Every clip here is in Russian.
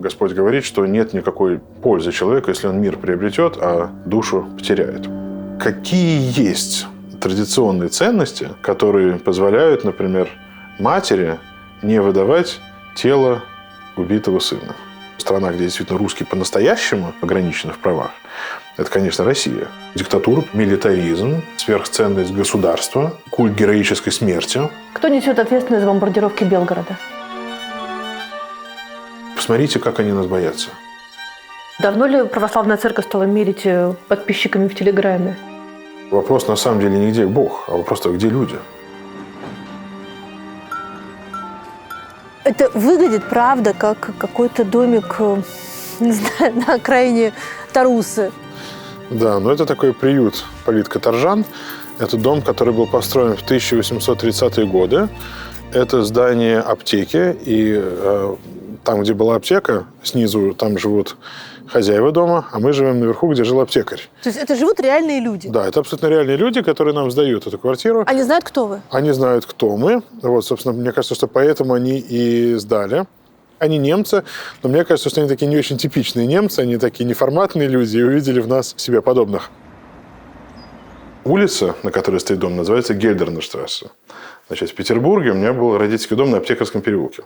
Господь говорит, что нет никакой пользы человеку, если он мир приобретет, а душу потеряет. Какие есть традиционные ценности, которые позволяют, например, матери не выдавать тело убитого сына? Страна, где действительно русские по-настоящему ограничены в правах, это, конечно, Россия. Диктатура, милитаризм, сверхценность государства, культ героической смерти. Кто несет ответственность за бомбардировки Белгорода? Посмотрите, как они нас боятся. Давно ли православная церковь стала мерить подписчиками в Телеграме? Вопрос на самом деле не где Бог, а вопрос где люди. Это выглядит, правда, как какой-то домик, не знаю, на окраине Тарусы. Да, но это такой приют политкоторжан. Это дом, который был построен в 1830-е годы. Это здание аптеки. И там, где была аптека, снизу там живут хозяева дома, а мы живем наверху, где жил аптекарь. То есть это живут реальные люди? Да, это абсолютно реальные люди, которые нам сдают эту квартиру. Они знают, кто вы? Они знают, кто мы. Вот, собственно, мне кажется, что поэтому они и сдали. Они немцы, но мне кажется, что они такие не очень типичные немцы, они такие неформатные люди и увидели в нас себе подобных. Улица, на которой стоит дом, называется Гельдернштрассе. Значит, в Петербурге у меня был родительский дом на Аптекарском переулке.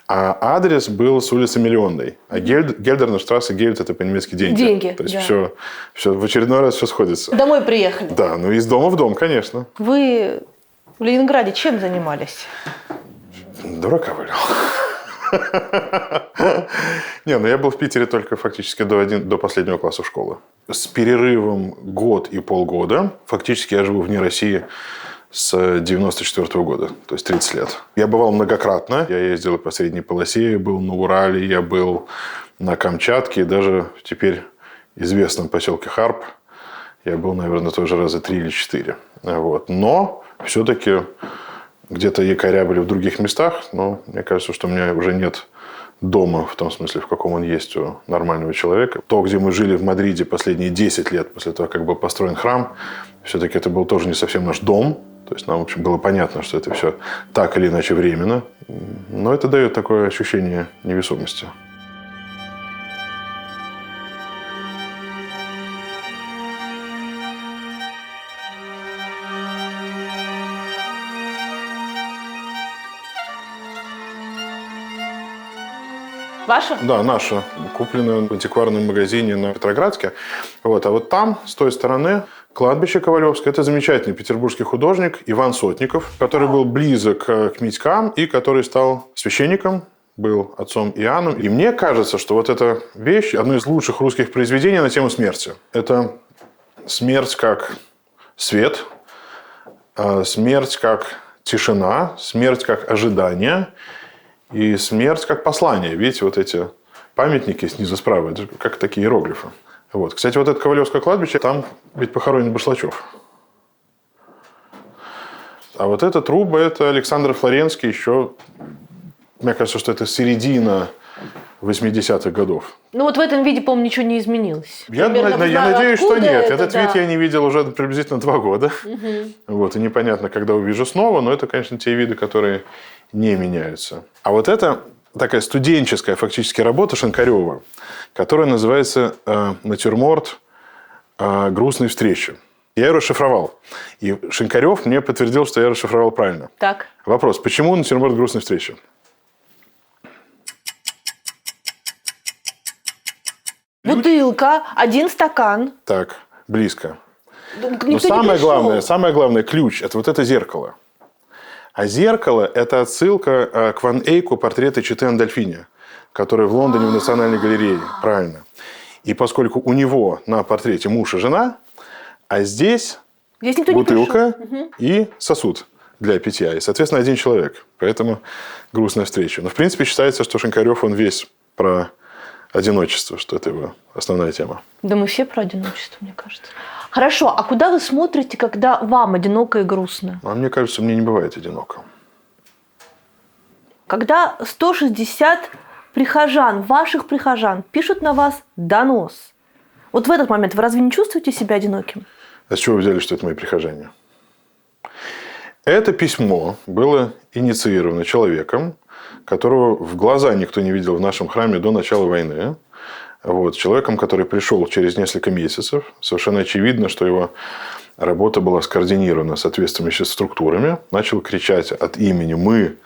А адрес был с улицы Миллионной. А Гельдернштрассе, Гельд – это по-немецки деньги. Деньги, То есть да. все в очередной раз все сходится. Домой приехали. Да, ну из дома в дом, конечно. Вы в Ленинграде чем занимались? Дурака валял. Не, ну я был в Питере только фактически до последнего класса школы. С перерывом год и полгода фактически я живу вне России с 94 года, то есть 30 лет. Я бывал многократно. Я ездил по средней полосе, был на Урале, я был на Камчатке, и даже теперь известном поселке Харп я был, наверное, тоже раза 3 или 4. Вот. Но все-таки где-то якоря были в других местах, но мне кажется, что у меня уже нет дома, в том смысле, в каком он есть у нормального человека. То, где мы жили в Мадриде последние 10 лет после того, как был построен храм, все-таки это был тоже не совсем наш дом. То есть нам, в общем, было понятно, что это все так или иначе временно. Но это дает такое ощущение невесомости. Ваша? Да, наша. Куплена в антикварном магазине на Петроградске. Вот. А вот там, с той стороны, кладбище Ковалевское. Это замечательный петербургский художник Иван Сотников, который был близок к Митькам и который стал священником, был отцом Иоанном. И мне кажется, что вот эта вещь – одно из лучших русских произведений на тему смерти. Это смерть как свет, смерть как тишина, смерть как ожидание и смерть как послание. Видите, вот эти памятники снизу справа, это как такие иероглифы. Вот. Кстати, вот это Ковалевское кладбище, там ведь похоронен Башлачев. А вот эта труба, это Александр Флоренский еще, мне кажется, что это середина 80-х годов. Ну вот в этом виде, по-моему, ничего не изменилось. Я надеюсь, что нет. Этот вид я не видел уже приблизительно 2 года. Вот. И непонятно, когда увижу снова, но это, конечно, те виды, которые не меняются. А вот это такая студенческая фактически работа Шинкарева, которая называется «Натюрморт грустной встречи». Я ее расшифровал. И Шинкарев мне подтвердил, что я расшифровал правильно. Так. Вопрос. Почему натюрморт грустной встречи? Бутылка, 1 стакан. Так, близко. Никто Но не самое главное, ключ – это вот это зеркало. А зеркало – это отсылка к Ван Эйку «Портреты Читы Андольфини», который в Лондоне в Национальной галерее. Правильно. И поскольку у него на портрете муж и жена, а здесь бутылка и сосуд для питья. И, соответственно, 1 человек. Поэтому грустная встреча. Но, в принципе, считается, что Шинкарев, он весь про одиночество, что это его основная тема. Да мы все про одиночество, мне кажется. Хорошо, а куда вы смотрите, когда вам одиноко и грустно? А мне кажется, мне не бывает одиноко. Когда 160 прихожан, ваших прихожан, пишут на вас донос. Вот в этот момент вы разве не чувствуете себя одиноким? А с чего вы взяли, что это мои прихожане? Это письмо было инициировано человеком, которого в глаза никто не видел в нашем храме до начала войны. Вот. Человеком, который пришел через несколько месяцев. Совершенно очевидно, что его работа была скоординирована соответствующими структурами. Начал кричать от имени «мы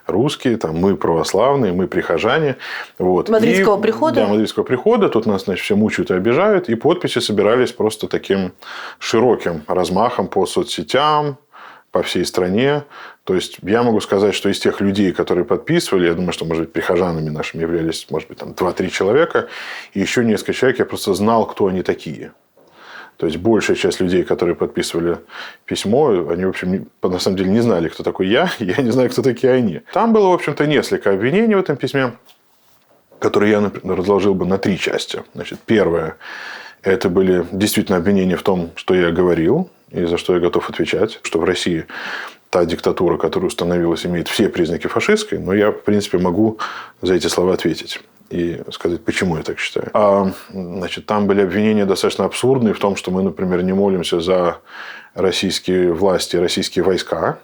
русские», там, «мы православные», «мы прихожане». Вот. Мадридского прихода? Да, Мадридского прихода. Тут нас, значит, все мучают и обижают. И подписи собирались просто таким широким размахом по соцсетям, по всей стране. То есть, я могу сказать, что из тех людей, которые подписывали, я думаю, что, может быть, прихожанами нашими являлись, может быть, там 2-3 человека, и еще несколько человек, я просто знал, кто они такие. То есть, большая часть людей, которые подписывали письмо, они, в общем, на самом деле не знали, кто такой я не знаю, кто такие они. Там было, в общем-то, несколько обвинений в этом письме, которые я, например, разложил бы на 3 части. Значит, первое, это были действительно обвинения в том, что я говорил, и за что я готов отвечать, что в России та диктатура, которая установилась, имеет все признаки фашистской, но я, в принципе, могу за эти слова ответить и сказать, почему я так считаю. Значит, там были обвинения достаточно абсурдные в том, что мы, например, не молимся за российские власти, российские войска.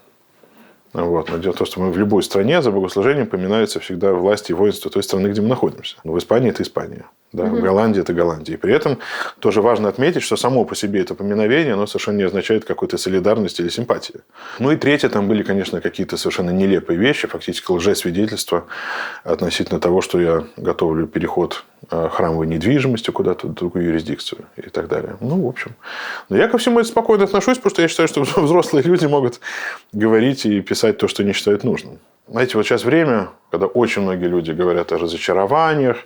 Вот. Но дело в том, что мы в любой стране за богослужением поминаются всегда власти и воинство той страны, где мы находимся. Но в Испании это Испания. Да? В Голландии это Голландия. И при этом тоже важно отметить, что само по себе это поминовение, оно совершенно не означает какой-то солидарности или симпатии. Ну и третье, там были, конечно, какие-то совершенно нелепые вещи, фактически лжесвидетельства относительно того, что я готовлю переход храмовой недвижимости куда-то в другую юрисдикцию и так далее. Ну, в общем. Но я ко всему это спокойно отношусь, потому что я считаю, что взрослые люди могут говорить и писать то, что не считают нужным. Знаете, вот сейчас время, когда очень многие люди говорят о разочарованиях,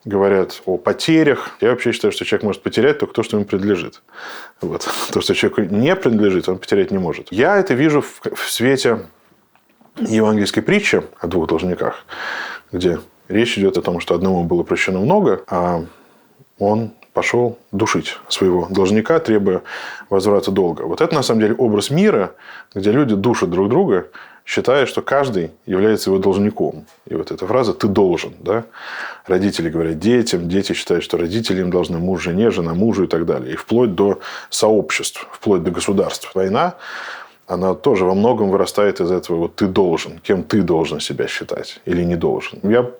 говорят о потерях. Я вообще считаю, что человек может потерять только то, что ему принадлежит. Вот. То, что человеку не принадлежит, он потерять не может. Я это вижу в свете евангельской притчи о 2 должниках, где речь идет о том, что одному было прощено много, а он пошел душить своего должника, требуя возврата долга. Вот это, на самом деле, образ мира, где люди душат друг друга, считая, что каждый является его должником. И вот эта фраза «ты должен». Да? Родители говорят детям, дети считают, что родители им должны, муж жене, жена мужу и так далее. И вплоть до сообществ, вплоть до государств. Война, она тоже во многом вырастает из этого вот «ты должен», кем ты должен себя считать или не должен. Я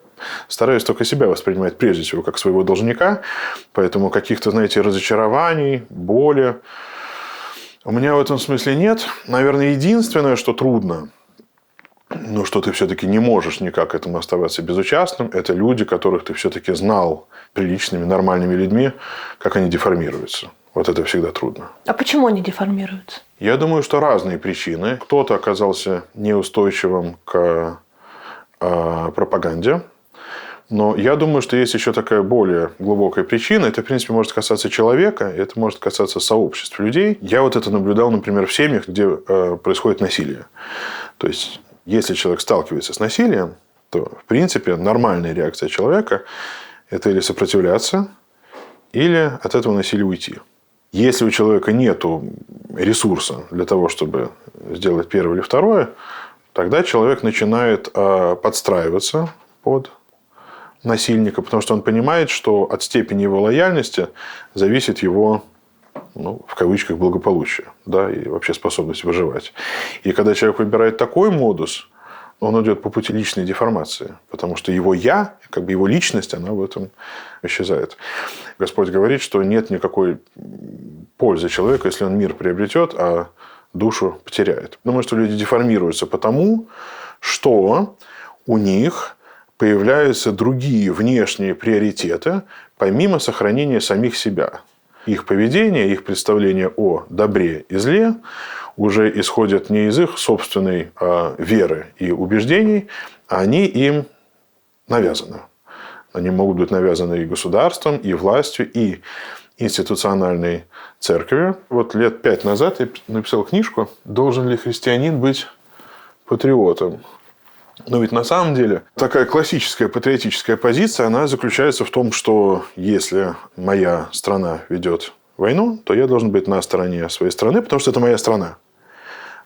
стараюсь только себя воспринимать прежде всего как своего должника, поэтому каких-то, знаете, разочарований, боли у меня в этом смысле нет. Наверное, единственное, что трудно, но что ты все-таки не можешь никак к этому оставаться безучастным, это люди, которых ты все-таки знал приличными, нормальными людьми, как они деформируются. Вот это всегда трудно. А почему они деформируются? Я думаю, что разные причины. Кто-то оказался неустойчивым к пропаганде. Но я думаю, что есть еще такая более глубокая причина. Это, в принципе, может касаться человека, это может касаться сообществ людей. Я вот это наблюдал, например, в семьях, где происходит насилие. То есть, если человек сталкивается с насилием, то, в принципе, нормальная реакция человека – это или сопротивляться, или от этого насилия уйти. Если у человека нет ресурса для того, чтобы сделать первое или второе, тогда человек начинает подстраиваться под насильника, потому что он понимает, что от степени его лояльности зависит его, в кавычках, благополучие, да, и вообще способность выживать. И когда человек выбирает такой модус, он идет по пути личной деформации, потому что его «я», как бы его личность, она в этом исчезает. Господь говорит, что нет никакой пользы человеку, если он мир приобретет, а душу потеряет. Думаю, что люди деформируются потому, что у них появляются другие внешние приоритеты, помимо сохранения самих себя. Их поведение, их представление о добре и зле уже исходят не из их собственной веры и убеждений, а они им навязаны. Они могут быть навязаны и государством, и властью, и институциональной церковью. Вот лет 5 назад я написал книжку «Должен ли христианин быть патриотом?». Но ведь на самом деле такая классическая патриотическая позиция, она заключается в том, что если моя страна ведет войну, то я должен быть на стороне своей страны, потому что это моя страна.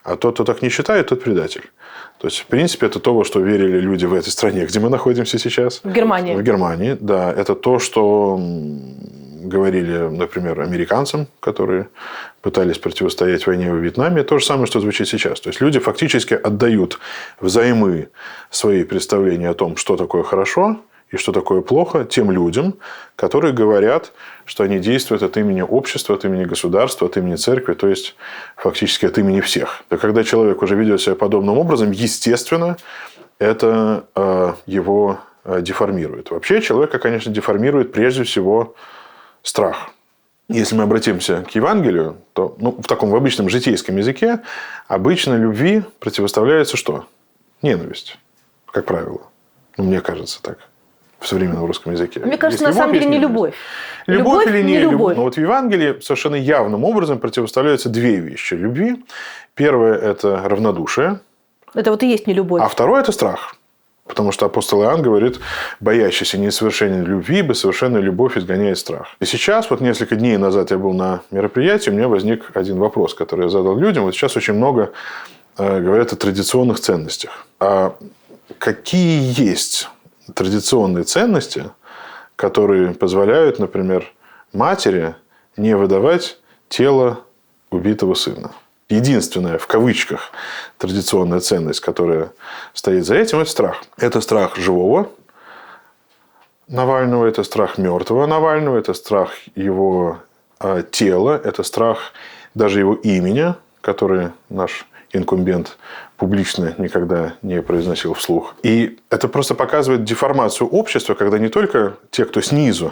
А тот, кто так не считает, тот предатель. То есть, в принципе, это то, во что верили люди в этой стране, где мы находимся сейчас. В Германии. В Германии, да. Это то, что говорили, например, американцам, которые пытались противостоять войне во Вьетнаме, то же самое, что звучит сейчас. То есть люди фактически отдают взаймы свои представления о том, что такое хорошо и что такое плохо, тем людям, которые говорят, что они действуют от имени общества, от имени государства, от имени церкви, то есть фактически от имени всех. И когда человек уже ведет себя подобным образом, естественно, это его деформирует. Вообще человека, конечно, деформирует прежде всего страх. Если мы обратимся к Евангелию, то в таком в обычном житейском языке обычно любви противоставляется что? Ненависть, как правило. Мне кажется так. В современном русском языке. Мне кажется, на самом деле не любовь. Любовь или не любовь. Но вот в Евангелии совершенно явным образом противоставляются две вещи любви. Первое – это равнодушие. Это вот и есть не любовь. А второе – это страх. Потому что апостол Иоанн говорит, боящийся несовершенной любви, ибо совершенная любовь изгоняет страх. И сейчас, вот несколько дней назад я был на мероприятии, у меня возник один вопрос, который я задал людям. Вот сейчас очень много говорят о традиционных ценностях. А какие есть традиционные ценности, которые позволяют, например, матери не выдавать тело убитого сына? Единственная, в кавычках, традиционная ценность, которая стоит за этим, это страх. Это страх живого Навального, это страх мертвого Навального, это страх его тела, это страх даже его имени, который наш инкумбент публично никогда не произносил вслух. И это просто показывает деформацию общества, когда не только те, кто снизу,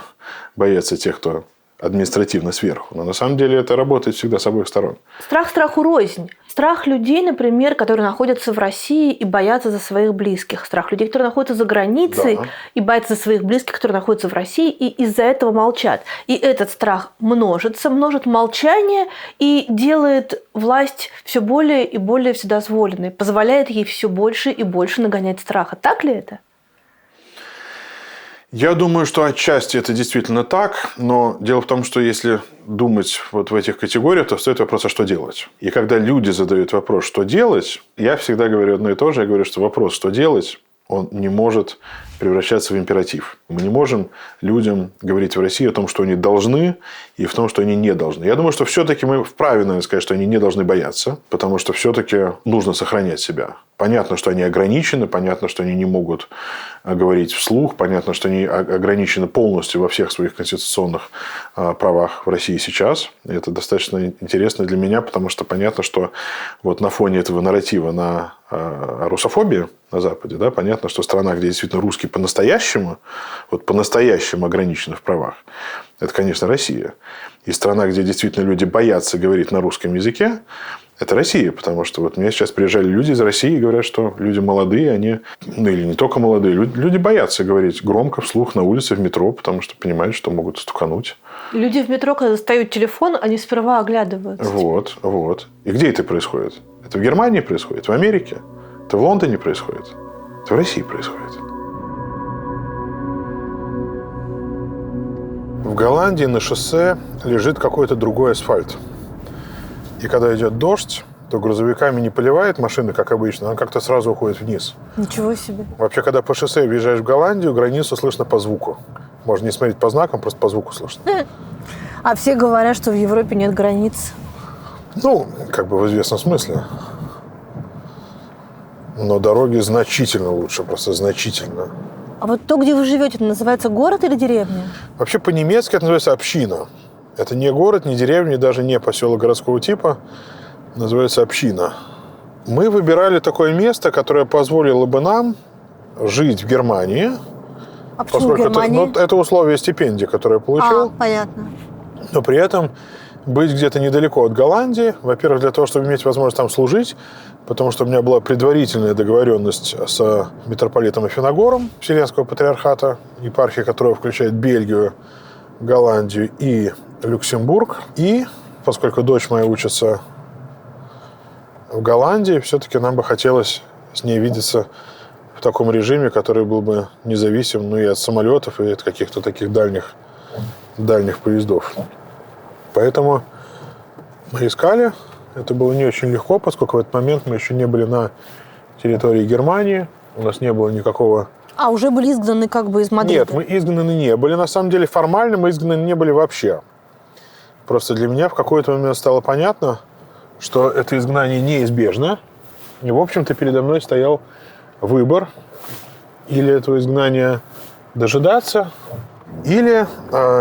боятся тех, кто административно сверху. Но на самом деле это работает всегда с обоих сторон. Страх страху рознь. Страх людей, например, которые находятся в России и боятся за своих близких. Страх людей, которые находятся за границей и боятся за своих близких, которые находятся в России и из-за этого молчат. И этот страх множит молчание и делает власть все более и более вседозволенной, позволяет ей все больше и больше нагонять страха. Так ли это? Я думаю, что отчасти это действительно так, но дело в том, что если думать вот в этих категориях, то стоит вопрос, а что делать? И когда люди задают вопрос, что делать, я всегда говорю одно и то же. Я говорю, что вопрос, что делать, он не может превращаться в императив. Мы не можем людям говорить в России о том, что они должны, и в том, что они не должны. Я думаю, что все-таки мы вправе, наверное, сказать, что они не должны бояться, потому что все-таки нужно сохранять себя. Понятно, что они ограничены, понятно, что они не могут говорить вслух, понятно, что они ограничены полностью во всех своих конституционных правах в России сейчас. И это достаточно интересно для меня, потому что понятно, что вот на фоне этого нарратива на русофобии на Западе, да, понятно, что страна, где действительно русские по-настоящему ограничены в правах, это, конечно, Россия. И страна, где действительно люди боятся говорить на русском языке, это Россия, потому что вот мне сейчас приезжали люди из России и говорят, что люди молодые, они, или не только молодые, люди боятся говорить громко, вслух, на улице, в метро, потому что понимают, что могут стукануть. Люди в метро, когда достают телефон, они сперва оглядываются. Вот. И где это происходит? Это в Германии происходит, в Америке, это в Лондоне происходит, это в России происходит. В Голландии на шоссе лежит какой-то другой асфальт. И когда идет дождь, то грузовиками не поливает машины, как обычно, он как-то сразу уходит вниз. Ничего себе. Вообще, когда по шоссе въезжаешь в Голландию, границу слышно по звуку. Можно не смотреть по знакам, просто по звуку слышно. А все говорят, что в Европе нет границ. Как бы в известном смысле. Но дороги значительно лучше, просто значительно. А вот то, где вы живете, это называется город или деревня? Вообще по-немецки это называется община. Это не город, не деревня, даже не поселок городского типа. Называется община. Мы выбирали такое место, которое позволило бы нам жить в Германии. А почему в Германии? Это условие стипендии, которую я получил. Понятно. Но при этом быть где-то недалеко от Голландии. Во-первых, для того, чтобы иметь возможность там служить. Потому что у меня была предварительная договоренность с митрополитом Афиногором Вселенского патриархата, епархия которого включает Бельгию, Голландию и Люксембург. И поскольку дочь моя учится в Голландии, все-таки нам бы хотелось с ней видеться в таком режиме, который был бы независим и от самолетов, и от каких-то таких дальних поездов. Поэтому мы искали. Это было не очень легко, поскольку в этот момент мы еще не были на территории Германии. У нас не было никакого А, уже были изгнаны как бы из Мадрида? Нет, мы изгнаны не были. На самом деле, формально мы изгнаны не были вообще. Просто для меня в какой-то момент стало понятно, что это изгнание неизбежно. И, в общем-то, передо мной стоял выбор: или этого изгнания дожидаться, или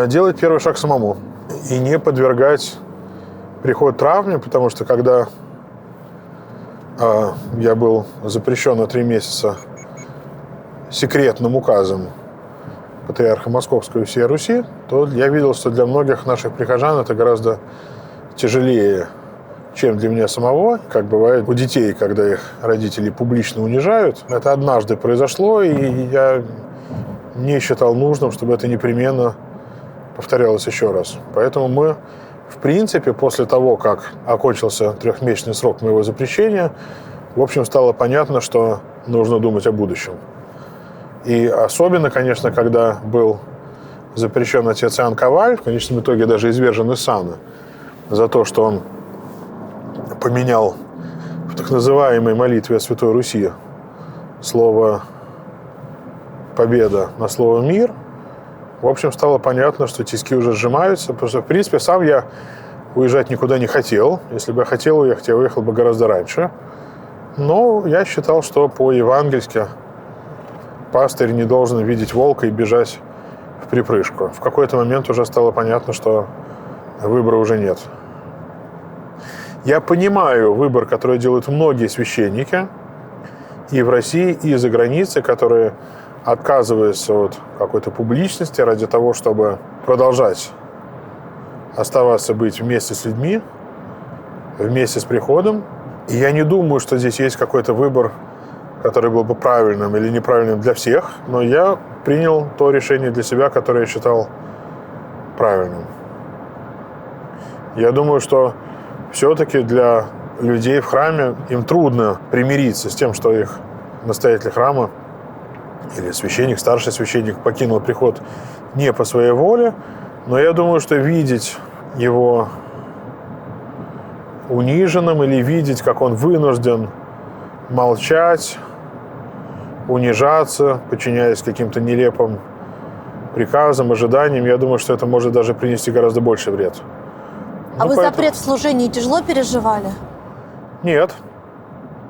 делать первый шаг самому. И не подвергать приход травме, потому что когда я был запрещен на 3 месяца секретным указом патриарха Московского и всей Руси, то я видел, что для многих наших прихожан это гораздо тяжелее, чем для меня самого. Как бывает у детей, когда их родители публично унижают. Это однажды произошло, и я не считал нужным, чтобы это непременно повторялось еще раз. Поэтому мы, в принципе, после того, как окончился 3-месячный срок моего запрещения, в общем, стало понятно, что нужно думать о будущем. И особенно, конечно, когда был запрещен отец Иоанн Коваль, в конечном итоге даже извержен из сана, за то, что он поменял в так называемой молитве о Святой Руси слово «победа» на слово «мир», в общем, стало понятно, что тиски уже сжимаются, потому что, в принципе, сам я уезжать никуда не хотел. Если бы я хотел уехать, я уехал бы гораздо раньше. Но я считал, что по-евангельски пастырь не должен видеть волка и бежать в припрыжку. В какой-то момент уже стало понятно, что выбора уже нет. Я понимаю выбор, который делают многие священники и в России, и за границей, которые отказываются от какой-то публичности ради того, чтобы продолжать оставаться быть вместе с людьми, вместе с приходом. И я не думаю, что здесь есть какой-то выбор, который был бы правильным или неправильным для всех, но я принял то решение для себя, которое я считал правильным. Я думаю, что все-таки для людей в храме им трудно примириться с тем, что их настоятель храма или священник, старший священник покинул приход не по своей воле, но я думаю, что видеть его униженным или видеть, как он вынужден молчать, унижаться, подчиняясь каким-то нелепым приказам, ожиданиям, я думаю, что это может даже принести гораздо больше вред. А вы запрет в служении тяжело переживали? Нет.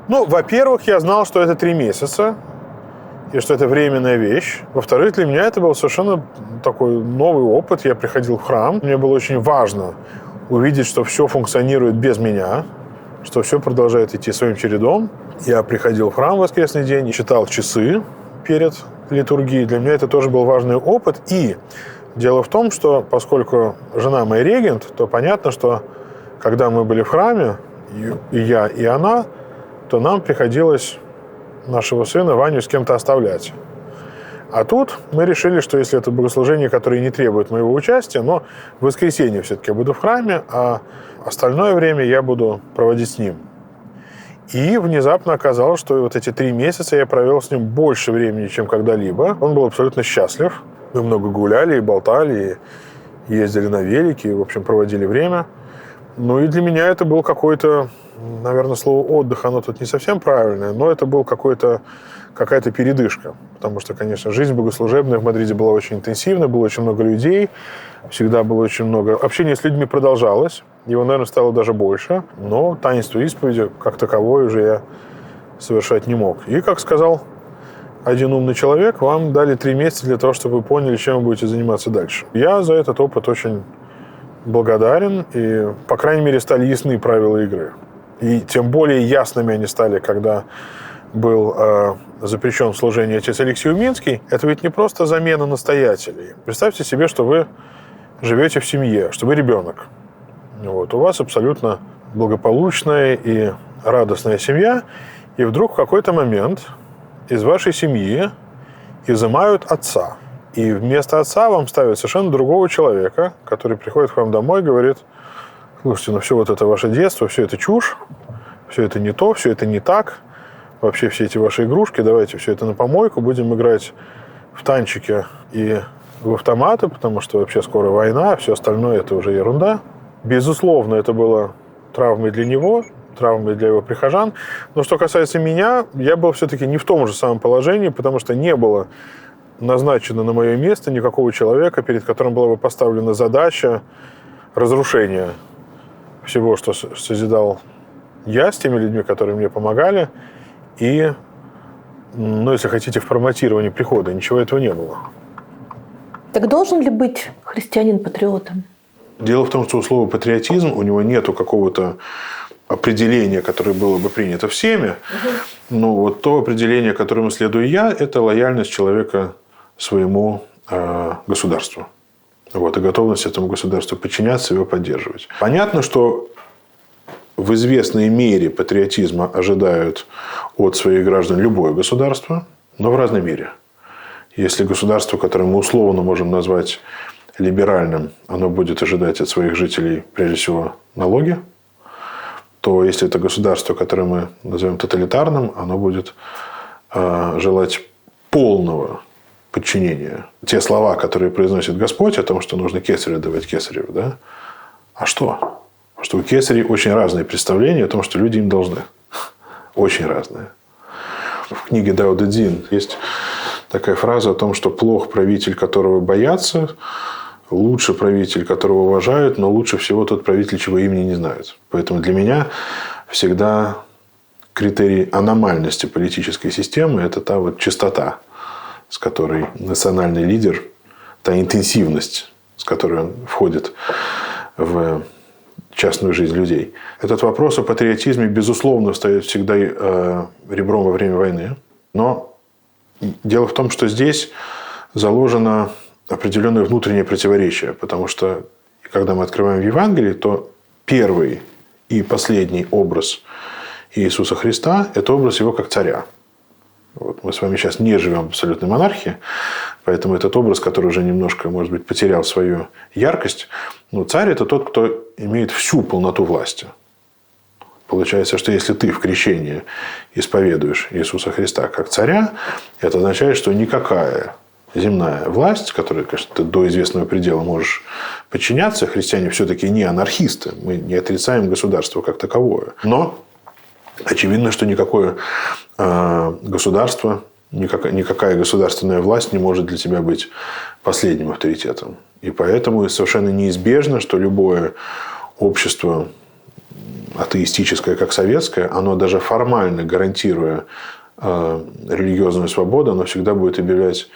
Во-первых, я знал, что это 3 месяца, и что это временная вещь. Во-вторых, для меня это был совершенно такой новый опыт. Я приходил в храм, мне было очень важно увидеть, что все функционирует без меня, что все продолжает идти своим чередом. Я приходил в храм в воскресный день и читал часы перед литургией. Для меня это тоже был важный опыт. И дело в том, что поскольку жена моя регент, то понятно, что когда мы были в храме, и я, и она, то нам приходилось нашего сына Ваню с кем-то оставлять. А тут мы решили, что если это богослужение, которое не требует моего участия, но в воскресенье все-таки я буду в храме, а остальное время я буду проводить с ним. И внезапно оказалось, что вот эти 3 месяца я провел с ним больше времени, чем когда-либо. Он был абсолютно счастлив. Мы много гуляли и болтали, и ездили на велике, и, в общем, проводили время. Ну и для меня это был какой-то, наверное, слово «отдых», оно тут не совсем правильное, но это был какая-то передышка. Потому что, конечно, жизнь богослужебная в Мадриде была очень интенсивной, было очень много людей, всегда было очень много... Общение с людьми продолжалось, его, наверное, стало даже больше, но таинство исповеди как таковое уже я совершать не мог. И, как сказал один умный человек, вам дали 3 месяца для того, чтобы вы поняли, чем вы будете заниматься дальше. Я за этот опыт очень благодарен, и, по крайней мере, стали ясны правила игры. И тем более ясными они стали, когда был запрещен в служении отец Алексей Уминский. Это ведь не просто замена настоятелей. Представьте себе, что вы живете в семье, что вы ребенок. Вот. У вас абсолютно благополучная и радостная семья, и вдруг в какой-то момент из вашей семьи изымают отца. И вместо отца вам ставят совершенно другого человека, который приходит к вам домой и говорит: слушайте, все вот это ваше детство, все это чушь, все это не то, все это не так, вообще все эти ваши игрушки, давайте все это на помойку, будем играть в танчики и в автоматы, потому что вообще скоро война, а все остальное это уже ерунда. Безусловно, это было травмой для него, травмой для его прихожан. Но что касается меня, я был все-таки не в том же самом положении, потому что не было назначено на мое место никакого человека, перед которым была бы поставлена задача разрушения всего, что созидал я с теми людьми, которые мне помогали, и, если хотите, в форматировании прихода. Ничего этого не было. Так должен ли быть христианин патриотом? Дело в том, что у слова «патриотизм» у него нету какого-то определения, которое было бы принято всеми. Но вот то определение, которому следую я, это лояльность человека своему государству. Вот, и готовность этому государству подчиняться, его поддерживать. Понятно, что в известной мере патриотизма ожидают от своих граждан любое государство, но в разной мере. Если государство, которое мы условно можем назвать либеральным, оно будет ожидать от своих жителей, прежде всего, налоги, то если это государство, которое мы назовем тоталитарным, оно будет желать полного подчинения. Те слова, которые произносит Господь о том, что нужно кесарю давать кесареву, да? А что? Что у кесарей очень разные представления о том, что люди им должны. Очень разные. В книге Дао Дэ Цзин есть такая фраза о том, что плох правитель, которого боятся, лучше правитель, которого уважают, но лучше всего тот правитель, чего имени не знают. Поэтому для меня всегда критерий аномальности политической системы – это та вот чистота, с которой национальный лидер, та интенсивность, с которой он входит в частную жизнь людей. Этот вопрос о патриотизме, безусловно, встает всегда ребром во время войны. Но дело в том, что здесь заложено определенное внутреннее противоречие. Потому что, когда мы открываем Евангелие, то первый и последний образ Иисуса Христа – это образ Его как царя. Вот мы с вами сейчас не живем в абсолютной монархии, поэтому этот образ, который уже немножко, может быть, потерял свою яркость, но царь – это тот, кто имеет всю полноту власти. Получается, что если ты в крещении исповедуешь Иисуса Христа как царя, это означает, что никакая земная власть, которой, конечно, ты до известного предела можешь подчиняться, христиане все-таки не анархисты, мы не отрицаем государство как таковое. Но очевидно, что никакое государство, никакая государственная власть не может для тебя быть последним авторитетом. И поэтому совершенно неизбежно, что любое общество атеистическое, как советское, оно даже формально гарантируя религиозную свободу, оно всегда будет объявлять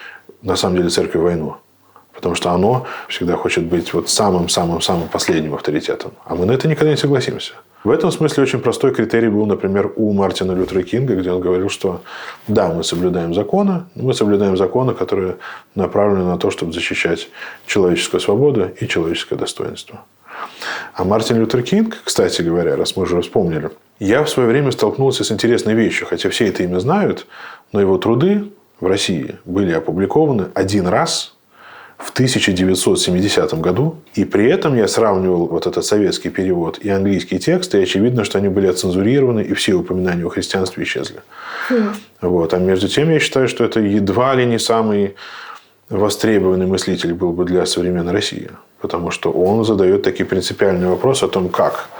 на самом деле церковь войну. Потому что оно всегда хочет быть вот самым-самым-самым последним авторитетом. А мы на это никогда не согласимся. В этом смысле очень простой критерий был, например, у Мартина Лютера Кинга, где он говорил, что да, мы соблюдаем законы, которые направлены на то, чтобы защищать человеческую свободу и человеческое достоинство. А Мартин Лютер Кинг, кстати говоря, раз мы уже вспомнили, я в свое время столкнулся с интересной вещью, хотя все это имя знают, но его труды в России были опубликованы один раз в 1970 году. И при этом я сравнивал вот этот советский перевод и английский текст, и очевидно, что они были отцензурированы, и все упоминания о христианстве исчезли. Вот. А между тем, я считаю, что это едва ли не самый востребованный мыслитель был бы для современной России. Потому что он задает такие принципиальные вопросы о том, как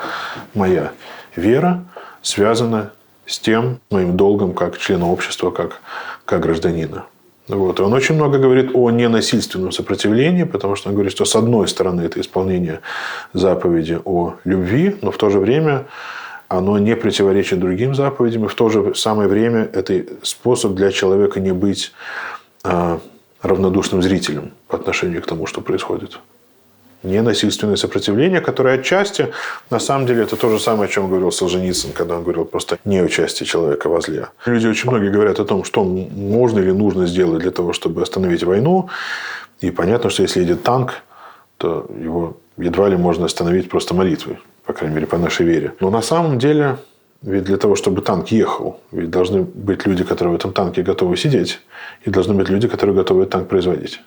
моя вера связана с тем моим долгом как члена общества, как гражданина. Вот. И он очень много говорит о ненасильственном сопротивлении, потому что он говорит, что с одной стороны это исполнение заповеди о любви, но в то же время оно не противоречит другим заповедям, и в то же самое время это способ для человека не быть равнодушным зрителем по отношению к тому, что происходит. Ненасильственное сопротивление, которое отчасти, на самом деле, это то же самое, о чем говорил Солженицын, когда он говорил просто неучастие человека во зле. Люди очень многие говорят о том, что можно или нужно сделать для того, чтобы остановить войну. И понятно, что если едет танк, то его едва ли можно остановить просто молитвой, по крайней мере, по нашей вере. Но на самом деле, ведь для того, чтобы танк ехал, ведь должны быть люди, которые в этом танке готовы сидеть, и должны быть люди, которые готовы этот танк производить.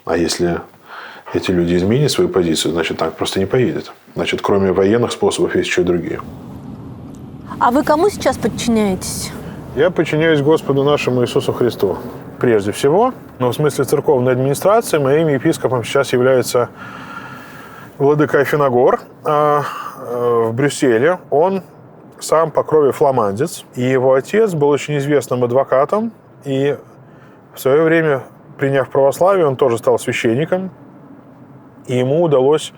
А если эти люди изменят свою позицию, значит, танк просто не поедет. Значит, кроме военных способов, есть еще и другие. А вы кому сейчас подчиняетесь? Я подчиняюсь Господу нашему Иисусу Христу. Прежде всего, но в смысле церковной администрации, моим епископом сейчас является владыка Афиногор. в Брюсселе, он сам по крови фламандец, и его отец был очень известным адвокатом, и в свое время, приняв православие, он тоже стал священником, и ему удалось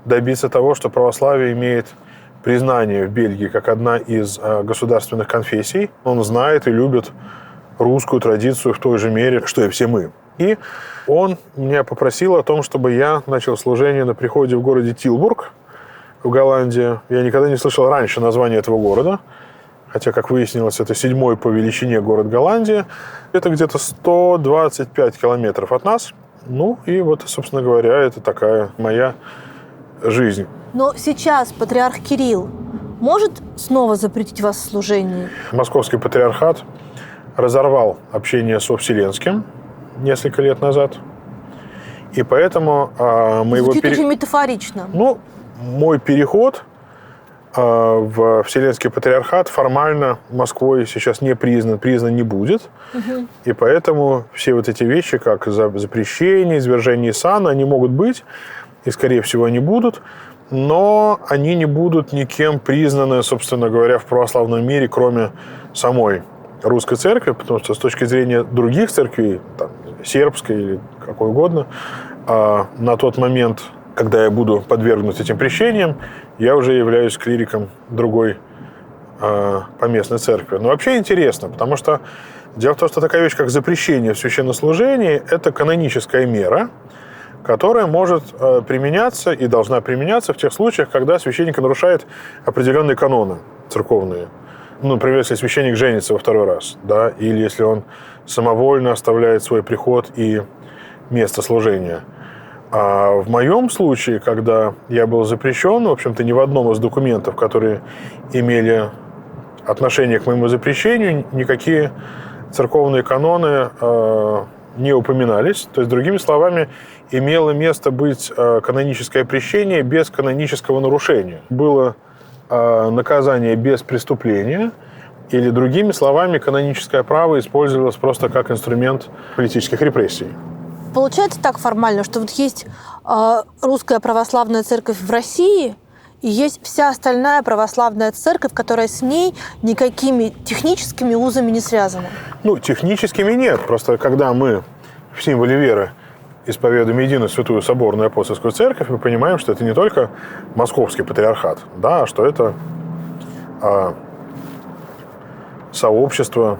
добиться того, что православие имеет признание в Бельгии как одна из государственных конфессий. Он знает и любит русскую традицию в той же мере, что и все мы. И он меня попросил о том, чтобы я начал служение на приходе в городе Тилбург в Голландии. Я никогда не слышал раньше названия этого города, хотя, как выяснилось, это 7-й по величине город Голландии. Это где-то 125 километров от нас. Ну, и вот, собственно говоря, это такая моя жизнь. Но сейчас патриарх Кирилл может снова запретить вас в служении? Московский патриархат разорвал общение со Вселенским несколько лет назад. И поэтому Звучит очень метафорично. Ну, мой переход в Вселенский патриархат формально Москвой сейчас не признан не будет. Угу. И поэтому все вот эти вещи, как запрещение, извержение сана, они могут быть, и, скорее всего, они будут, но они не будут никем признаны, собственно говоря, в православном мире, кроме самой русской церкви, потому что с точки зрения других церквей, там, сербской или какой угодно, на тот момент, когда я буду подвергнут этим прещениям, я уже являюсь клириком другой поместной церкви. Но вообще интересно, потому что дело в том, что такая вещь, как запрещение в священнослужении, это каноническая мера, которая может применяться и должна применяться в тех случаях, когда священник нарушает определенные каноны церковные. Ну, например, если священник женится во второй раз, да, или если он самовольно оставляет свой приход и место служения. А в моем случае, когда я был запрещен, в общем-то, ни в одном из документов, которые имели отношение к моему запрещению, никакие церковные каноны не упоминались. То есть, другими словами, имело место быть каноническое прещение без канонического нарушения. Было наказание без преступления, или, другими словами, каноническое право использовалось просто как инструмент политических репрессий. Получается так формально, что вот есть русская православная церковь в России, и есть вся остальная православная церковь, которая с ней никакими техническими узами не связана. Ну, техническими нет. Просто когда мы в символе веры исповедуем единую святую соборную апостольскую церковь, мы понимаем, что это не только московский патриархат, да, а что это сообщество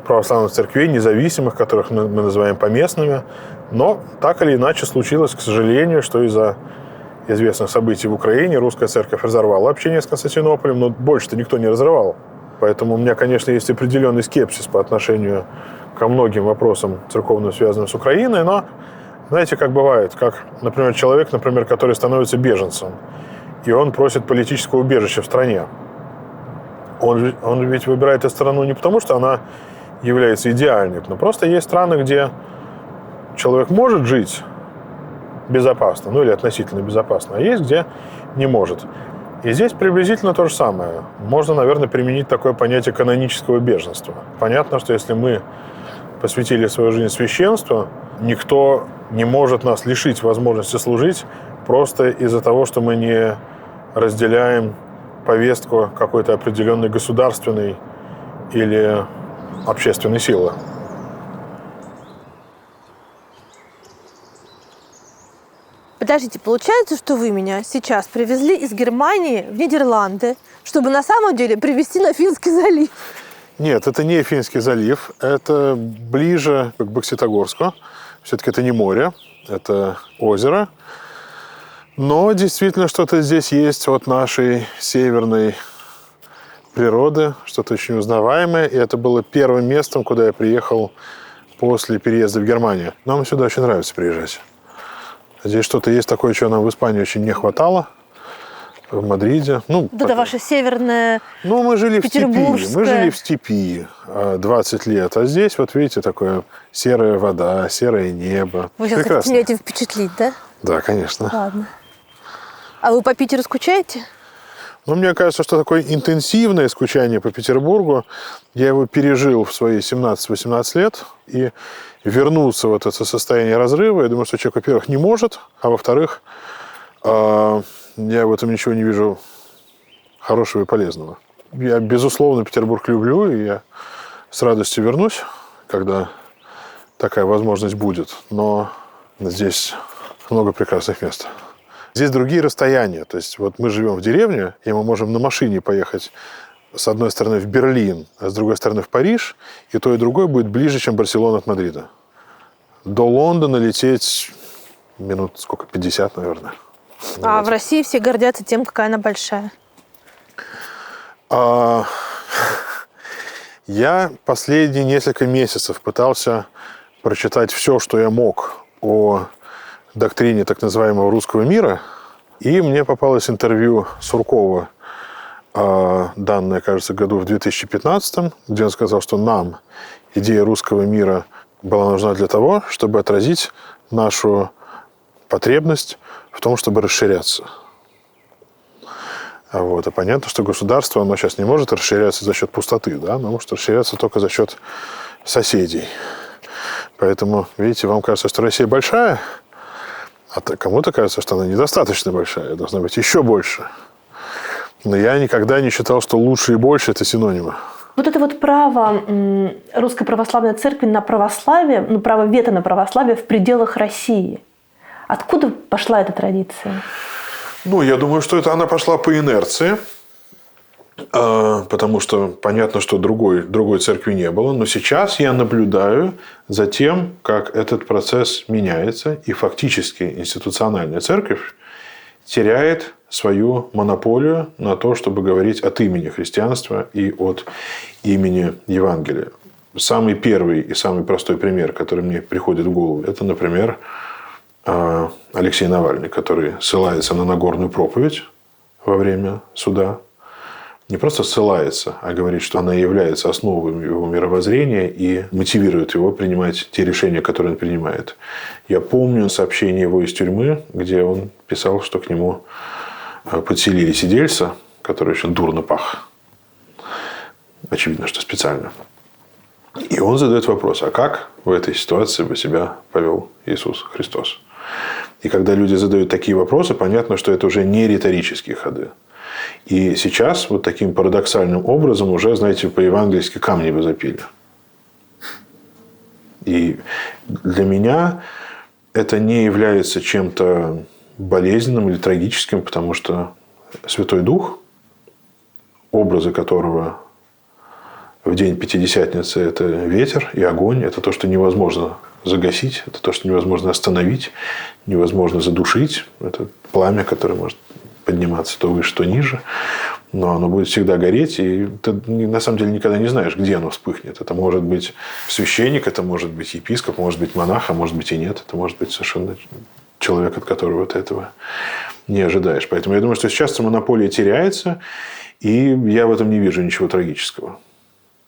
православных церквей, независимых, которых мы называем поместными. Но так или иначе случилось, к сожалению, что из-за известных событий в Украине русская церковь разорвала общение с Константинополем, но больше-то никто не разрывал. Поэтому у меня, конечно, есть определенный скепсис по отношению ко многим вопросам церковным, связанным с Украиной, но знаете, как бывает, как, например, человек, который становится беженцем, и он просит политического убежища в стране. Он ведь выбирает эту страну не потому, что она является идеальной, но просто есть страны, где человек может жить безопасно, ну или относительно безопасно, а есть, где не может. И здесь приблизительно то же самое. Можно, наверное, применить такое понятие канонического беженства. Понятно, что если мы посвятили свою жизнь священству, никто не может нас лишить возможности служить просто из-за того, что мы не разделяем повестку какой-то определенной государственной или общественной силы. Подождите, получается, что вы меня сейчас привезли из Германии в Нидерланды, чтобы на самом деле привезти на Финский залив? Нет, это не Финский залив, это ближе к Бокситогорску. Все-таки это не море, это озеро. Но действительно что-то здесь есть от нашей северной природы, что-то очень узнаваемое. И это было первым местом, куда я приехал после переезда в Германию. Нам сюда очень нравится приезжать. Здесь что-то есть такое, чего нам в Испании очень не хватало. В Мадриде. Да, ваша северная мы жили в степи. петербургская. Мы жили в степи 20 лет. А здесь, вот видите, такое серая вода, серое небо. Вы сейчас хотите меня этим впечатлить, да? Да, конечно. Ладно. А вы по Питеру скучаете? Мне кажется, что такое интенсивное скучание по Петербургу, я его пережил в свои 17-18 лет, и вернуться в это состояние разрыва, я думаю, что человек, во-первых, не может, а во-вторых, я в этом ничего не вижу хорошего и полезного. Я, безусловно, Петербург люблю, и я с радостью вернусь, когда такая возможность будет. Но здесь много прекрасных мест. Здесь другие расстояния. То есть вот мы живем в деревне, и мы можем на машине поехать с одной стороны в Берлин, а с другой стороны в Париж, и то, и другое будет ближе, чем Барселона от Мадрида. До Лондона лететь минут, 50, наверное. А в России все гордятся тем, какая она большая. Я последние несколько месяцев пытался прочитать все, что я мог о доктрине так называемого русского мира, и мне попалось интервью Суркова, данное, кажется, году в 2015, где он сказал, что нам идея русского мира была нужна для того, чтобы отразить нашу потребность в том, чтобы расширяться. Вот. И понятно, что государство, оно сейчас не может расширяться за счет пустоты, да? Оно может расширяться только за счет соседей. Поэтому, видите, вам кажется, что Россия большая, а кому-то кажется, что она недостаточно большая, должна быть еще больше. Но я никогда не считал, что лучше и больше – это синонимы. Вот это вот право Русской Православной Церкви на православие, право вето на православие в пределах России. Откуда пошла эта традиция? Я думаю, что она пошла по инерции, потому что понятно, что другой церкви не было. Но сейчас я наблюдаю за тем, как этот процесс меняется, и фактически институциональная церковь теряет свою монополию на то, чтобы говорить от имени христианства и от имени Евангелия. Самый первый и самый простой пример, который мне приходит в голову, это, например, Алексей Навальный, который ссылается на Нагорную проповедь во время суда. Не просто ссылается, а говорит, что она является основой его мировоззрения и мотивирует его принимать те решения, которые он принимает. Я помню сообщение его из тюрьмы, где он писал, что к нему подселили сидельца, который очень дурно пах. Очевидно, что специально. И он задает вопрос, а как в этой ситуации бы себя повел Иисус Христос? И когда люди задают такие вопросы, понятно, что это уже не риторические ходы. И сейчас вот таким парадоксальным образом уже, знаете, по-евангельски камни бы запили. И для меня это не является чем-то болезненным или трагическим, потому что Святой Дух, образы которого в день Пятидесятницы – это ветер и огонь, это то, что невозможно загасить, это то, что невозможно остановить, невозможно задушить. Это пламя, которое может подниматься то выше, то ниже, но оно будет всегда гореть, и ты на самом деле никогда не знаешь, где оно вспыхнет. Это может быть священник, это может быть епископ, может быть монах, а может быть и нет. Это может быть совершенно человек, от которого ты этого не ожидаешь. Поэтому я думаю, что сейчас эта монополия теряется, и я в этом не вижу ничего трагического.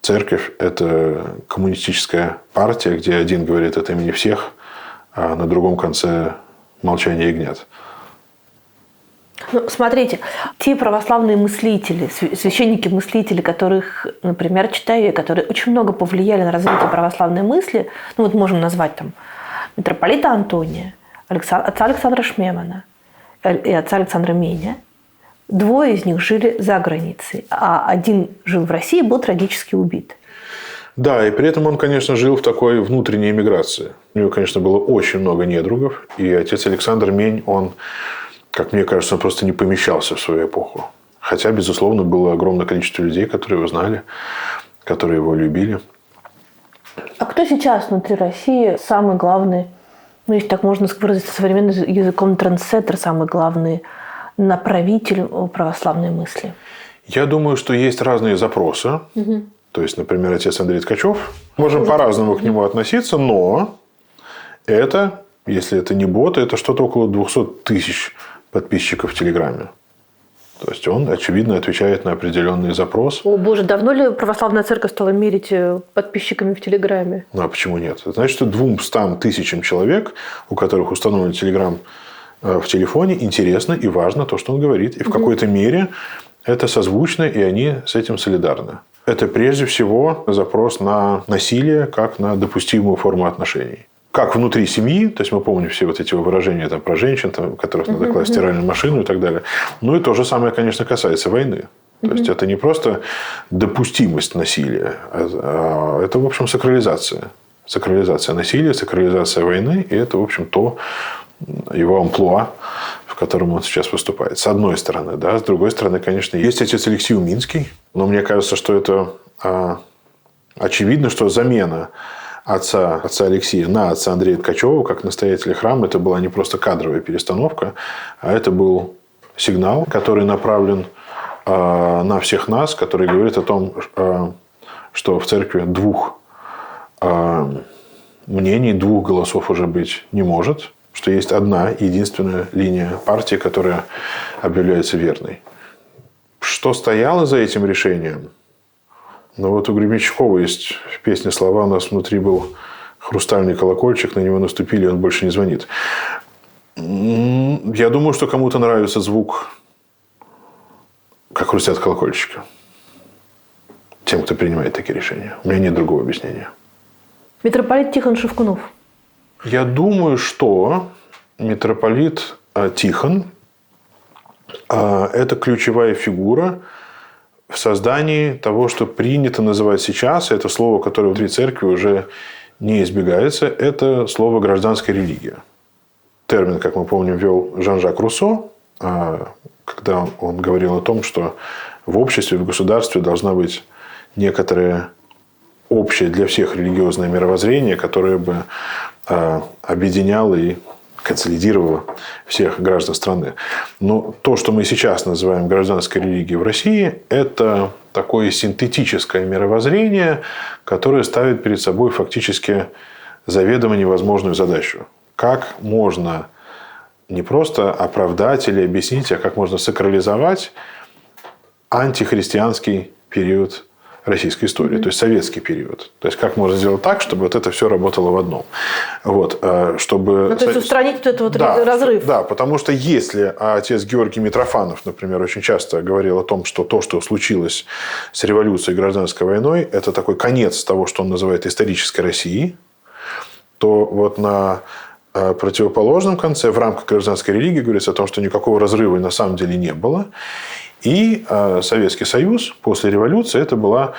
Церковь – это коммунистическая партия, где один говорит от имени всех, а на другом конце молчание ягнят. Смотрите, те православные мыслители, священники-мыслители, которых, например, читаю я, которые очень много повлияли на развитие православной мысли, можем назвать там митрополита Антония, отца Александра Шмемана и отца Александра Меня. Двое из них жили за границей, а один жил в России и был трагически убит. Да, и при этом он, конечно, жил в такой внутренней эмиграции. У него, конечно, было очень много недругов, и отец Александр Мень, он, как мне кажется, он просто не помещался в свою эпоху. Хотя, безусловно, было огромное количество людей, которые его знали, которые его любили. А кто сейчас внутри России самый главный, если так можно выразиться современным языком, трендсеттер, самый главный направитель православной мысли? Я думаю, что есть разные запросы. Угу. То есть, например, отец Андрей Ткачев. Можем по-разному к нему относиться, но это, если это не бот, это что-то около 200 тысяч подписчиков в Телеграме. То есть, он, очевидно, отвечает на определенный запрос. О, боже, давно ли православная церковь стала мерить подписчиками в Телеграме? Ну, а почему нет? Это значит, что 200 тысячам человек, у которых установлен Телеграм в телефоне, интересно и важно то, что он говорит. И в какой-то мере это созвучно, и они с этим солидарны. Это прежде всего запрос на насилие как на допустимую форму отношений. как внутри семьи, то есть мы помним все вот эти выражения там, про женщин, там, которых надо класть в стиральную машину и так далее. Ну и то же самое, конечно, касается войны. То есть это не просто допустимость насилия, а это, в общем, сакрализация. Сакрализация насилия, сакрализация войны, и это, в общем, то его амплуа, в котором он сейчас выступает. С одной стороны, да. С другой стороны, конечно, есть отец Алексей Уминский, но мне кажется, что это очевидно, что замена отца Алексея на отца Андрея Ткачева, как настоятеля храма, это была не просто кадровая перестановка, а это был сигнал, который направлен на всех нас, который говорит о том, что в церкви двух мнений, двух голосов уже быть не может, что есть одна единственная линия партии, которая объявляется верной. Что стояло за этим решением? Ну, вот у Гребенщикова есть в песне слова: «У нас внутри был хрустальный колокольчик, на него наступили, он больше не звонит». Я думаю, что кому-то нравится звук, как хрустят колокольчики. Тем, кто принимает такие решения. У меня нет другого объяснения. Митрополит Тихон Шевкунов. Я думаю, что митрополит Тихон – это ключевая фигура в создании того, что принято называть сейчас, это слово, которое внутри церкви уже не избегается, это слово «гражданская религия». Термин, как мы помним, ввел Жан-Жак Руссо, когда он говорил о том, что в обществе, в государстве должна быть некоторое общее для всех религиозное мировоззрение, которое бы объединяло и консолидировало всех граждан страны. Но то, что мы сейчас называем гражданской религией в России, это такое синтетическое мировоззрение, которое ставит перед собой фактически заведомо невозможную задачу. Как можно не просто оправдать или объяснить, а как можно сакрализовать антихристианский период российской истории, то есть советский период. То есть как можно сделать так, чтобы вот это все работало в одном. Вот, чтобы... Ну, то есть устранить вот этот разрыв. Да, потому что если отец Георгий Митрофанов, например, очень часто говорил о том, что то, что случилось с революцией и гражданской войной, это такой конец того, что он называет исторической Россией, то вот на противоположном конце, в рамках гражданской религии, говорится о том, что никакого разрыва на самом деле не было. И Советский Союз после революции – это была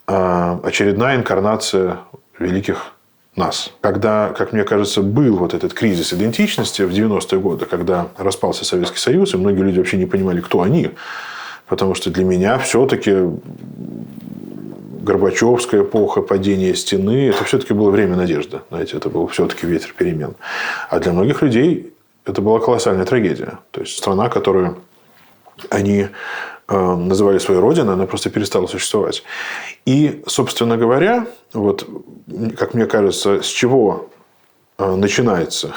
очередная инкарнация великих нас. Когда, как мне кажется, был вот этот кризис идентичности в 90-е годы, когда распался Советский Союз, и многие люди вообще не понимали, кто они. Потому что для меня все-таки Горбачевская эпоха, падение стены – это все-таки было время надежды. Знаете, это был все-таки ветер перемен. А для многих людей это была колоссальная трагедия. То есть страна, которую они называли своей родиной, она просто перестала существовать. И, собственно говоря, вот, как мне кажется, с чего начинается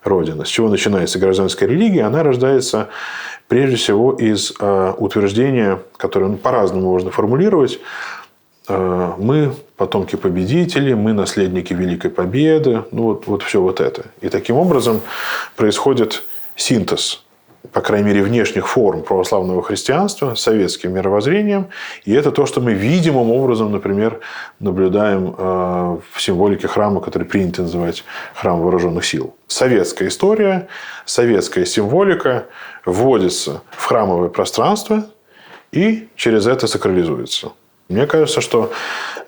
Родина, с чего начинается гражданская религия, она рождается прежде всего из утверждения, которое по-разному можно формулировать. Мы потомки победителей, мы наследники Великой Победы. Ну, вот все вот это. И таким образом происходит синтез, по крайней мере, внешних форм православного христианства с советским мировоззрением. И это то, что мы видимым образом, например, наблюдаем в символике храма, который принято называть храм вооруженных сил. Советская история, советская символика вводится в храмовое пространство и через это сакрализуется. Мне кажется, что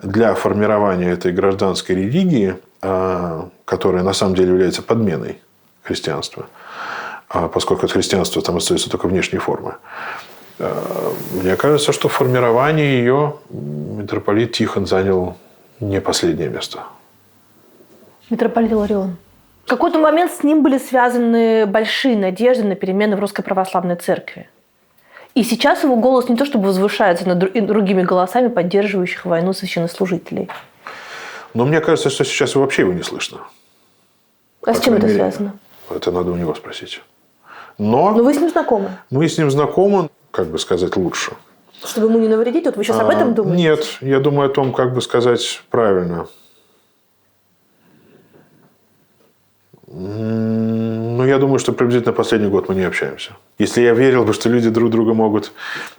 для формирования этой гражданской религии, которая на самом деле является подменой христианства, поскольку от христианства там остаются только внешние формы. Мне кажется, что в формировании ее митрополит Тихон занял не последнее место. Митрополит Иларион. В какой-то момент с ним были связаны большие надежды на перемены в Русской Православной Церкви. И сейчас его голос не то чтобы возвышается над другими голосами, поддерживающих войну священнослужителей. Но мне кажется, что сейчас вообще его не слышно. А с чем это связано? Это надо у него спросить. Но вы с ним знакомы? Мы с ним знакомы, как бы сказать, лучше. Чтобы ему не навредить? Вот вы сейчас об этом думаете? Нет, я думаю о том, как бы сказать правильно. Ну, я думаю, что приблизительно последний год мы не общаемся. Если я верил бы, что люди друг друга могут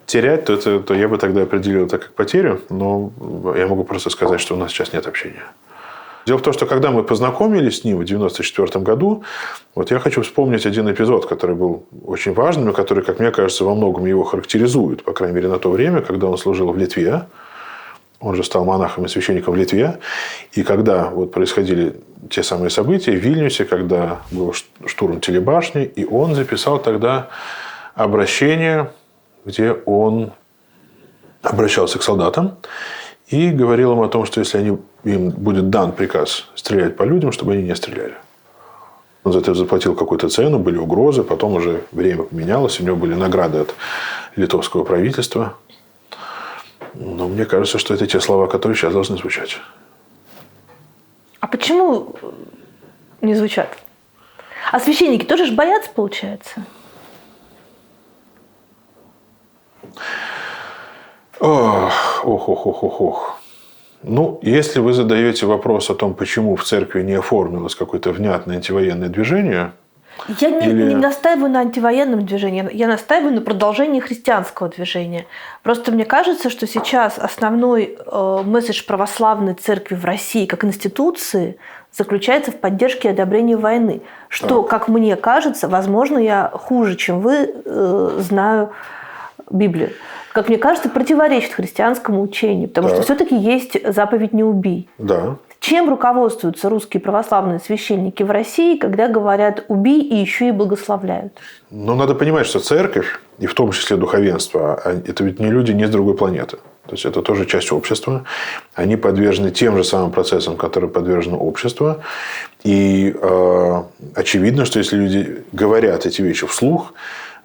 терять, то я бы тогда определил это как потерю. Но я могу просто сказать, что у нас сейчас нет общения. Дело в том, что когда мы познакомились с ним в 1994 году, вот я хочу вспомнить один эпизод, который был очень важным, и который, как мне кажется, во многом его характеризует, по крайней мере, на то время, когда он служил в Литве. Он же стал монахом и священником в Литве. И когда вот происходили те самые события в Вильнюсе, когда был штурм телебашни, и он записал тогда обращение, где он обращался к солдатам и говорил им о том, что если им будет дан приказ стрелять по людям, чтобы они не стреляли. Он за это заплатил какую-то цену, были угрозы, потом уже время поменялось, у него были награды от литовского правительства. Но мне кажется, что это те слова, которые сейчас должны звучать. А почему не звучат? А священники тоже ж боятся, получается? Ох. Ну, если вы задаете вопрос о том, почему в церкви не оформилось какое-то внятное антивоенное движение... Я не настаиваю на антивоенном движении, я настаиваю на продолжении христианского движения. Просто мне кажется, что сейчас основной месседж православной церкви в России как институции заключается в поддержке и одобрении войны. Что, как мне кажется, возможно, я хуже, чем вы, знаю Библию. Как мне кажется, противоречит христианскому учению, потому что все-таки есть заповедь «не убий». Да. Чем руководствуются русские православные священники в России, когда говорят «убий» и еще и благословляют? Но надо понимать, что церковь, и в том числе духовенство, это ведь не люди не с другой планеты. То есть, это тоже часть общества. Они подвержены тем же самым процессам, которые подвержено общество. И очевидно, что если люди говорят эти вещи вслух,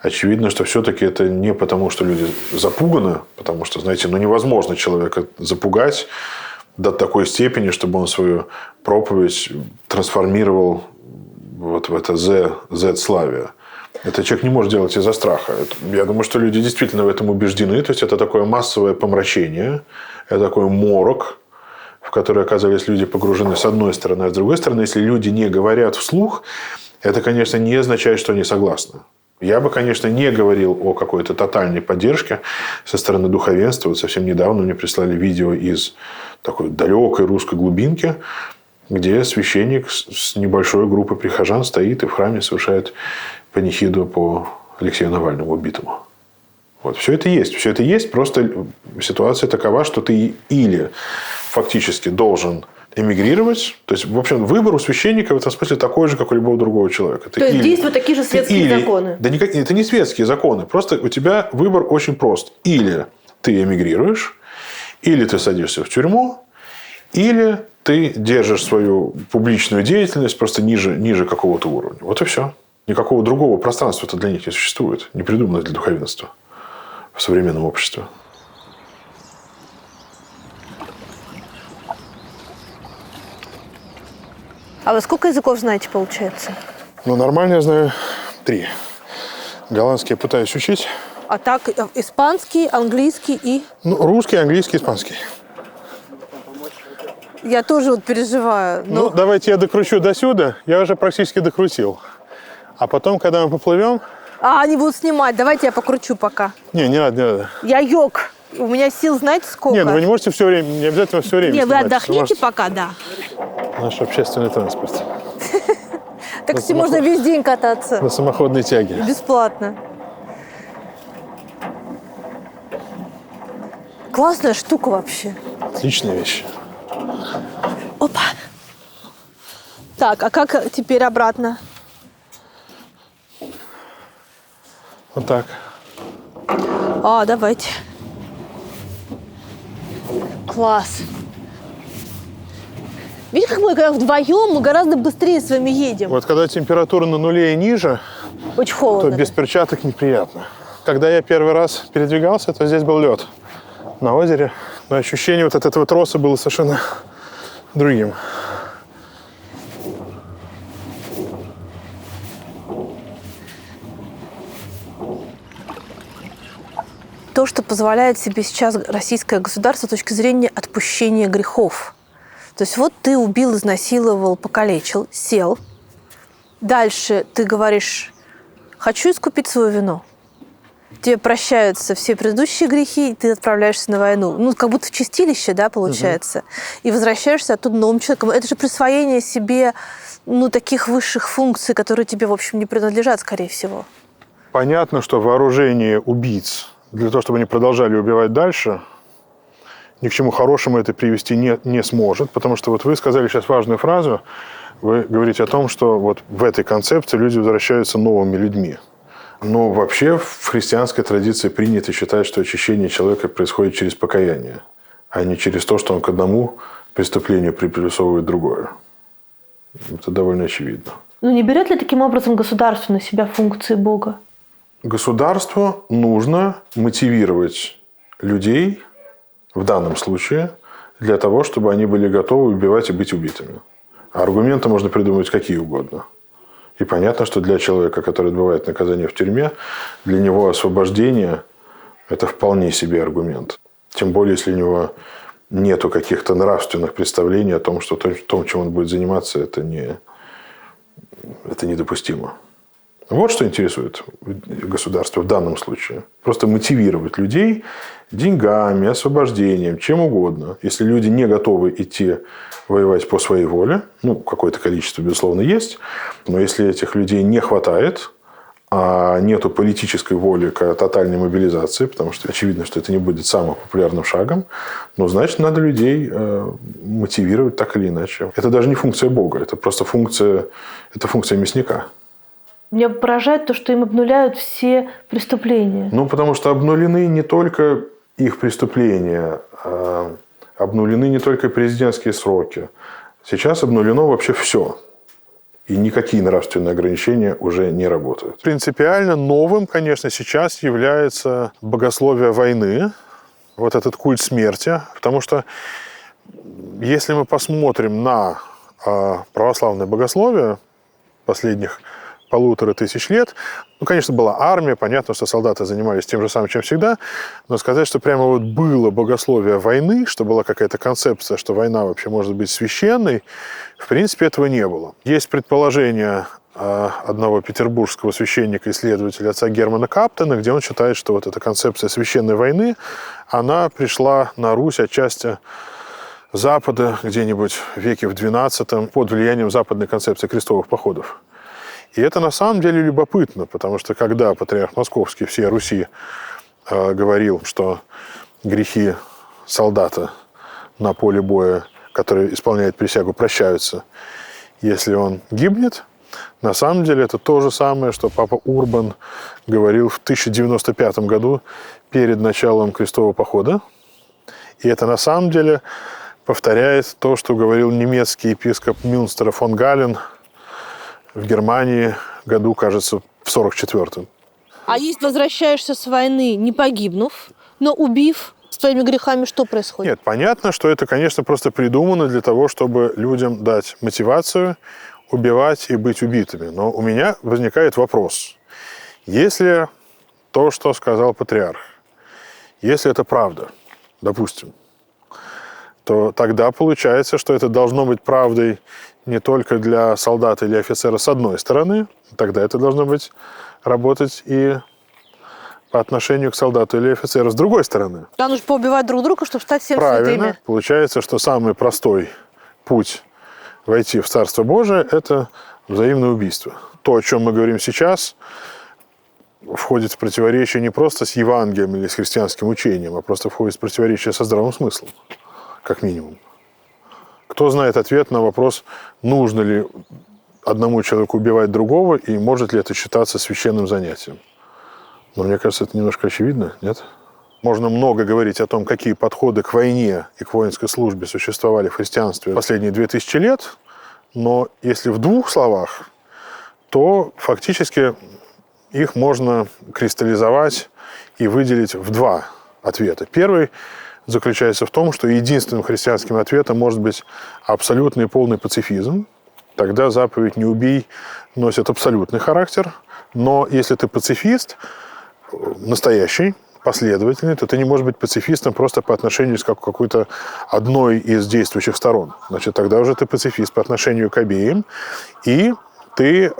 очевидно, что все-таки это не потому, что люди запуганы, потому что, знаете, невозможно человека запугать до такой степени, чтобы он свою проповедь трансформировал вот в это Z-славие. Это человек не может делать из-за страха. Я думаю, что люди действительно в этом убеждены. То есть, это такое массовое помрачение, это такой морок, в который оказались люди погружены с одной стороны, а с другой стороны, если люди не говорят вслух, это, конечно, не означает, что они согласны. Я бы, конечно, не говорил о какой-то тотальной поддержке со стороны духовенства. Вот совсем недавно мне прислали видео из такой далекой русской глубинки, где священник с небольшой группой прихожан стоит и в храме совершает панихиду по Алексею Навальному убитому. Вот. Все это есть. Просто ситуация такова, что ты или фактически должен эмигрировать. То есть, в общем, выбор у священника в этом смысле такой же, как у любого другого человека. То есть, действуют такие же светские законы? Да это не светские законы. Просто у тебя выбор очень прост. Или ты эмигрируешь, или ты садишься в тюрьму, или ты держишь свою публичную деятельность просто ниже какого-то уровня. Вот и все. Никакого другого пространства-то для них не существует. Не придумано для духовенства в современном обществе. А вы сколько языков знаете, получается? Нормально я знаю 3. Голландский я пытаюсь учить. А так, испанский, английский и... Русский, английский, испанский. Я тоже вот переживаю. Но... Давайте я докручу до сюда. Я уже практически докрутил. А потом, когда мы поплывем... они будут снимать. Давайте я покручу пока. Не надо. Я йог. У меня сил, знаете, сколько? Нет, вы не можете все время, не обязательно все время. Нет, вы снимать. отдохните пока, да. Наш общественный транспорт. Такси можно весь день кататься. На самоходной тяге. Бесплатно. Классная штука вообще. Отличная вещь. Опа. Так, а как теперь обратно? Вот так. Давайте. Класс. Видите, как мы когда вдвоем, мы гораздо быстрее с вами едем. Вот когда температура на нуле и ниже, Очень холодно. то без перчаток неприятно. Когда я первый раз передвигался, то здесь был лед на озере. Но ощущение вот от этого троса было совершенно другим. То, что позволяет себе сейчас российское государство с точки зрения отпущения грехов. То есть вот ты убил, изнасиловал, покалечил, сел. Дальше ты говоришь, хочу искупить свою вину. тебе прощаются все предыдущие грехи, и ты отправляешься на войну. Ну, как будто в чистилище, да, получается. И возвращаешься оттуда новым человеком. Это же присвоение себе, ну, таких высших функций, которые тебе, в общем, не принадлежат, скорее всего. Понятно, что вооружение убийц для того, чтобы они продолжали убивать дальше, ни к чему хорошему это привести не сможет, потому что вот вы сказали сейчас важную фразу, вы говорите о том, что вот в этой концепции люди возвращаются новыми людьми. Но вообще в христианской традиции принято считать, что очищение человека происходит через покаяние, а не через то, что он к одному преступлению приплюсовывает другое. Это довольно очевидно. Ну не берет ли таким образом государство на себя функции Бога? Государству нужно мотивировать людей, в данном случае, для того, чтобы они были готовы убивать и быть убитыми. А аргументы можно придумать какие угодно. И понятно, что для человека, который отбывает наказание в тюрьме, для него освобождение – это вполне себе аргумент. Тем более, если у него нету каких-то нравственных представлений о том, что том, чем он будет заниматься, это недопустимо. Вот что интересует государство в данном случае. Просто мотивировать людей деньгами, освобождением, чем угодно. Если люди не готовы идти воевать по своей воле, ну, какое-то количество, безусловно, есть, но если этих людей не хватает, а нету политической воли к тотальной мобилизации, потому что очевидно, что это не будет самым популярным шагом, ну, значит, надо людей мотивировать так или иначе. Это даже не функция Бога, это просто функция мясника. Меня поражает то, что им обнуляют все преступления. Ну, потому что обнулены не только их преступления, обнулены не только президентские сроки. Сейчас обнулено вообще все. И никакие нравственные ограничения уже не работают. Принципиально новым, конечно, сейчас является богословие войны, вот этот культ смерти. Потому что если мы посмотрим на православное богословие последних 1500 лет. Ну, конечно, была армия, понятно, что солдаты занимались тем же самым, чем всегда, но сказать, что прямо вот было богословие войны, что была какая-то концепция, что война вообще может быть священной, в принципе, этого не было. Есть предположение одного петербургского священника-исследователя отца Германа Каптена, где он считает, что вот эта концепция священной войны, она пришла на Русь отчасти Запада, где-нибудь в веке в XII, под влиянием западной концепции крестовых походов. И это на самом деле любопытно, потому что когда патриарх Московский всей Руси говорил, что грехи солдата на поле боя, который исполняет присягу, прощаются, если он гибнет, на самом деле это то же самое, что папа Урбан говорил в 1095 году перед началом крестового похода. И это на самом деле повторяет то, что говорил немецкий епископ Мюнстера фон Гален в Германии году, кажется, в 44-м. А если возвращаешься с войны, не погибнув, но убив с твоими грехами, что происходит? Нет, понятно, что это, конечно, просто придумано для того, чтобы людям дать мотивацию убивать и быть убитыми. Но у меня возникает вопрос. Если то, что сказал патриарх, если это правда, допустим, то тогда получается, что это должно быть правдой не только для солдата или офицера с одной стороны, тогда это должно быть работать и по отношению к солдату или офицеру с другой стороны. Да, нужно поубивать друг друга, чтобы стать всем Правильно. святыми. Получается, что самый простой путь войти в Царство Божие – это взаимное убийство. То, о чем мы говорим сейчас, входит в противоречие не просто с Евангелием или с христианским учением, а просто входит в противоречие со здравым смыслом, как минимум. Кто знает ответ на вопрос, нужно ли одному человеку убивать другого, и может ли это считаться священным занятием? Но мне кажется, это немножко очевидно, нет? Можно много говорить о том, какие подходы к войне и к воинской службе существовали в христианстве последние 2000 лет, но если в двух словах, то фактически их можно кристаллизовать и выделить в два ответа. Первый заключается в том, что единственным христианским ответом может быть абсолютный и полный пацифизм. Тогда заповедь «не убий» носит абсолютный характер. Но если ты пацифист, настоящий, последовательный, то ты не можешь быть пацифистом просто по отношению к какой-то одной из действующих сторон. Значит, тогда уже ты пацифист по отношению к обеим, и ты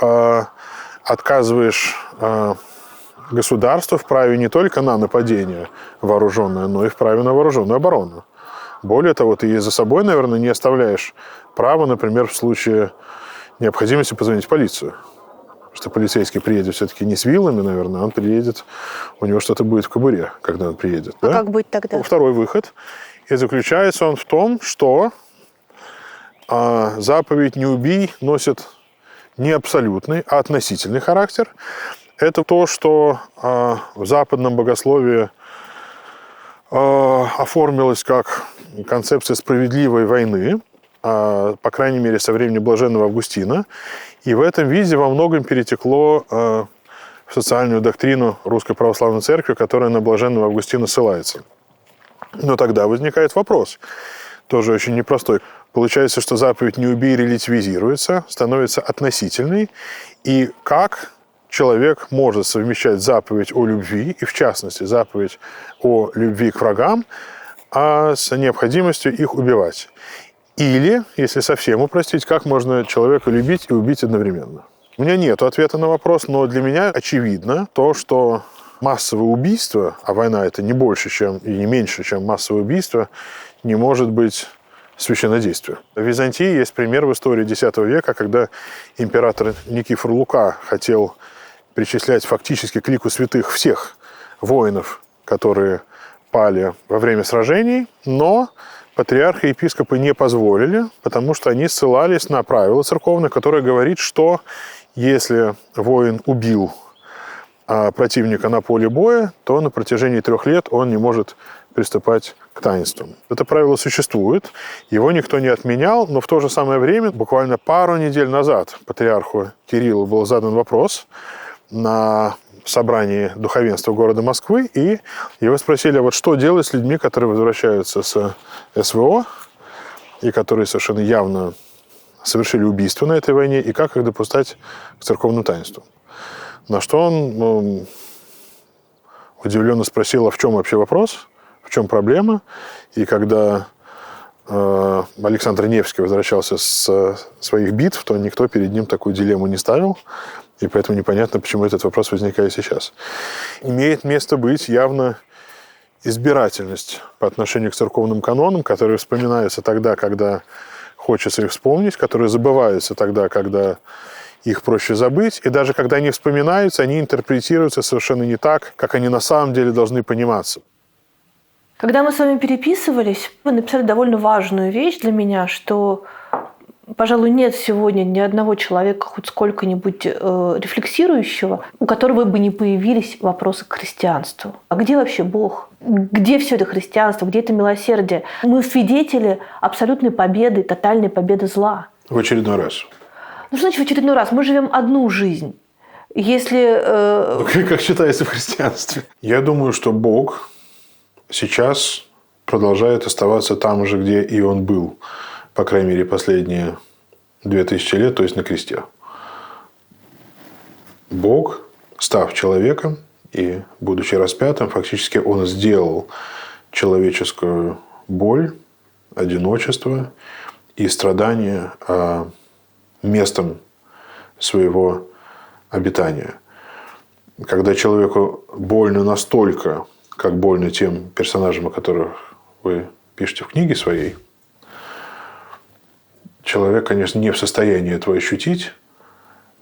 отказываешь государство вправе не только на нападение вооруженное, но и вправе на вооруженную оборону. Более того, ты за собой, наверное, не оставляешь права, например, в случае необходимости позвонить в полицию. Потому что полицейский приедет все-таки не с вилами, наверное, он приедет, у него что-то будет в кобуре, когда он приедет. А да? как быть тогда? Второй выход. И заключается он в том, что заповедь «не убий» носит не абсолютный, а относительный характер. Это то, что в западном богословии оформилось как концепция справедливой войны, по крайней мере, со времени блаженного Августина. И в этом виде во многом перетекло в социальную доктрину Русской Православной Церкви, которая на блаженного Августина ссылается. Но тогда возникает вопрос, тоже очень непростой. Получается, что заповедь «не убей» релятивизируется, становится относительной. И как человек может совмещать заповедь о любви, и в частности заповедь о любви к врагам, с необходимостью их убивать? Или, если совсем упростить, как можно человека любить и убить одновременно? У меня нет ответа на вопрос, но для меня очевидно то, что массовое убийство, а война это не больше, чем и не меньше, чем массовое убийство, не может быть священнодействием. В Византии есть пример в истории X века, когда император Никифор Лука хотел причислять фактически к лику святых всех воинов, которые пали во время сражений, но патриархи и епископы не позволили, потому что они ссылались на правило церковное, которое говорит, что если воин убил противника на поле боя, то на протяжении 3 лет он не может приступать к таинствам. Это правило существует, его никто не отменял, но в то же самое время, буквально пару недель назад, патриарху Кириллу был задан вопрос на собрании духовенства города Москвы, и его спросили, а вот что делать с людьми, которые возвращаются с СВО, и которые совершенно явно совершили убийство на этой войне, и как их допускать к церковным таинствам. На что он удивленно спросил, а в чем вообще вопрос, в чем проблема. И когда Александр Невский возвращался с своих битв, то никто перед ним такую дилемму не ставил. И поэтому непонятно, почему этот вопрос возникает сейчас. Имеет место быть явно избирательность по отношению к церковным канонам, которые вспоминаются тогда, когда хочется их вспомнить, которые забываются тогда, когда их проще забыть. И даже когда они вспоминаются, они интерпретируются совершенно не так, как они на самом деле должны пониматься. Когда мы с вами переписывались, вы написали довольно важную вещь для меня, что, пожалуй, нет сегодня ни одного человека, хоть сколько-нибудь рефлексирующего, у которого бы не появились вопросы к христианству. А где вообще Бог? Где все это христианство? Где это милосердие? Мы свидетели абсолютной победы, тотальной победы зла. В очередной раз. Ну, что значит в очередной раз? Мы живем одну жизнь. Если... Как считается в христианстве? Я думаю, что Бог сейчас продолжает оставаться там же, где и Он был, по крайней мере, последние 2000 лет, то есть на кресте. Бог, став человеком и будучи распятым, фактически Он сделал человеческую боль, одиночество и страдания местом своего обитания. Когда человеку больно настолько, как больно тем персонажам, о которых вы пишете в книге своей, человек, конечно, не в состоянии этого ощутить,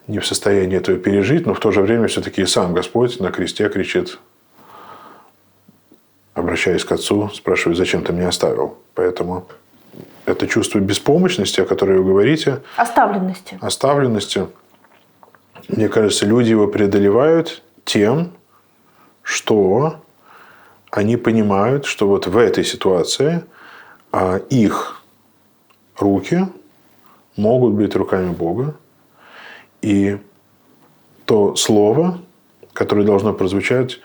не в состоянии этого пережить, но в то же время все-таки и сам Господь на кресте кричит, обращаясь к Отцу, спрашивает, зачем ты меня оставил? Поэтому это чувство беспомощности, о которой вы говорите, оставленности, мне кажется, люди его преодолевают тем, что они понимают, что вот в этой ситуации их руки могут быть руками Бога, и то слово, которое должно прозвучать,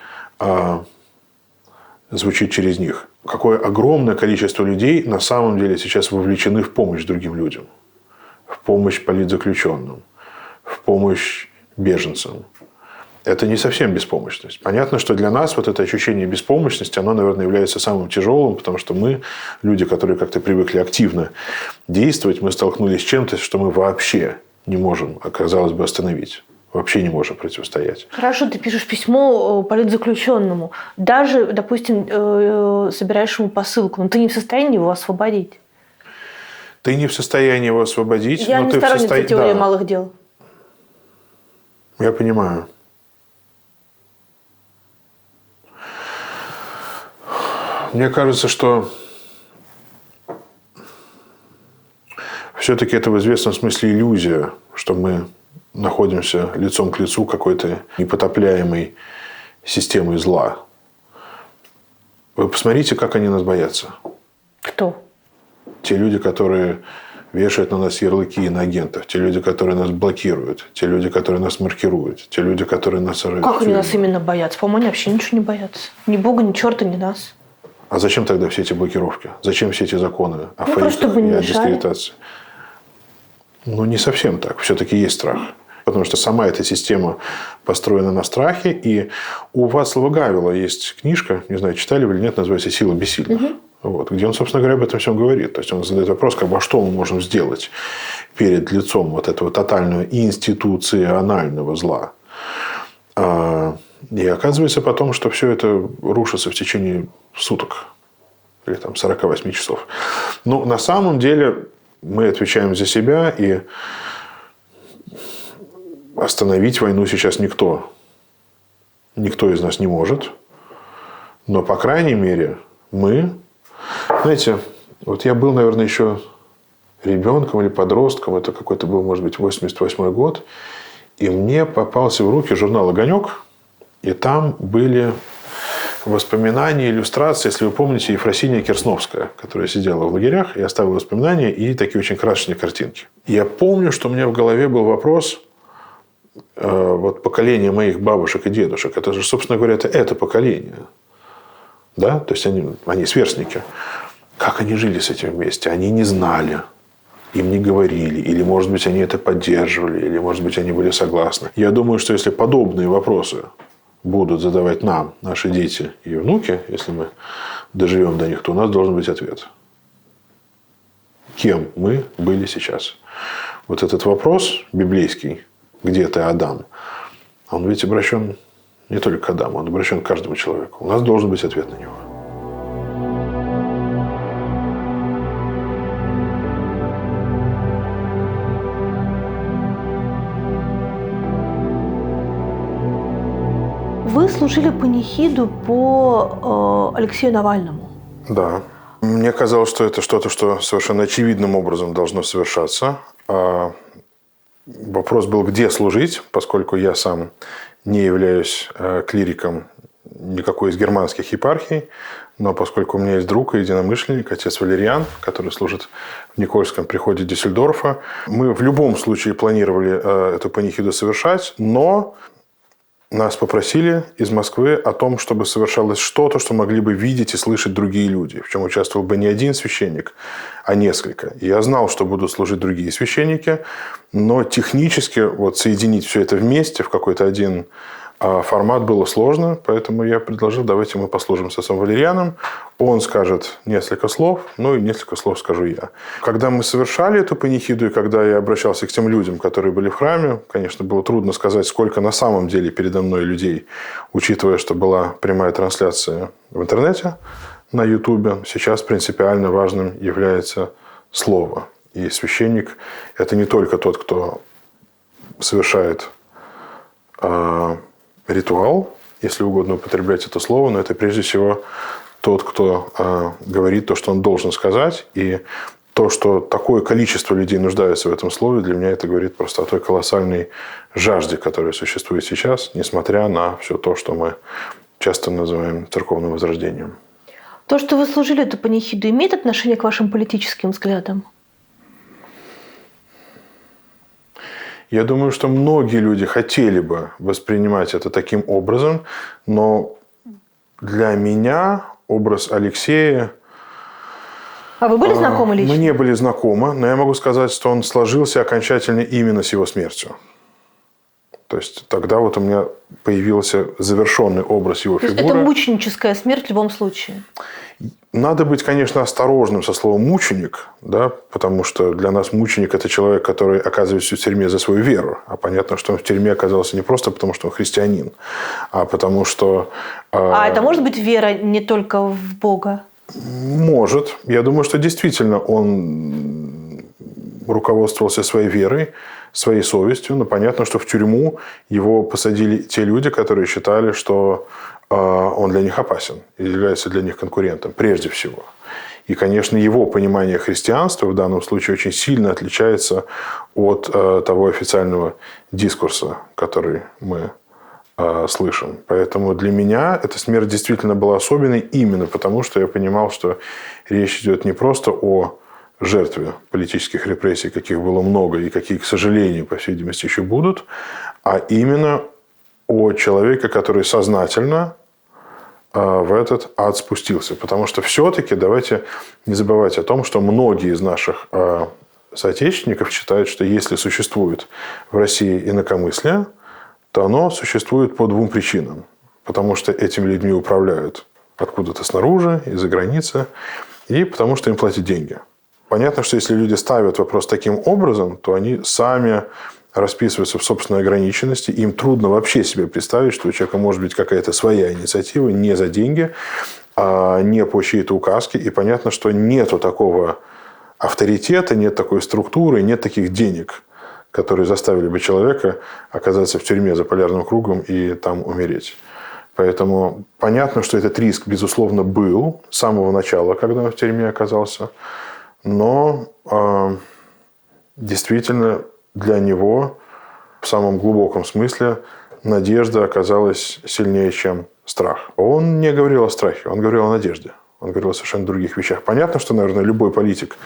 звучит через них. Какое огромное количество людей на самом деле сейчас вовлечены в помощь другим людям, в помощь политзаключенным, в помощь беженцам. Это не совсем беспомощность. Понятно, что для нас вот это ощущение беспомощности, оно, наверное, является самым тяжелым, потому что мы, люди, которые как-то привыкли активно действовать, мы столкнулись с чем-то, что мы вообще не можем, казалось бы, остановить. вообще не можем противостоять. Хорошо, ты пишешь письмо политзаключенному. Даже, допустим, собираешь ему посылку, но ты не в состоянии его освободить. Ты не в состоянии его освободить, Я но не ты в сторонница состоянии... теории Да, малых дел. я понимаю. Мне кажется, что все-таки это в известном смысле иллюзия, что мы находимся лицом к лицу какой-то непотопляемой системой зла. Вы посмотрите, как они нас боятся. Кто? Те люди, которые вешают на нас ярлыки на агентов, те люди, которые нас блокируют, те люди, которые нас маркируют, те люди, которые нас... Как они нас именно боятся? По-моему, они вообще ничего не боятся. Ни Бога, ни черта, ни нас. А зачем тогда все эти блокировки? Зачем все эти законы о фейках бы не и о мешали. дискредитации? Ну, не совсем так. Все-таки есть страх. Потому что сама эта система построена на страхе. И у Вацлава Гавела есть книжка, не знаю, читали вы или нет, называется «Сила бессильных». Угу. Вот, где он, собственно говоря, об этом всем говорит. То есть, он задает вопрос, как бы, а что мы можем сделать перед лицом вот этого тотального институционального зла. И оказывается потом, что все это рушится в течение суток. Или там 48 часов. Но на самом деле мы отвечаем за себя. И остановить войну сейчас никто из нас не может. Но, по крайней мере, мы... Знаете, вот я был, наверное, еще ребенком или подростком. Это какой-то был, может быть, 88-й год. И мне попался в руки журнал «Огонек». И там были воспоминания, иллюстрации. Если вы помните, Ефросинья Керсновская, которая сидела в лагерях и оставила воспоминания и такие очень красочные картинки. И я помню, что у меня в голове был вопрос... Вот поколение моих бабушек и дедушек, это же, собственно говоря, это поколение. Да? То есть, они сверстники. Как они жили с этим вместе? Они не знали. Им не говорили. Или, может быть, они это поддерживали. Или, может быть, они были согласны. Я думаю, что если подобные вопросы будут задавать нам, наши дети и внуки, если мы доживем до них, то у нас должен быть ответ. Кем мы были сейчас? Вот этот вопрос библейский, где ты, Адам, он ведь обращен не только к Адаму, он обращен к каждому человеку. У нас должен быть ответ на него. Вы служили панихиду по Алексею Навальному. Да. Мне казалось, что это что-то, что совершенно очевидным образом должно совершаться. Вопрос был, где служить, поскольку я сам не являюсь клириком никакой из германских епархий, но поскольку у меня есть друг и единомышленник, отец Валериан, который служит в Никольском приходе Дюссельдорфа, мы в любом случае планировали эту панихиду совершать, но нас попросили из Москвы о том, чтобы совершалось что-то, что могли бы видеть и слышать другие люди, в чем участвовал бы не один священник, а несколько. И я знал, что будут служить другие священники, но технически вот соединить все это вместе в какой-то один формат было сложно, поэтому я предложил, давайте мы послужим с отцом Валерианом. Он скажет несколько слов, ну и несколько слов скажу я. Когда мы совершали эту панихиду, и когда я обращался к тем людям, которые были в храме, конечно, было трудно сказать, сколько на самом деле передо мной людей, учитывая, что была прямая трансляция в интернете на Ютубе. Сейчас принципиально важным является слово. И священник – это не только тот, кто совершает ритуал, если угодно употреблять это слово, но это прежде всего тот, кто говорит то, что он должен сказать. И то, что такое количество людей нуждается в этом слове, для меня это говорит просто о той колоссальной жажде, которая существует сейчас, несмотря на все то, что мы часто называем церковным возрождением. То, что вы служили эту панихиду, имеет отношение к вашим политическим взглядам? Я думаю, что многие люди хотели бы воспринимать это таким образом, но для меня образ Алексея... А вы были знакомы лично? Мы не были знакомы, но я могу сказать, что он сложился окончательно именно с его смертью. То есть тогда вот у меня появился завершенный образ его фигуры. То есть это мученическая смерть в любом случае? Надо быть, конечно, осторожным со словом «мученик», да, потому что для нас мученик – это человек, который оказывается в тюрьме за свою веру. А понятно, что он в тюрьме оказался не просто потому, что он христианин, а потому что… А это может быть вера не только в Бога? Может. Я думаю, что действительно он руководствовался своей верой, своей совестью. Но понятно, что в тюрьму его посадили те люди, которые считали, что он для них опасен и является для них конкурентом, прежде всего. И, конечно, его понимание христианства в данном случае очень сильно отличается от того официального дискурса, который мы слышим. Поэтому для меня эта смерть действительно была особенной именно потому, что я понимал, что речь идет не просто о жертве политических репрессий, каких было много и какие, к сожалению, по всей видимости, еще будут, а именно о человеке, который сознательно в этот ад спустился. Потому что все-таки давайте не забывать о том, что многие из наших соотечественников считают, что если существует в России инакомыслие, то оно существует по двум причинам. Потому что этими людьми управляют откуда-то снаружи, из-за границы, и потому что им платят деньги. Понятно, что если люди ставят вопрос таким образом, то они сами расписываются в собственной ограниченности. Им трудно вообще себе представить, что у человека может быть какая-то своя инициатива не за деньги, не по чьей-то указке. И понятно, что нету такого авторитета, нет такой структуры, нет таких денег, которые заставили бы человека оказаться в тюрьме за полярным кругом и там умереть. Поэтому понятно, что этот риск, безусловно, был с самого начала, когда он в тюрьме оказался. Но действительно для него в самом глубоком смысле надежда оказалась сильнее, чем страх. Он не говорил о страхе, он говорил о надежде. Он говорил о совершенно других вещах. Понятно, что, наверное, любой политик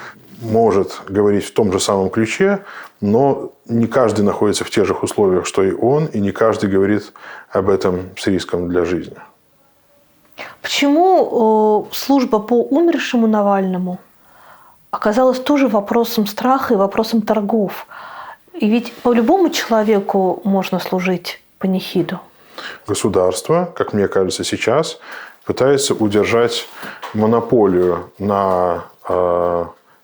может говорить в том же самом ключе, но не каждый находится в тех же условиях, что и он, и не каждый говорит об этом с риском для жизни. Почему служба по умершему Навальному оказалась тоже вопросом страха и вопросом торгов? И ведь по любому человеку можно служить панихиду. Государство, как мне кажется сейчас, пытается удержать монополию на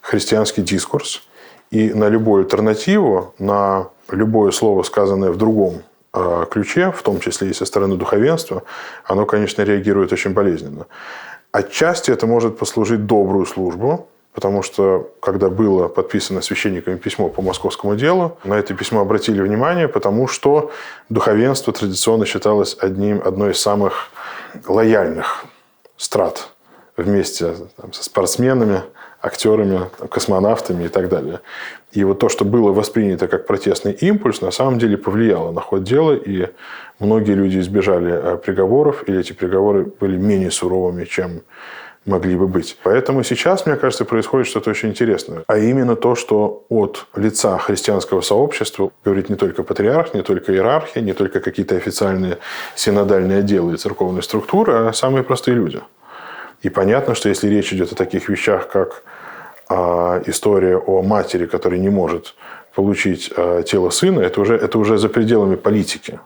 христианский дискурс и на любую альтернативу, на любое слово, сказанное в другом ключе, в том числе и со стороны духовенства, оно, конечно, реагирует очень болезненно. Отчасти это может послужить добрую службу, потому что, когда было подписано священниками письмо по московскому делу, на это письмо обратили внимание, потому что духовенство традиционно считалось одной из самых лояльных страт вместе со спортсменами, актерами, космонавтами и так далее. И вот то, что было воспринято как протестный импульс, на самом деле повлияло на ход дела, и многие люди избежали приговоров, или эти приговоры были менее суровыми, чем могли бы быть. Поэтому сейчас, мне кажется, происходит что-то очень интересное. А именно то, что от лица христианского сообщества говорит не только патриарх, не только иерархия, не только какие-то официальные синодальные отделы и церковные структуры, а самые простые люди. И понятно, что если речь идет о таких вещах, как история о матери, которая не может получить тело сына, это уже за пределами политики.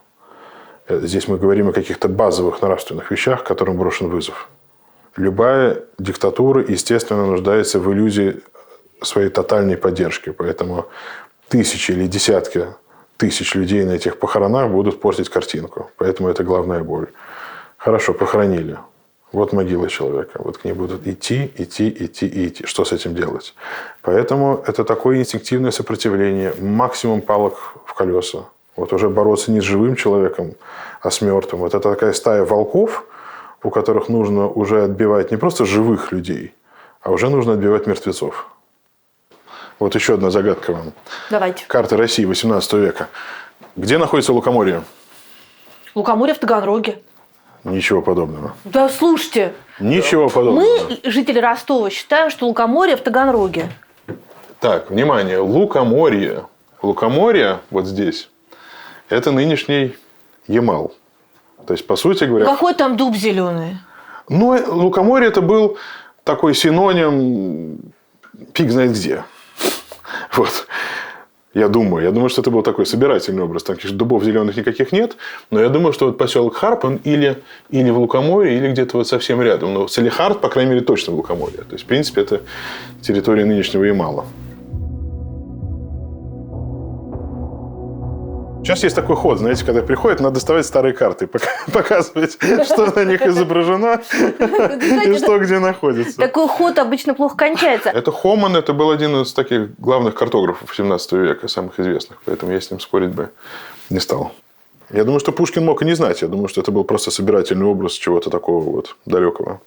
Здесь мы говорим о каких-то базовых нравственных вещах, которым брошен вызов. Любая диктатура, естественно, нуждается в иллюзии своей тотальной поддержки. Поэтому тысячи или десятки тысяч людей на этих похоронах будут портить картинку. Поэтому это главная боль. Хорошо, похоронили. Вот могила человека. Вот к ней будут идти. Что с этим делать? Поэтому это такое инстинктивное сопротивление. Максимум палок в колеса. Вот уже бороться не с живым человеком, а с мертвым. Вот это такая стая волков, у которых нужно уже отбивать не просто живых людей, а уже нужно отбивать мертвецов. Вот еще одна загадка вам. Давайте. Карта России XVIII века. Где находится Лукоморье? Лукоморье в Таганроге. Ничего подобного. Да слушайте. Ничего подобного. Мы, жители Ростова, считаем, что Лукоморье в Таганроге. Так, внимание. Лукоморье. Лукоморье вот здесь. Это нынешний Ямал. То есть, по сути говоря... Какой там дуб зеленый? Ну, Лукоморье это был такой синоним фиг знает где. Вот. Я думаю, что это был такой собирательный образ. Там, конечно, дубов зеленых никаких нет, но я думаю, что вот поселок Харп, он или в Лукоморье, или где-то вот совсем рядом. Но Салехард, по крайней мере, точно в Лукоморье. То есть, в принципе, это территория нынешнего Ямала. Сейчас есть такой ход, знаете, когда приходят, надо доставать старые карты, показывать, что на них изображено и что где находится. Такой ход обычно плохо кончается. Это Хоман, это был один из таких главных картографов 17 века, самых известных, поэтому я с ним спорить бы не стал. Я думаю, что Пушкин мог и не знать, я думаю, что это был просто собирательный образ чего-то такого вот далекого.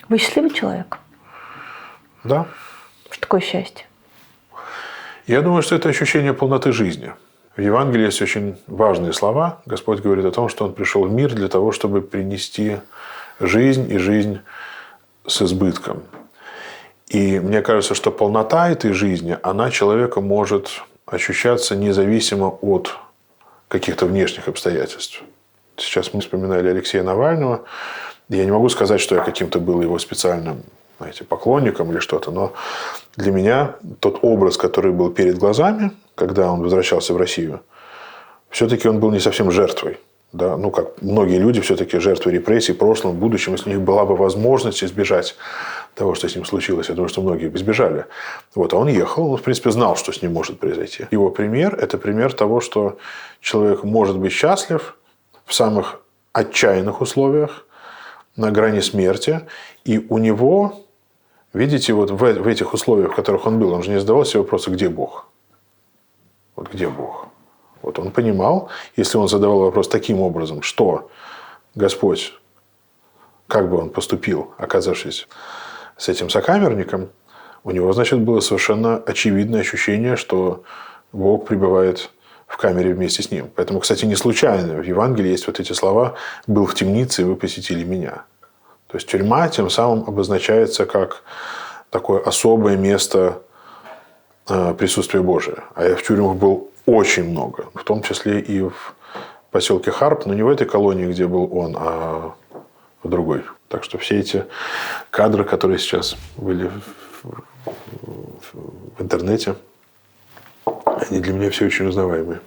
Вы счастливый человек? Да. Что такое счастье? Я думаю, что это ощущение полноты жизни. В Евангелии есть очень важные слова. Господь говорит о том, что Он пришел в мир для того, чтобы принести жизнь и жизнь с избытком. И мне кажется, что полнота этой жизни, она человека может ощущаться независимо от каких-то внешних обстоятельств. Сейчас мы вспоминали Алексея Навального. Я не могу сказать, что я каким-то был его специальным, знаете, поклонником или что-то, но для меня тот образ, который был перед глазами, когда он возвращался в Россию, все-таки он был не совсем жертвой. Да? Ну, как многие люди, все-таки жертвы репрессий в прошлом, в будущем, если у них была бы возможность избежать того, что с ним случилось. Я думаю, что многие бы избежали. Вот, а он ехал, он, в принципе, знал, что с ним может произойти. Его пример – это пример того, что человек может быть счастлив в самых отчаянных условиях, на грани смерти, и у него, видите, вот в этих условиях, в которых он был, он же не задавал себе вопроса, где Бог? Вот где Бог? Вот он понимал, если он задавал вопрос таким образом, что Господь, как бы он поступил, оказавшись с этим сокамерником, у него, значит, было совершенно очевидное ощущение, что Бог пребывает в камере вместе с ним. Поэтому, кстати, не случайно в Евангелии есть вот эти слова «был в темнице, и вы посетили меня». То есть тюрьма тем самым обозначается как такое особое место присутствия Божия. А я в тюрьмах был очень много, в том числе и в поселке Харп, но не в этой колонии, где был он, а в другой. Так что все эти кадры, которые сейчас были в интернете, они для меня все очень узнаваемые.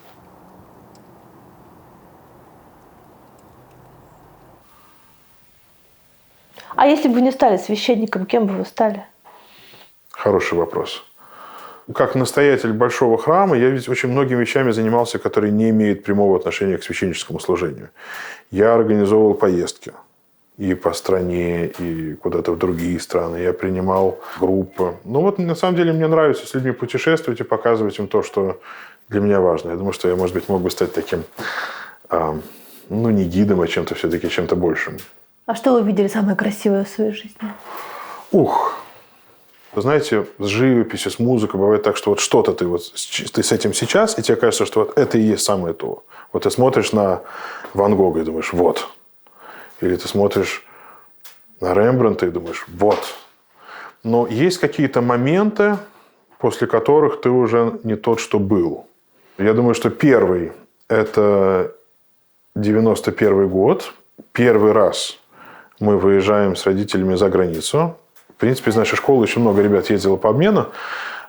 А если бы вы не стали священником, кем бы вы стали? Хороший вопрос. Как настоятель большого храма, я ведь очень многими вещами занимался, которые не имеют прямого отношения к священническому служению. Я организовывал поездки и по стране, и куда-то в другие страны. Я принимал группы. Ну вот, на самом деле, мне нравится с людьми путешествовать и показывать им то, что для меня важно. Я думаю, что я, может быть, мог бы стать таким, ну, не гидом, а чем-то все-таки, чем-то большим. А что вы видели самое красивое в своей жизни? Вы знаете, с живописью, с музыкой бывает так, что вот что-то ты с этим сейчас, и тебе кажется, что вот это и есть самое то. Вот ты смотришь на Ван Гога и думаешь, вот. Или ты смотришь на Рембрандта и думаешь, вот. Но есть какие-то моменты, после которых ты уже не тот, что был. Я думаю, что первый – это 91 год. Первый раз мы выезжаем с родителями за границу. В принципе, из нашей школы очень много ребят ездило по обмену,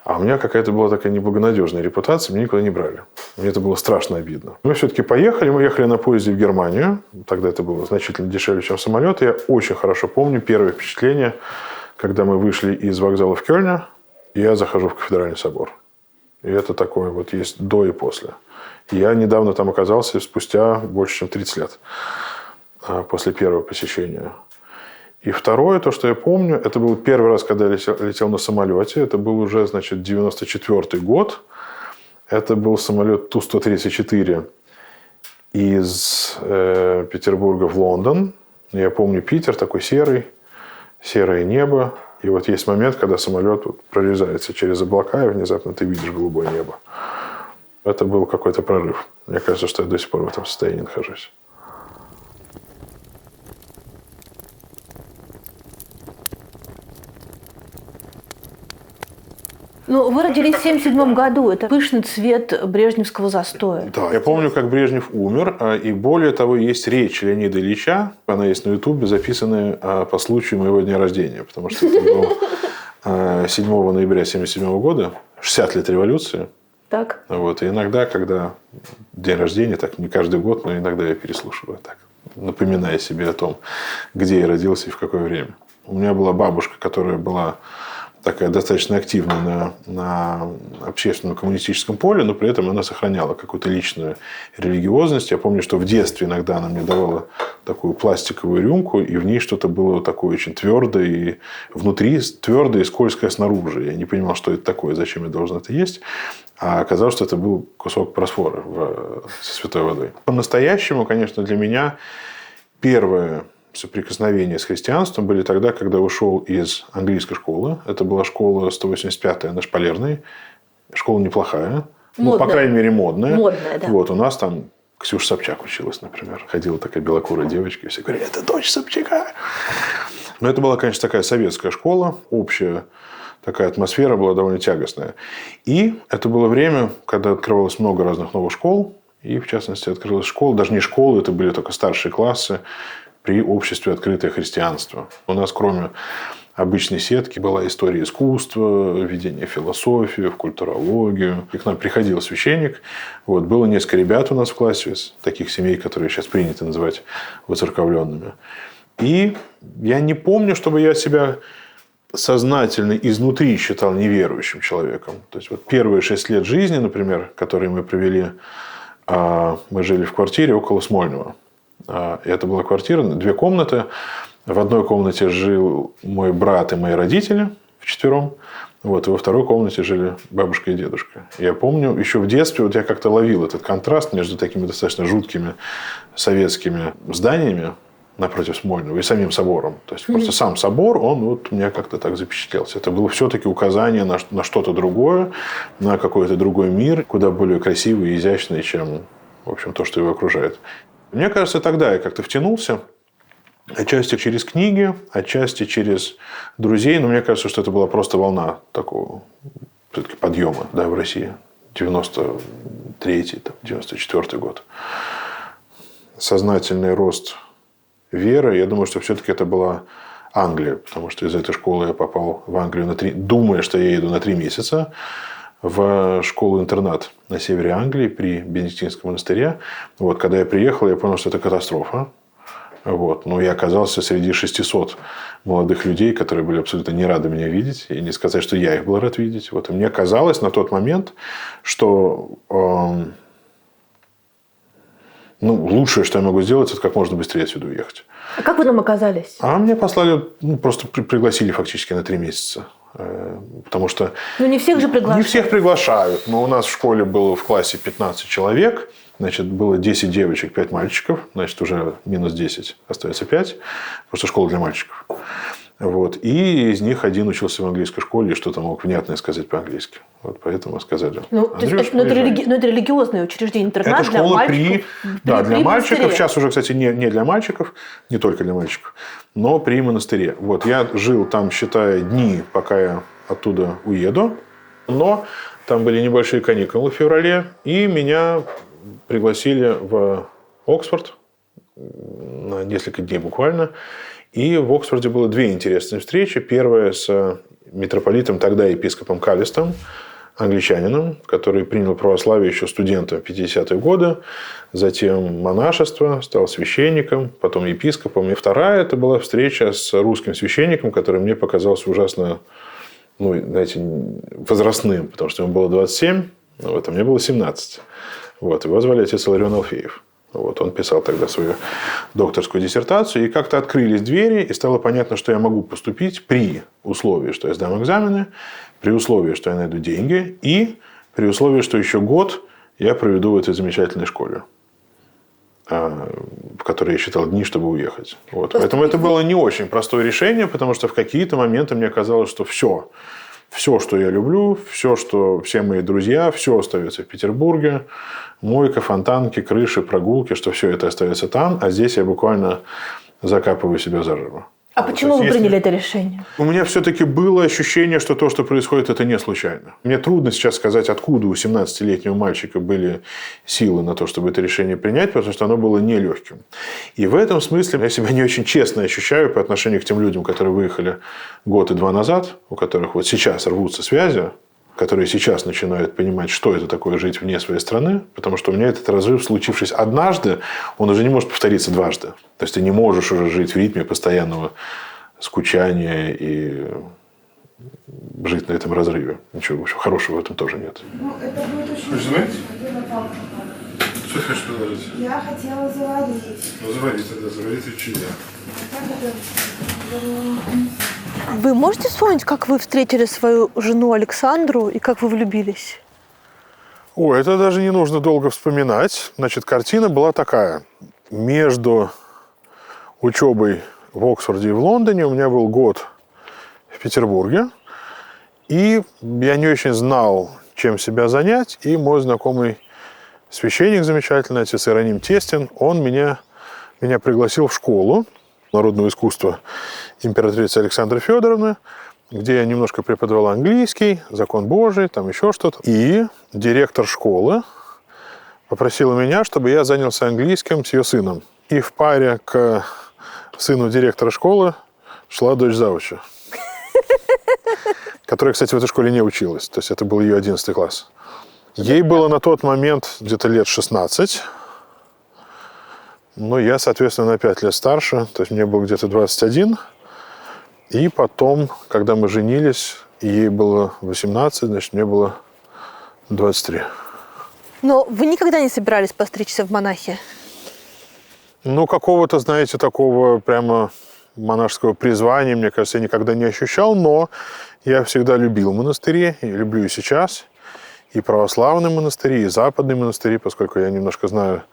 а у меня какая-то была такая неблагонадежная репутация, меня никуда не брали. Мне это было страшно обидно. Мы все-таки поехали, мы ехали на поезде в Германию. Тогда это было значительно дешевле, чем самолет. Я очень хорошо помню первое впечатление, когда мы вышли из вокзала в Кёльне, и я захожу в Кафедральный собор. И это такое вот есть до и после. Я недавно там оказался спустя больше, чем 30 лет после первого посещения. И второе, то, что я помню, это был первый раз, когда я летел на самолете. Это был уже, значит, 94 год. Это был самолет Ту-134 из Петербурга в Лондон. Я помню Питер, такой серый, серое небо. И вот есть момент, когда самолет вот прорезается через облака, и внезапно ты видишь голубое небо. Это был какой-то прорыв. Мне кажется, что я до сих пор в этом состоянии нахожусь. Ну, вы родились в 1977 году. Это пышный цвет брежневского застоя. Да, я помню, как Брежнев умер. И более того, есть речь Леонида Ильича. Она есть на Ютубе, записанная по случаю моего дня рождения. Потому что это был 7 ноября 1977 года, 60 лет революции. Так. Вот. И иногда, когда день рождения, так не каждый год, но иногда я переслушиваю так, напоминая себе о том, где я родился и в какое время. У меня была бабушка, которая была такая достаточно активная на общественном коммунистическом поле, но при этом она сохраняла какую-то личную религиозность. Я помню, что в детстве иногда она мне давала такую пластиковую рюмку, и в ней что-то было такое очень твердое, и внутри твердое и скользкое снаружи. Я не понимал, что это такое, зачем я должен это есть. А оказалось, что это был кусок просфора со святой водой. По-настоящему, конечно, для меня первое соприкосновения с христианством были тогда, когда ушел из английской школы. Это была школа 185-я на Шпалерной. Школа неплохая. Ну, по крайней мере, модная. Модная, да. Вот, у нас там Ксюша Собчак училась, например. Ходила такая белокурая девочка, и все говорили, это дочь Собчака. Но это была, конечно, такая советская школа. Общая такая атмосфера была довольно тягостная. И это было время, когда открывалось много разных новых школ. И, в частности, открылась школа. Даже не школы, это были только старшие классы при обществе «Открытое христианство». У нас, кроме обычной сетки, была история искусства, введение в философию, в культурологию. И к нам приходил священник. Вот. Было несколько ребят у нас в классе из таких семей, которые сейчас принято называть воцерковленными. И я не помню, чтобы я себя сознательно изнутри считал неверующим человеком. То есть, вот первые 6 лет жизни, например, которые мы провели, мы жили в квартире около Смольного. Это была квартира, 2 комнаты. В одной комнате жил мой брат и мои родители вчетвером. Вот, и во второй комнате жили бабушка и дедушка. Я помню, еще в детстве вот я как-то ловил этот контраст между такими достаточно жуткими советскими зданиями напротив Смольного и самим собором. То есть, просто сам собор, он вот у меня как-то так запечатлелся. Это было все-таки указание на что-то другое, на какой-то другой мир, куда более красивый и изящный, чем, в общем, то, что его окружает. Мне кажется, тогда я как-то втянулся. Отчасти через книги, отчасти через друзей. Но мне кажется, что это была просто волна такого все-таки подъема, да, в России. 93-й, 94-й год. Сознательный рост веры. Я думаю, что все-таки это была Англия. Потому что из этой школы я попал в Англию, думая, что я еду на 3 месяца. В школу-интернат на севере Англии при Бенедиктинском монастыре. Вот, когда я приехал, я понял, что это катастрофа. Вот. Но я оказался среди 600 молодых людей, которые были абсолютно не рады меня видеть. И не сказать, что я их был рад видеть. Вот. И мне казалось на тот момент, что лучшее, что я могу сделать, это как можно быстрее отсюда уехать. А как вы нам оказались? А мне послали, просто пригласили фактически на 3 месяца. Потому что... Ну, не всех же приглашают. Не всех приглашают. Но у нас в школе было в классе 15 человек. Значит, было 10 девочек, 5 мальчиков. Значит, уже минус 10, остается 5. Просто школа для мальчиков. Вот. И из них один учился в английской школе и что-то мог внятное сказать по-английски. Вот поэтому сказали. Это религиозное учреждение, интернат это для школа мальчиков. для мальчиков. Сейчас уже, кстати, не для мальчиков, не только для мальчиков, но при монастыре. Вот. Я жил там, считая дни, пока я оттуда уеду. Но там были небольшие каникулы в феврале. И меня пригласили в Оксфорд на несколько дней буквально. И в Оксфорде было 2 интересные встречи. Первая с митрополитом, тогда епископом Калистом, англичанином, который принял православие еще студентом в 50-е годы. Затем монашество, стал священником, потом епископом. И вторая это была встреча с русским священником, который мне показался ужасно, возрастным, потому что ему было 27, а мне было 17. Вот. Его звали отец Иларион Алфеев. Вот, он писал тогда свою докторскую диссертацию. И как-то открылись двери, и стало понятно, что я могу поступить при условии, что я сдам экзамены, при условии, что я найду деньги, и при условии, что еще год я проведу в этой замечательной школе, в которой я считал дни, чтобы уехать. Вот. Поэтому это было не очень простое решение, потому что в какие-то моменты мне казалось, что все, что я люблю, все мои друзья, все остается в Петербурге. Мойка, фонтанки, крыши, прогулки, что все это остается там, а здесь я буквально закапываю себя заживо. А почему вы приняли это решение? У меня все-таки было ощущение, что то, что происходит, это не случайно. Мне трудно сейчас сказать, откуда у 17-летнего мальчика были силы на то, чтобы это решение принять, потому что оно было нелегким. И в этом смысле я себя не очень честно ощущаю по отношению к тем людям, которые выехали год и 2 назад, у которых вот сейчас рвутся связи, которые сейчас начинают понимать, что это такое жить вне своей страны, потому что у меня этот разрыв, случившись однажды, он уже не может повториться дважды. То есть ты не можешь уже жить в ритме постоянного скучания и жить на этом разрыве. Ничего, в общем, хорошего в этом тоже нет. Ну, это будет очень... Хочешь заварить? Что ты хочешь предложить? Я хотела заварить. Ну, завари тогда, завари ты чили. Вы можете вспомнить, как вы встретили свою жену Александру и как вы влюбились? Ой, это даже не нужно долго вспоминать. Значит, картина была такая. Между учебой в Оксфорде и в Лондоне у меня был год в Петербурге. И я не очень знал, чем себя занять. И мой знакомый священник замечательный, отец Иероним Тестин, он меня пригласил в школу народного искусства императрицы Александры Федоровны, где я немножко преподавал английский, закон Божий, там еще что-то. И директор школы попросила меня, чтобы я занялся английским с ее сыном. И в паре к сыну директора школы шла дочь завуча, которая, кстати, в этой школе не училась. То есть это был ее 11 класс. Ей было на тот момент где-то лет 16. Но я, соответственно, на 5 лет старше. То есть мне было где-то 21. И потом, когда мы женились, ей было 18, значит, мне было 23. Но вы никогда не собирались постричься в монахи? Ну, какого-то, знаете, такого прямо монашеского призвания, мне кажется, я никогда не ощущал. Но я всегда любил монастыри, и люблю и сейчас. И православные монастыри, и западные монастыри, поскольку я немножко знаю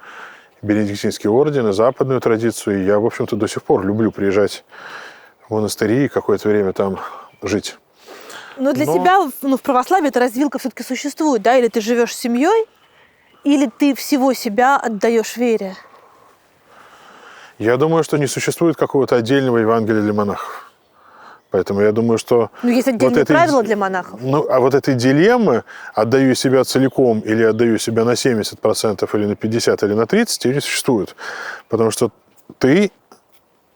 Бенедиктинский орден и западную традицию. И я, в общем-то, до сих пор люблю приезжать в монастыри и какое-то время там жить. Но для тебя в православии эта развилка все-таки существует, да? Или ты живешь с семьей, или ты всего себя отдаешь вере? Я думаю, что не существует какого-то отдельного Евангелия для монахов. Поэтому я думаю, что... Ну, есть отдельные правила для монахов. Ну, а вот этой дилеммы, отдаю себя целиком или отдаю себя на 70% или на 50% или на 30%, ее не существует. Потому что ты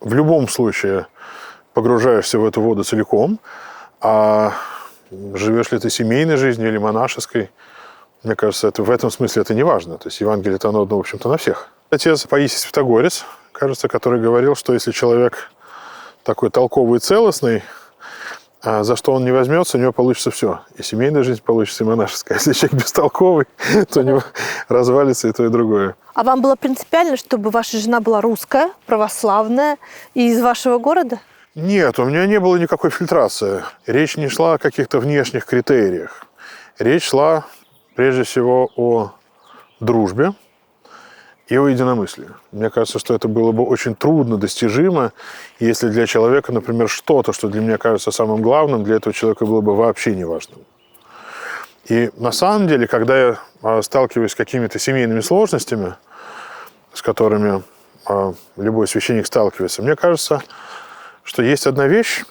в любом случае погружаешься в эту воду целиком, а живешь ли ты семейной жизнью или монашеской, мне кажется, в этом смысле это не важно. То есть Евангелие-то оно одно, в общем-то, на всех. Отец Паисий Святогорец, кажется, который говорил, что если человек такой толковый и целостный, за что он не возьмется, у него получится все. И семейная жизнь получится, и монашеская. Если человек бестолковый, то у него развалится и то, и другое. А вам было принципиально, чтобы ваша жена была русская, православная и из вашего города? Нет, у меня не было никакой фильтрации. Речь не шла о каких-то внешних критериях. Речь шла, прежде всего, о дружбе и о единомыслии. Мне кажется, что это было бы очень трудно достижимо, если для человека, например, что-то, что для меня кажется самым главным, для этого человека было бы вообще неважным. И на самом деле, когда я сталкиваюсь с какими-то семейными сложностями, с которыми любой священник сталкивается, мне кажется, что есть одна вещь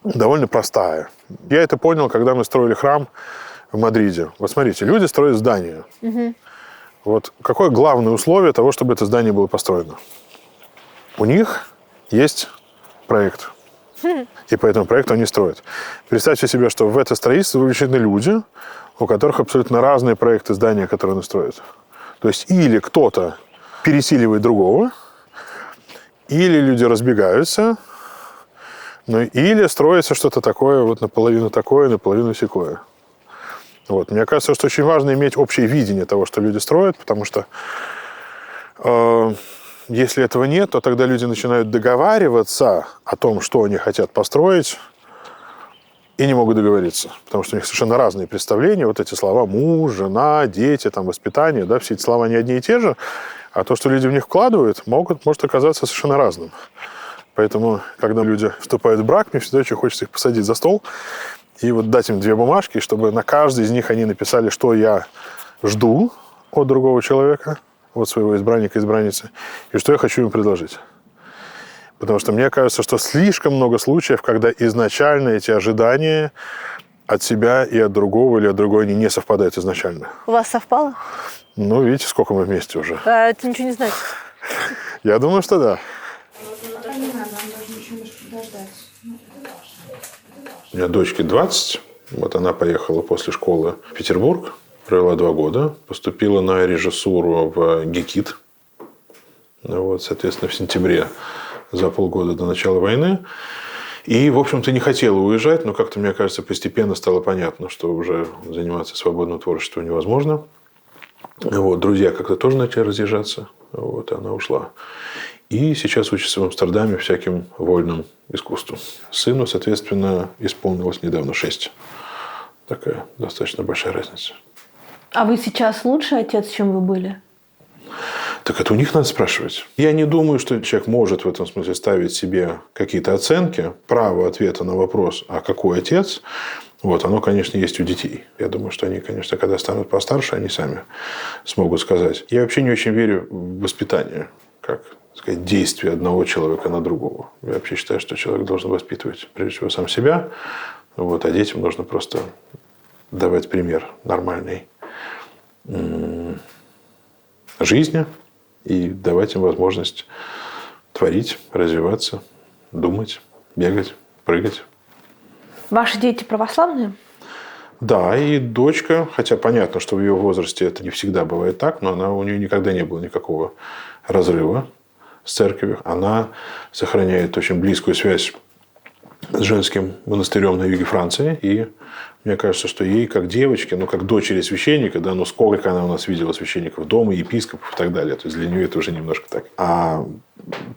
довольно простая. Я это понял, когда мы строили храм в Мадриде. Вот смотрите, люди строят здания. Угу. Вот какое главное условие того, чтобы это здание было построено? У них есть проект. И по этому проекту они строят. Представьте себе, что в это строительство вовлечены люди, у которых абсолютно разные проекты здания, которые они строят. То есть или кто-то пересиливает другого, или люди разбегаются, ну, или строится что-то такое, вот наполовину сякое. Вот. Мне кажется, что очень важно иметь общее видение того, что люди строят, потому что если этого нет, то тогда люди начинают договариваться о том, что они хотят построить, и не могут договориться, потому что у них совершенно разные представления. Вот эти слова «муж», «жена», «дети», там, «воспитание», да, все эти слова не одни и те же, а то, что люди в них вкладывают, может оказаться совершенно разным. Поэтому, когда люди вступают в брак, мне всегда очень хочется их посадить за стол и вот дать им 2 бумажки, чтобы на каждой из них они написали, что я жду от другого человека, от своего избранника, избранницы, и что я хочу им предложить. Потому что мне кажется, что слишком много случаев, когда изначально эти ожидания от себя и от другого или от другой они не совпадают изначально. У вас совпало? Ну, видите, сколько мы вместе уже. Это ничего не значит. Я думаю, что да. Пока не надо, нам должны еще немножко подождать. У меня дочке 20, Вот она поехала после школы в Петербург, провела 2 года, поступила на режиссуру в ГИКИТ. Вот, соответственно, в сентябре, за полгода до начала войны. И, в общем-то, не хотела уезжать, но как-то, мне кажется, постепенно стало понятно, что уже заниматься свободным творчеством невозможно. Вот, друзья как-то тоже начали разъезжаться. Вот, и она ушла. И сейчас учится в Амстердаме всяким вольным искусству. Сыну, соответственно, исполнилось недавно 6. Такая достаточно большая разница. А вы сейчас лучший отец, чем вы были? Так это у них надо спрашивать. Я не думаю, что человек может в этом смысле ставить себе какие-то оценки. Право ответа на вопрос, а какой отец, вот, оно, конечно, есть у детей. Я думаю, что они, конечно, когда станут постарше, они сами смогут сказать. Я вообще не очень верю в воспитание, как сказать, действие одного человека на другого. Я вообще считаю, что человек должен воспитывать, прежде всего, сам себя. Вот, а детям нужно просто давать пример нормальной жизни и давать им возможность творить, развиваться, думать, бегать, прыгать. Ваши дети православные? Да, и дочка, хотя понятно, что в ее возрасте это не всегда бывает так, но у нее никогда не было никакого разрыва с церковью. Она сохраняет очень близкую связь с женским монастырем на юге Франции. И мне кажется, что ей, как девочке, как дочери священника, да, сколько она у нас видела священников дома, епископов и так далее. То есть для нее это уже немножко так. А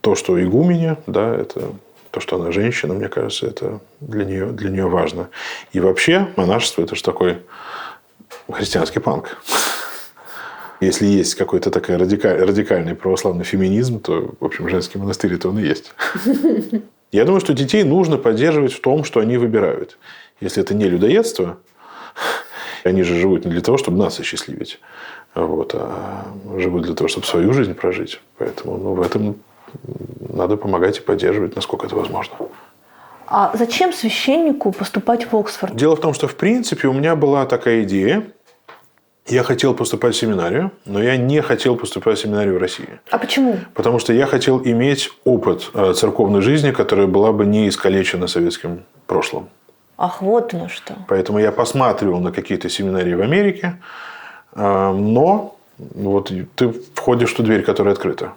то, что игуменя, да, это то, что она женщина, мне кажется, это для нее важно. И вообще монашество – это же такой христианский панк. Если есть какой-то такой радикальный православный феминизм, то, в общем, женский монастырь – это он и есть. Я думаю, что детей нужно поддерживать в том, что они выбирают. Если это не людоедство, они же живут не для того, чтобы нас осчастливить, а живут для того, чтобы свою жизнь прожить. Поэтому в этом надо помогать и поддерживать, насколько это возможно. А зачем священнику поступать в Оксфорд? Дело в том, что, в принципе, у меня была такая идея. Я хотел поступать в семинарию, но я не хотел поступать в семинарию в России. А почему? Потому что я хотел иметь опыт церковной жизни, которая была бы не искалечена советским прошлым. Ах, вот оно что. Поэтому я посматривал на какие-то семинарии в Америке, но вот ты входишь в ту дверь, которая открыта.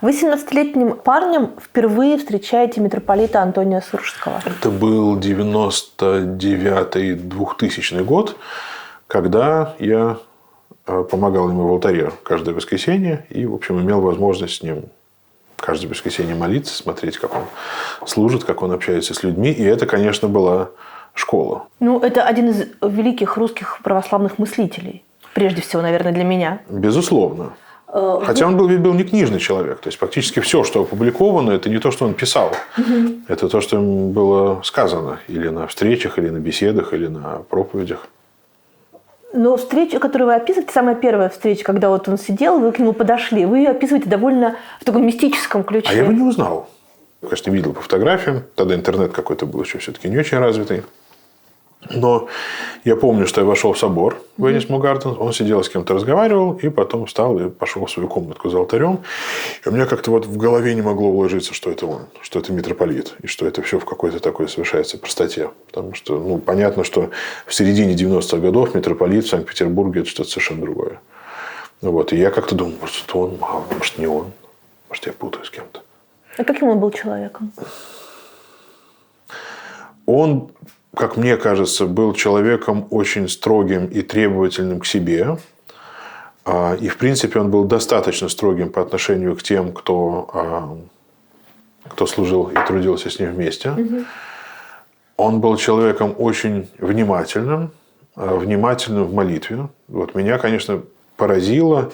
Вы 17-летним парнем впервые встречаете митрополита Антония Суржского. Это был 99-2000 год, когда я помогал ему в алтаре каждое воскресенье и, в общем, имел возможность с ним каждое воскресенье молиться, смотреть, как он служит, как он общается с людьми. И это, конечно, была школа. Это один из великих русских православных мыслителей. Прежде всего, наверное, для меня. Безусловно. Хотя он был не книжный человек. То есть, практически все, что опубликовано, это не то, что он писал. Это то, что ему было сказано. Или на встречах, или на беседах, или на проповедях. Но встреча, которую вы описываете, самая первая встреча, когда вот он сидел, вы к нему подошли, вы ее описываете довольно в таком мистическом ключе. А я его не узнал. Конечно, видел по фотографиям. Тогда интернет какой-то был еще все-таки не очень развитый. Но я помню, что я вошел в собор в Энисму Гарден, он сидел с кем-то разговаривал, и потом встал и пошел в свою комнатку за алтарем. И у меня как-то в голове не могло уложиться, что это он, что это митрополит, и что это все в какой-то такой совершается простоте. Потому что понятно, что в середине 90-х годов митрополит в Санкт-Петербурге – это что-то совершенно другое. И я как-то думал, может, это он, а может, не он, может, я путаю с кем-то. А каким он был человеком? Он, как мне кажется, был человеком очень строгим и требовательным к себе. И, в принципе, он был достаточно строгим по отношению к тем, кто служил и трудился с ним вместе. Угу. Он был человеком очень внимательным в молитве. Меня, конечно, поразило,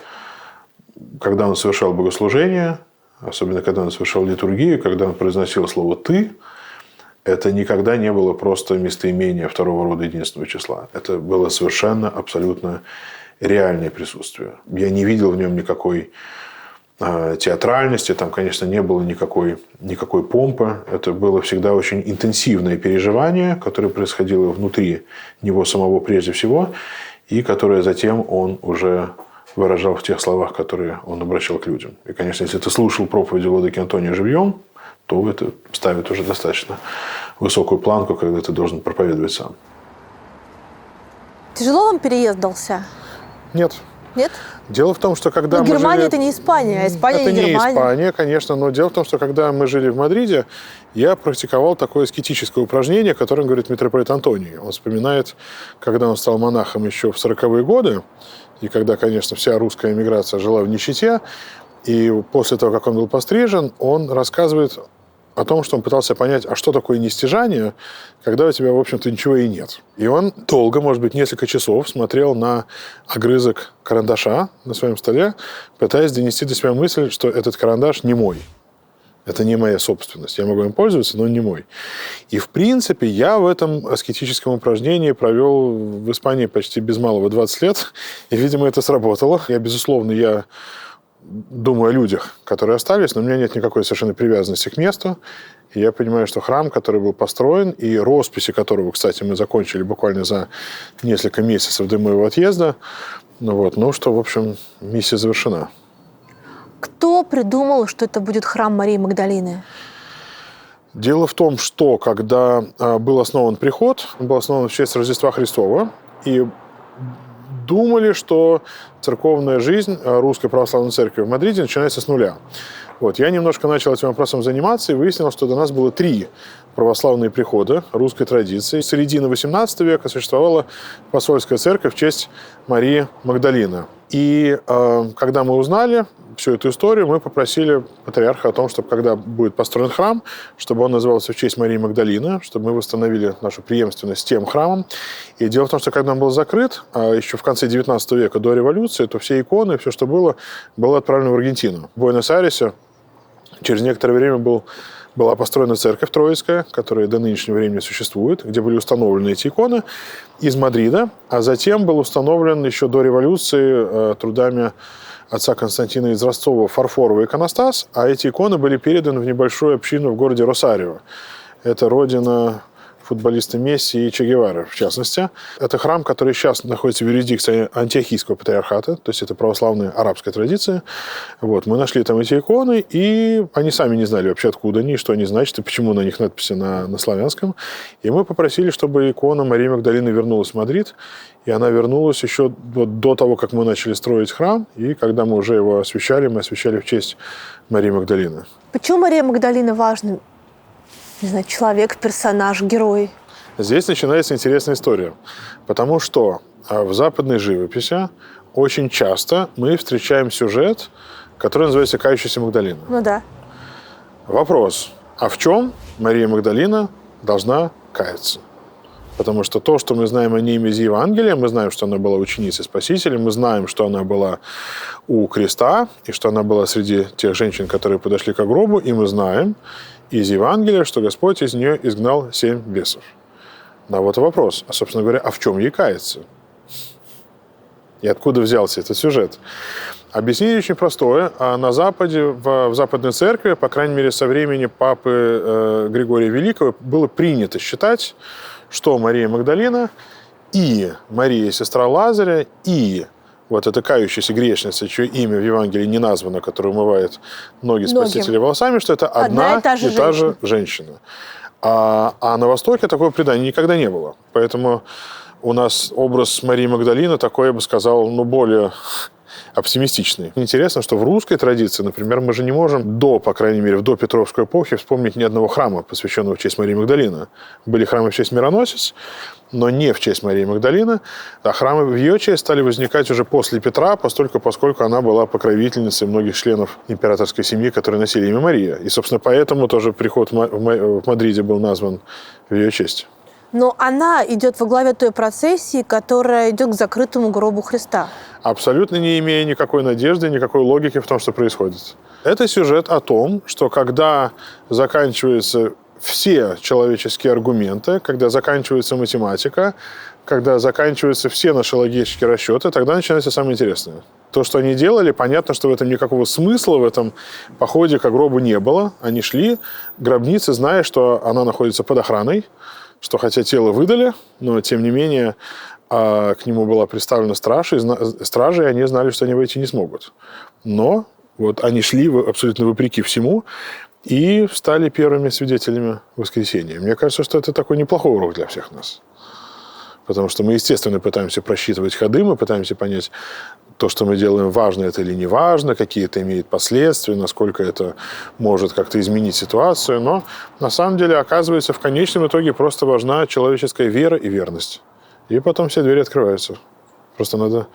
когда он совершал богослужение, особенно когда он совершал литургию, когда он произносил слово «ты», это никогда не было просто местоимение второго рода единственного числа. Это было совершенно, абсолютно реальное присутствие. Я не видел в нем никакой театральности, там, конечно, не было никакой помпы. Это было всегда очень интенсивное переживание, которое происходило внутри него самого прежде всего, и которое затем он уже выражал в тех словах, которые он обращал к людям. И, конечно, если ты слушал проповеди владыки Антония живьем, то это ставит уже достаточно высокую планку, когда ты должен проповедовать сам. Тяжело вам переезд дался? Нет. Нет? Дело в том, что когда Германия это не Испания, а Испания это не Германия. Не Испания, конечно, но дело в том, что когда мы жили в Мадриде, я практиковал такое аскетическое упражнение, о котором говорит митрополит Антоний. Он вспоминает, когда он стал монахом еще в 40-е годы, и когда, конечно, вся русская эмиграция жила в нищете, и после того, как он был пострижен, он рассказывает о том, что он пытался понять, а что такое нестяжание, когда у тебя, в общем-то, ничего и нет. И он долго, может быть, несколько часов смотрел на огрызок карандаша на своем столе, пытаясь донести до себя мысль, что этот карандаш не мой. Это не моя собственность. Я могу им пользоваться, но он не мой. И, в принципе, я в этом аскетическом упражнении провел в Испании почти без малого 20 лет. И, видимо, это сработало. Я думаю о людях, которые остались, но у меня нет никакой совершенно привязанности к месту. И я понимаю, что храм, который был построен, и росписи которого, кстати, мы закончили буквально за несколько месяцев до моего отъезда, что, в общем, миссия завершена. Кто придумал, что это будет храм Марии Магдалины? Дело в том, что когда был основан приход, он был основан в честь Рождества Христова, и думали, что церковная жизнь Русской Православной Церкви в Мадриде начинается с нуля. Я немножко начал этим вопросом заниматься и выяснил, что до нас было 3 православные прихода русской традиции. С середины XVIII века существовала посольская церковь в честь Марии Магдалины. И когда мы узнали всю эту историю, мы попросили патриарха о том, чтобы, когда будет построен храм, чтобы он назывался в честь Марии Магдалины, чтобы мы восстановили нашу преемственность с тем храмом. И дело в том, что когда он был закрыт, еще в конце XIX века, до революции, то все иконы, все, что было отправлено в Аргентину. В Буэнос-Айресе через некоторое время была построена церковь Троицкая, которая до нынешнего времени существует, где были установлены эти иконы из Мадрида, а затем был установлен еще до революции трудами отца Константина из Ростова фарфоровый иконостас, а эти иконы были переданы в небольшую общину в городе Росарио. Это родина футболиста Месси и Че Гевары, в частности. Это храм, который сейчас находится в юрисдикции Антиохийского патриархата, то есть это православная арабская традиция. Мы нашли там эти иконы, и они сами не знали вообще, откуда они, что они значат, и почему на них надписи на славянском. И мы попросили, чтобы икона Марии Магдалины вернулась в Мадрид, и она вернулась еще до того, как мы начали строить храм, и когда мы уже его освящали, мы освящали в честь Марии Магдалины. Почему Мария Магдалина важна? Не знаю, человек, персонаж, герой. Здесь начинается интересная история. Потому что в западной живописи очень часто мы встречаем сюжет, который называется «Кающаяся Магдалина». Ну да. Вопрос. А в чем Мария Магдалина должна каяться? Потому что то, что мы знаем о ней из Евангелия, мы знаем, что она была ученицей Спасителя, мы знаем, что она была у креста, и что она была среди тех женщин, которые подошли к гробу, и мы знаем из Евангелия, что Господь из нее изгнал 7 бесов. Но вопрос, собственно говоря, а в чем ей каяться? И откуда взялся этот сюжет? Объяснение очень простое. На Западе, в Западной Церкви, по крайней мере, со времени папы Григория Великого, было принято считать, что Мария Магдалина и Мария, сестра Лазаря, и эта кающаяся грешница, чье имя в Евангелии не названо, которая умывает ноги Спасителя волосами, что это одна и та же женщина. А на Востоке такого предания никогда не было. Поэтому у нас образ Марии Магдалины такой, я бы сказал, более оптимистичный. Интересно, что в русской традиции, например, мы же не можем по крайней мере, в допетровской эпохе вспомнить ни одного храма, посвященного в честь Марии Магдалины. Были храмы в честь Мироносец, но не в честь Марии Магдалины, а храмы в ее честь стали возникать уже после Петра, поскольку она была покровительницей многих членов императорской семьи, которые носили имя Мария. И, собственно, поэтому тоже приход в Мадриде был назван в ее честь. Но она идет во главе той процессии, которая идет к закрытому гробу Христа. Абсолютно не имея никакой надежды, никакой логики в том, что происходит. Это сюжет о том, что когда заканчиваются все человеческие аргументы, когда заканчивается математика, когда заканчиваются все наши логические расчеты, тогда начинается самое интересное. То, что они делали, понятно, что в этом никакого смысла, в этом походе к гробу не было. Они шли к гробнице, зная, что она находится под охраной, что хотя тело выдали, но тем не менее к нему была представлена стража, и они знали, что они войти не смогут. Но они шли абсолютно вопреки всему. и стали первыми свидетелями воскресения. Мне кажется, что это такой неплохой урок для всех нас. Потому что мы, естественно, пытаемся просчитывать ходы, мы пытаемся понять, то, что мы делаем, важно это или не важно, какие это имеет последствия, насколько это может как-то изменить ситуацию. Но на самом деле, оказывается, в конечном итоге просто важна человеческая вера и верность. И потом все двери открываются. Просто надо,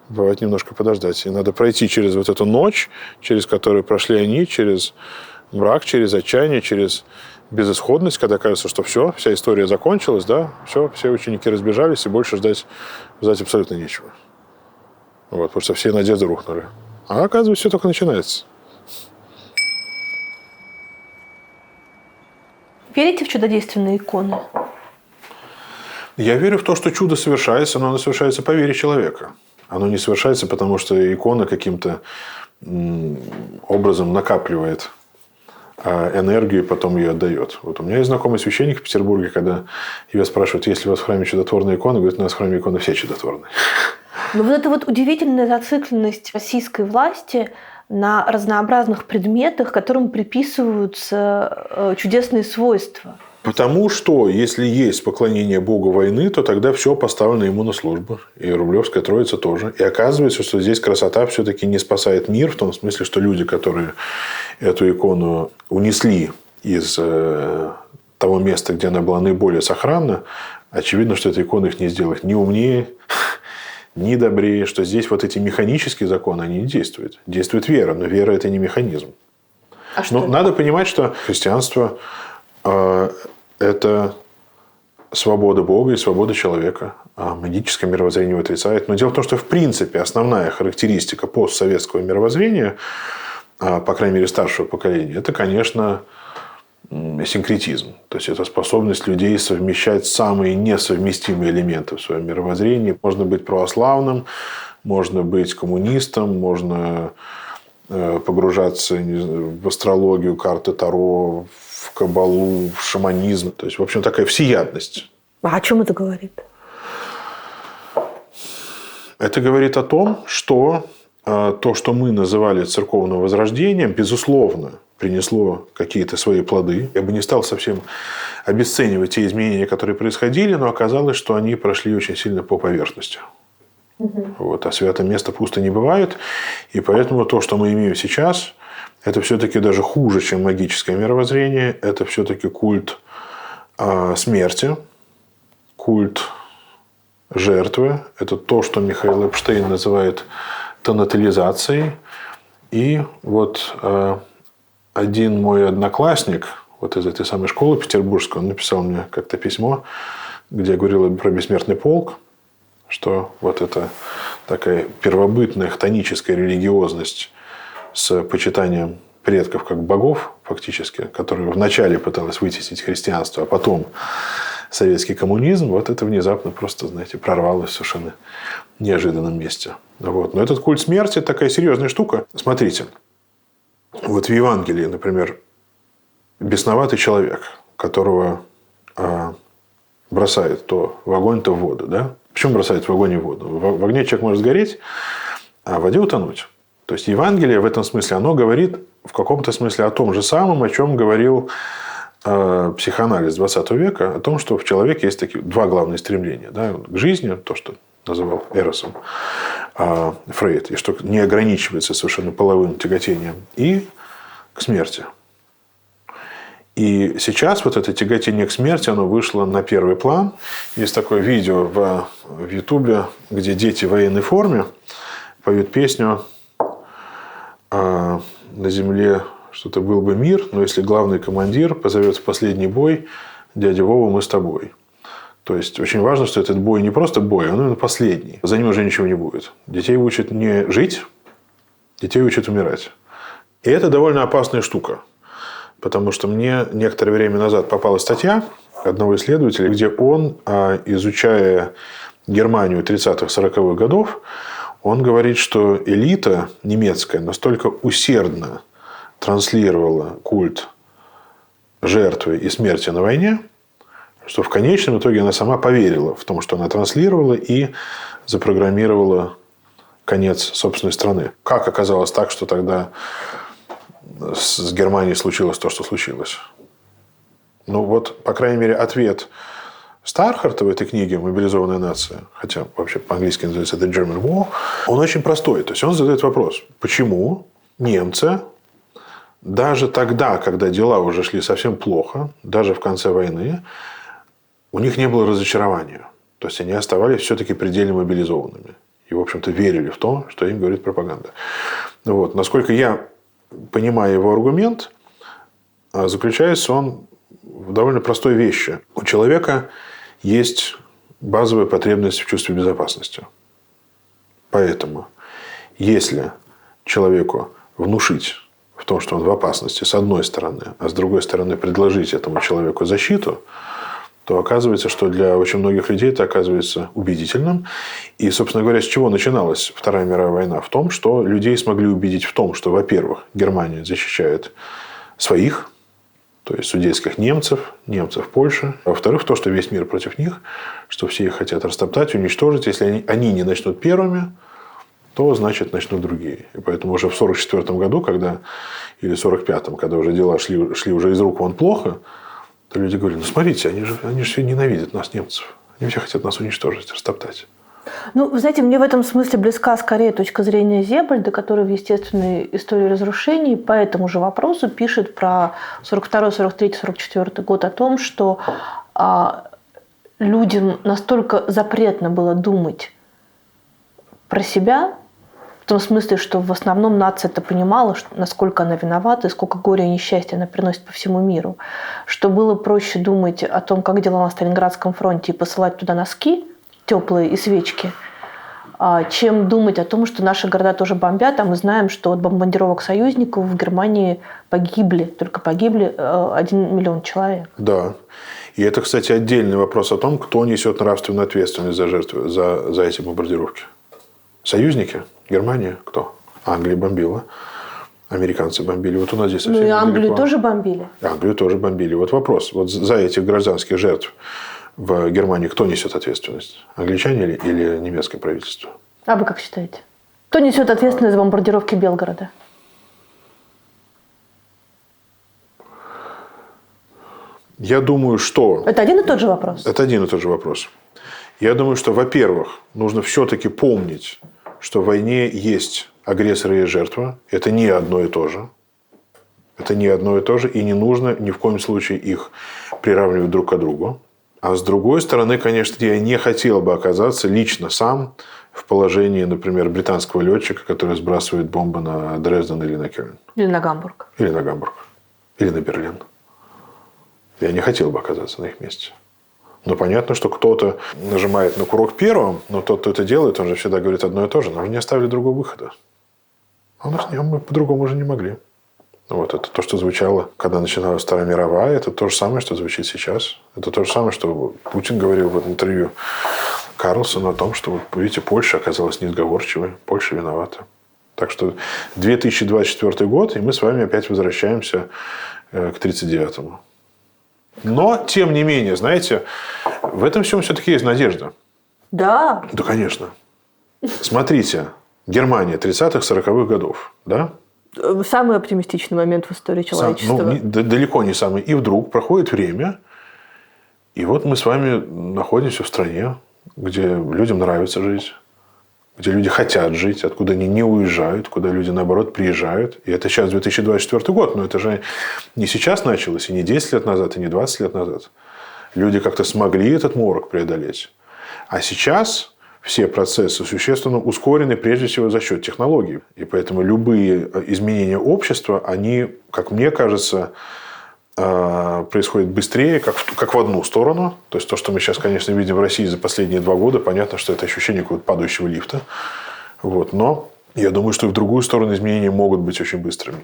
бывает, немножко подождать. И надо пройти через вот эту ночь, через которую прошли они, через мрак, через отчаяние, через безысходность, когда кажется, что все, вся история закончилась, да, все ученики разбежались, и больше ждать абсолютно нечего. Вот, потому что все надежды рухнули. А оказывается, все только начинается. Верите в чудодейственные иконы? Я верю в то, что чудо совершается, но оно совершается по вере человека. Оно не совершается, потому что икона каким-то образом накапливает энергию и потом ее отдает. Вот у меня есть знакомый священник в Петербурге, когда его спрашивают, есть ли у вас в храме чудотворные иконы, говорит, у нас в храме иконы все чудотворные. Но вот эта вот удивительная зацикленность российской власти на разнообразных предметах, которым приписываются чудесные свойства. Потому что, если есть поклонение Богу войны, то тогда все поставлено ему на службу. И Рублевская Троица тоже. И оказывается, что здесь красота все-таки не спасает мир, в том смысле, что люди, которые эту икону унесли из того места, где она была наиболее сохранна, очевидно, что эта икона их не сделает ни умнее, ни добрее, что здесь вот эти механические законы, они не действуют. Действует вера, но вера – это не механизм. А что? Но надо понимать, что христианство это свобода Бога и свобода человека. А магическое мировоззрение его отрицает. Но дело в том, что в принципе основная характеристика постсоветского мировоззрения, по крайней мере старшего поколения, это, конечно, синкретизм. То есть это способность людей совмещать самые несовместимые элементы в своем мировоззрении. Можно быть православным, можно быть коммунистом, можно погружаться в астрологию, карты Таро, в кабалу, в шаманизм. То есть, в общем, такая всеядность. А о чем это говорит? Это говорит о том, что то, что мы называли церковным возрождением, безусловно, принесло какие-то свои плоды. Я бы не стал совсем обесценивать те изменения, которые происходили, но оказалось, что они прошли очень сильно по поверхности. Вот, а святое место пусто не бывает. И поэтому то, что мы имеем сейчас, это все-таки даже хуже, чем магическое мировоззрение. Это все-таки культ смерти, культ жертвы. Это то, что Михаил Эпштейн называет тонатализацией. И вот один мой одноклассник вот из этой самой школы петербургской, он написал мне как-то письмо, где я говорил про бессмертный полк, что вот это такая первобытная хтоническая религиозность с почитанием предков как богов, фактически, которая вначале пыталась вытеснить христианство, а потом советский коммунизм, вот это внезапно просто, знаете, прорвалось в совершенно неожиданном месте. Вот. Но этот культ смерти – такая серьезная штука. Смотрите, вот в Евангелии, например, бесноватый человек, которого бросает то в огонь, то в воду. Да? Почему бросает в огонь и в воду? В огне человек может сгореть, а в воде утонуть. То есть Евангелие в этом смысле, оно говорит в каком-то смысле о том же самом, о чем говорил психоанализ 20 века, о том, что в человеке есть такие два главные стремления. Да? К жизни, то, что называл эросом Фрейд, и что не ограничивается совершенно половым тяготением, и к смерти. И сейчас вот это тяготение к смерти, оно вышло на первый план. Есть такое видео в Ютубе, где дети в военной форме поют песню «На земле что-то был бы мир, но если главный командир позовет в последний бой, дядя Вова, мы с тобой». То есть очень важно, что этот бой не просто бой, он именно последний. За ним уже ничего не будет. Детей учат не жить, детей учат умирать. И это довольно опасная штука. Потому что мне некоторое время назад попалась статья одного исследователя, где он, изучая Германию 30-40-х годов, он говорит, что элита немецкая настолько усердно транслировала культ жертвы и смерти на войне, что в конечном итоге она сама поверила в том, что она транслировала, и запрограммировала конец собственной страны. Как оказалось так, что тогда с Германией случилось то, что случилось? Ну вот, по крайней мере, ответ Стархарта в этой книге «Мобилизованная нация», хотя вообще по-английски называется «The German War», он очень простой. То есть он задает вопрос, почему немцы даже тогда, когда дела уже шли совсем плохо, даже в конце войны, у них не было разочарования. То есть они оставались все-таки предельно мобилизованными. И, в общем-то, верили в то, что им говорит пропаганда. Вот. Насколько я понимаю его аргумент, заключается он в довольно простой вещи. У человека есть базовая потребность в чувстве безопасности. Поэтому, если человеку внушить в том, что он в опасности, с одной стороны, а с другой стороны предложить этому человеку защиту, то оказывается, что для очень многих людей это оказывается убедительным. И, собственно говоря, с чего начиналась Вторая мировая война? В том, что людей смогли убедить в том, что, во-первых, Германия защищает своих, то есть судейских немцев Польши. А во-вторых, то, что весь мир против них, что все их хотят растоптать, уничтожить. Если они не начнут первыми, то, значит, начнут другие. И поэтому уже в 1944 году, или в 1945, когда уже дела шли уже из рук вон плохо, то люди говорили, ну, смотрите, они же все ненавидят нас, немцев. Они все хотят нас уничтожить, растоптать. Ну, вы знаете, мне в этом смысле близка скорее точка зрения Зебальда, который в естественной истории разрушений по этому же вопросу пишет про 42, 43, 44 год о том, что людям настолько запретно было думать про себя, в том смысле, что в основном нация это понимала, насколько она виновата и сколько горя и несчастья она приносит по всему миру, что было проще думать о том, как дела на Сталинградском фронте и посылать туда носки теплые и свечки, чем думать о том, что наши города тоже бомбят, а мы знаем, что от бомбардировок союзников в Германии погибли 1 миллион человек. Да. И это, кстати, отдельный вопрос о том, кто несет нравственную ответственность за жертвы, за эти бомбардировки. Союзники? Германия? Кто? Англия бомбила. Американцы бомбили. Вот у нас здесь совсем и Англию недалеко. тоже бомбили. Англию тоже бомбили. Вот вопрос. Вот за этих гражданских жертв в Германии кто несет ответственность? Англичане или немецкое правительство? А вы как считаете? Кто несет ответственность за бомбардировки Белгорода? Я думаю, что... Это один и тот же вопрос? Это один и тот же вопрос. Я думаю, что, во-первых, нужно все-таки помнить, что в войне есть агрессоры и жертва. Это не одно и то же. Это не одно и то же. И не нужно ни в коем случае их приравнивать друг к другу. А с другой стороны, конечно, я не хотел бы оказаться лично сам в положении, например, британского летчика, который сбрасывает бомбы на Дрезден или на Кёльн. Или на Гамбург. Или на Гамбург. Или на Берлин. Я не хотел бы оказаться на их месте. Но понятно, что кто-то нажимает на курок первым, но тот, кто это делает, он же всегда говорит одно и то же. Нам же не оставили другого выхода. А у нас мы по-другому уже не могли. Вот это то, что звучало, когда начиналась Вторая мировая. Это то же самое, что звучит сейчас. Это то же самое, что Путин говорил в интервью Карлсону о том, что, видите, Польша оказалась несговорчивой. Польша виновата. Так что 2024 год, и мы с вами опять возвращаемся к 1939-му. Но, тем не менее, знаете, в этом всем все-таки есть надежда. Да. Да, конечно. Смотрите, Германия 30-х, 40-х годов, да? Самый оптимистичный момент в истории человечества. Далеко не самый. И вдруг проходит время, и вот мы с вами находимся в стране, где людям нравится жить, где люди хотят жить, откуда они не уезжают, куда люди, наоборот, приезжают. И это сейчас 2024 год, но это же не сейчас началось, и не 10 лет назад, и не 20 лет назад. Люди как-то смогли этот морок преодолеть. А сейчас все процессы существенно ускорены прежде всего за счет технологий. И поэтому любые изменения общества, они, как мне кажется, происходят быстрее, как в одну сторону. То есть, то, что мы сейчас, конечно, видим в России за последние 2 года, понятно, что это ощущение какого-то падающего лифта. Вот. Но я думаю, что и в другую сторону изменения могут быть очень быстрыми.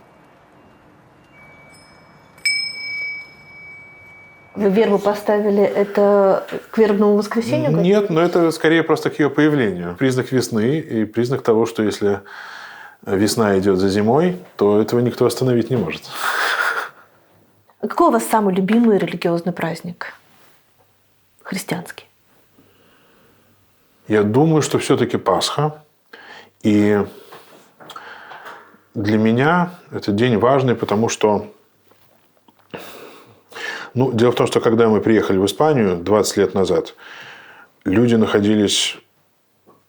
Вы вербу поставили это к вербному воскресенью? Нет, но это скорее просто к ее появлению. Признак весны и признак того, что если весна идет за зимой, то этого никто остановить не может. А какой у вас самый любимый религиозный праздник? Христианский. Я думаю, что все-таки Пасха. И Для меня этот день важный, потому что... дело в том, что когда мы приехали в Испанию 20 лет назад, люди находились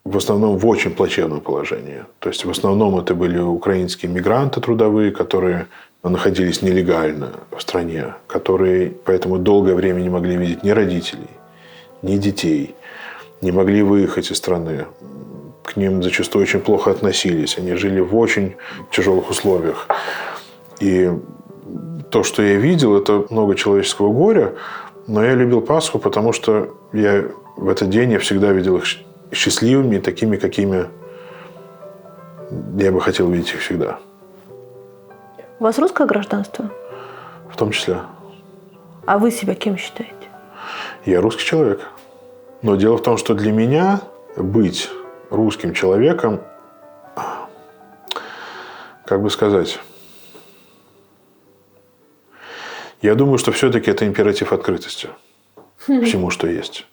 в основном в очень плачевном положении. То есть, в основном это были украинские мигранты трудовые, которые находились нелегально в стране, которые поэтому долгое время не могли видеть ни родителей, ни детей, не могли выехать из страны. К ним зачастую очень плохо относились. Они жили в очень тяжелых условиях. И то, что я видел, это много человеческого горя. Но я любил Пасху, потому что в этот день я всегда видел их счастливыми, такими, какими я бы хотел видеть их всегда. У вас русское гражданство? В том числе. А вы себя кем считаете? Я русский человек. Но дело в том, что для меня быть русским человеком, как бы сказать, я думаю, что все-таки это императив открытости всему, что есть.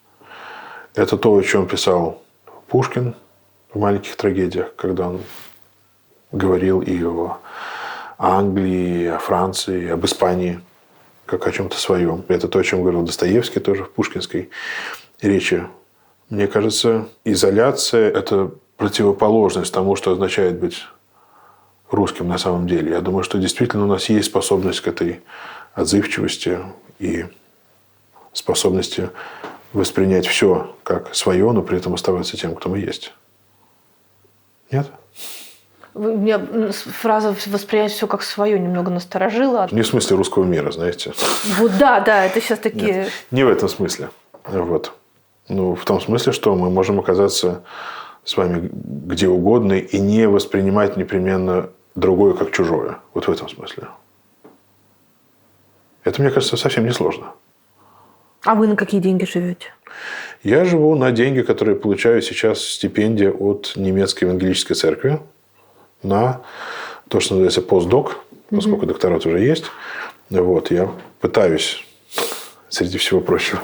Это то, о чем писал Пушкин в «Маленьких трагедиях», когда он говорил и о Англии, и о Франции, и об Испании, как о чем-то своем. Это то, о чем говорил Достоевский тоже в пушкинской речи. Мне кажется, изоляция – это противоположность тому, что означает быть русским на самом деле. Я думаю, что действительно у нас есть способность к этой отзывчивости и способности воспринять все как свое, но при этом оставаться тем, кто мы есть. Нет? Меня фраза «воспринять все как свое» немного насторожила. Не в смысле русского мира, знаете. Вот да, это сейчас такие... Нет, не в этом смысле. Вот. В том смысле, что мы можем оказаться с вами где угодно и не воспринимать непременно другое как чужое. Вот в этом смысле. Это, мне кажется, совсем не сложно. А вы на какие деньги живете? Я живу на деньги, которые получаю сейчас стипендия от немецкой евангелической церкви на то, что называется постдок, поскольку докторат уже есть. Вот, я пытаюсь, среди всего прочего,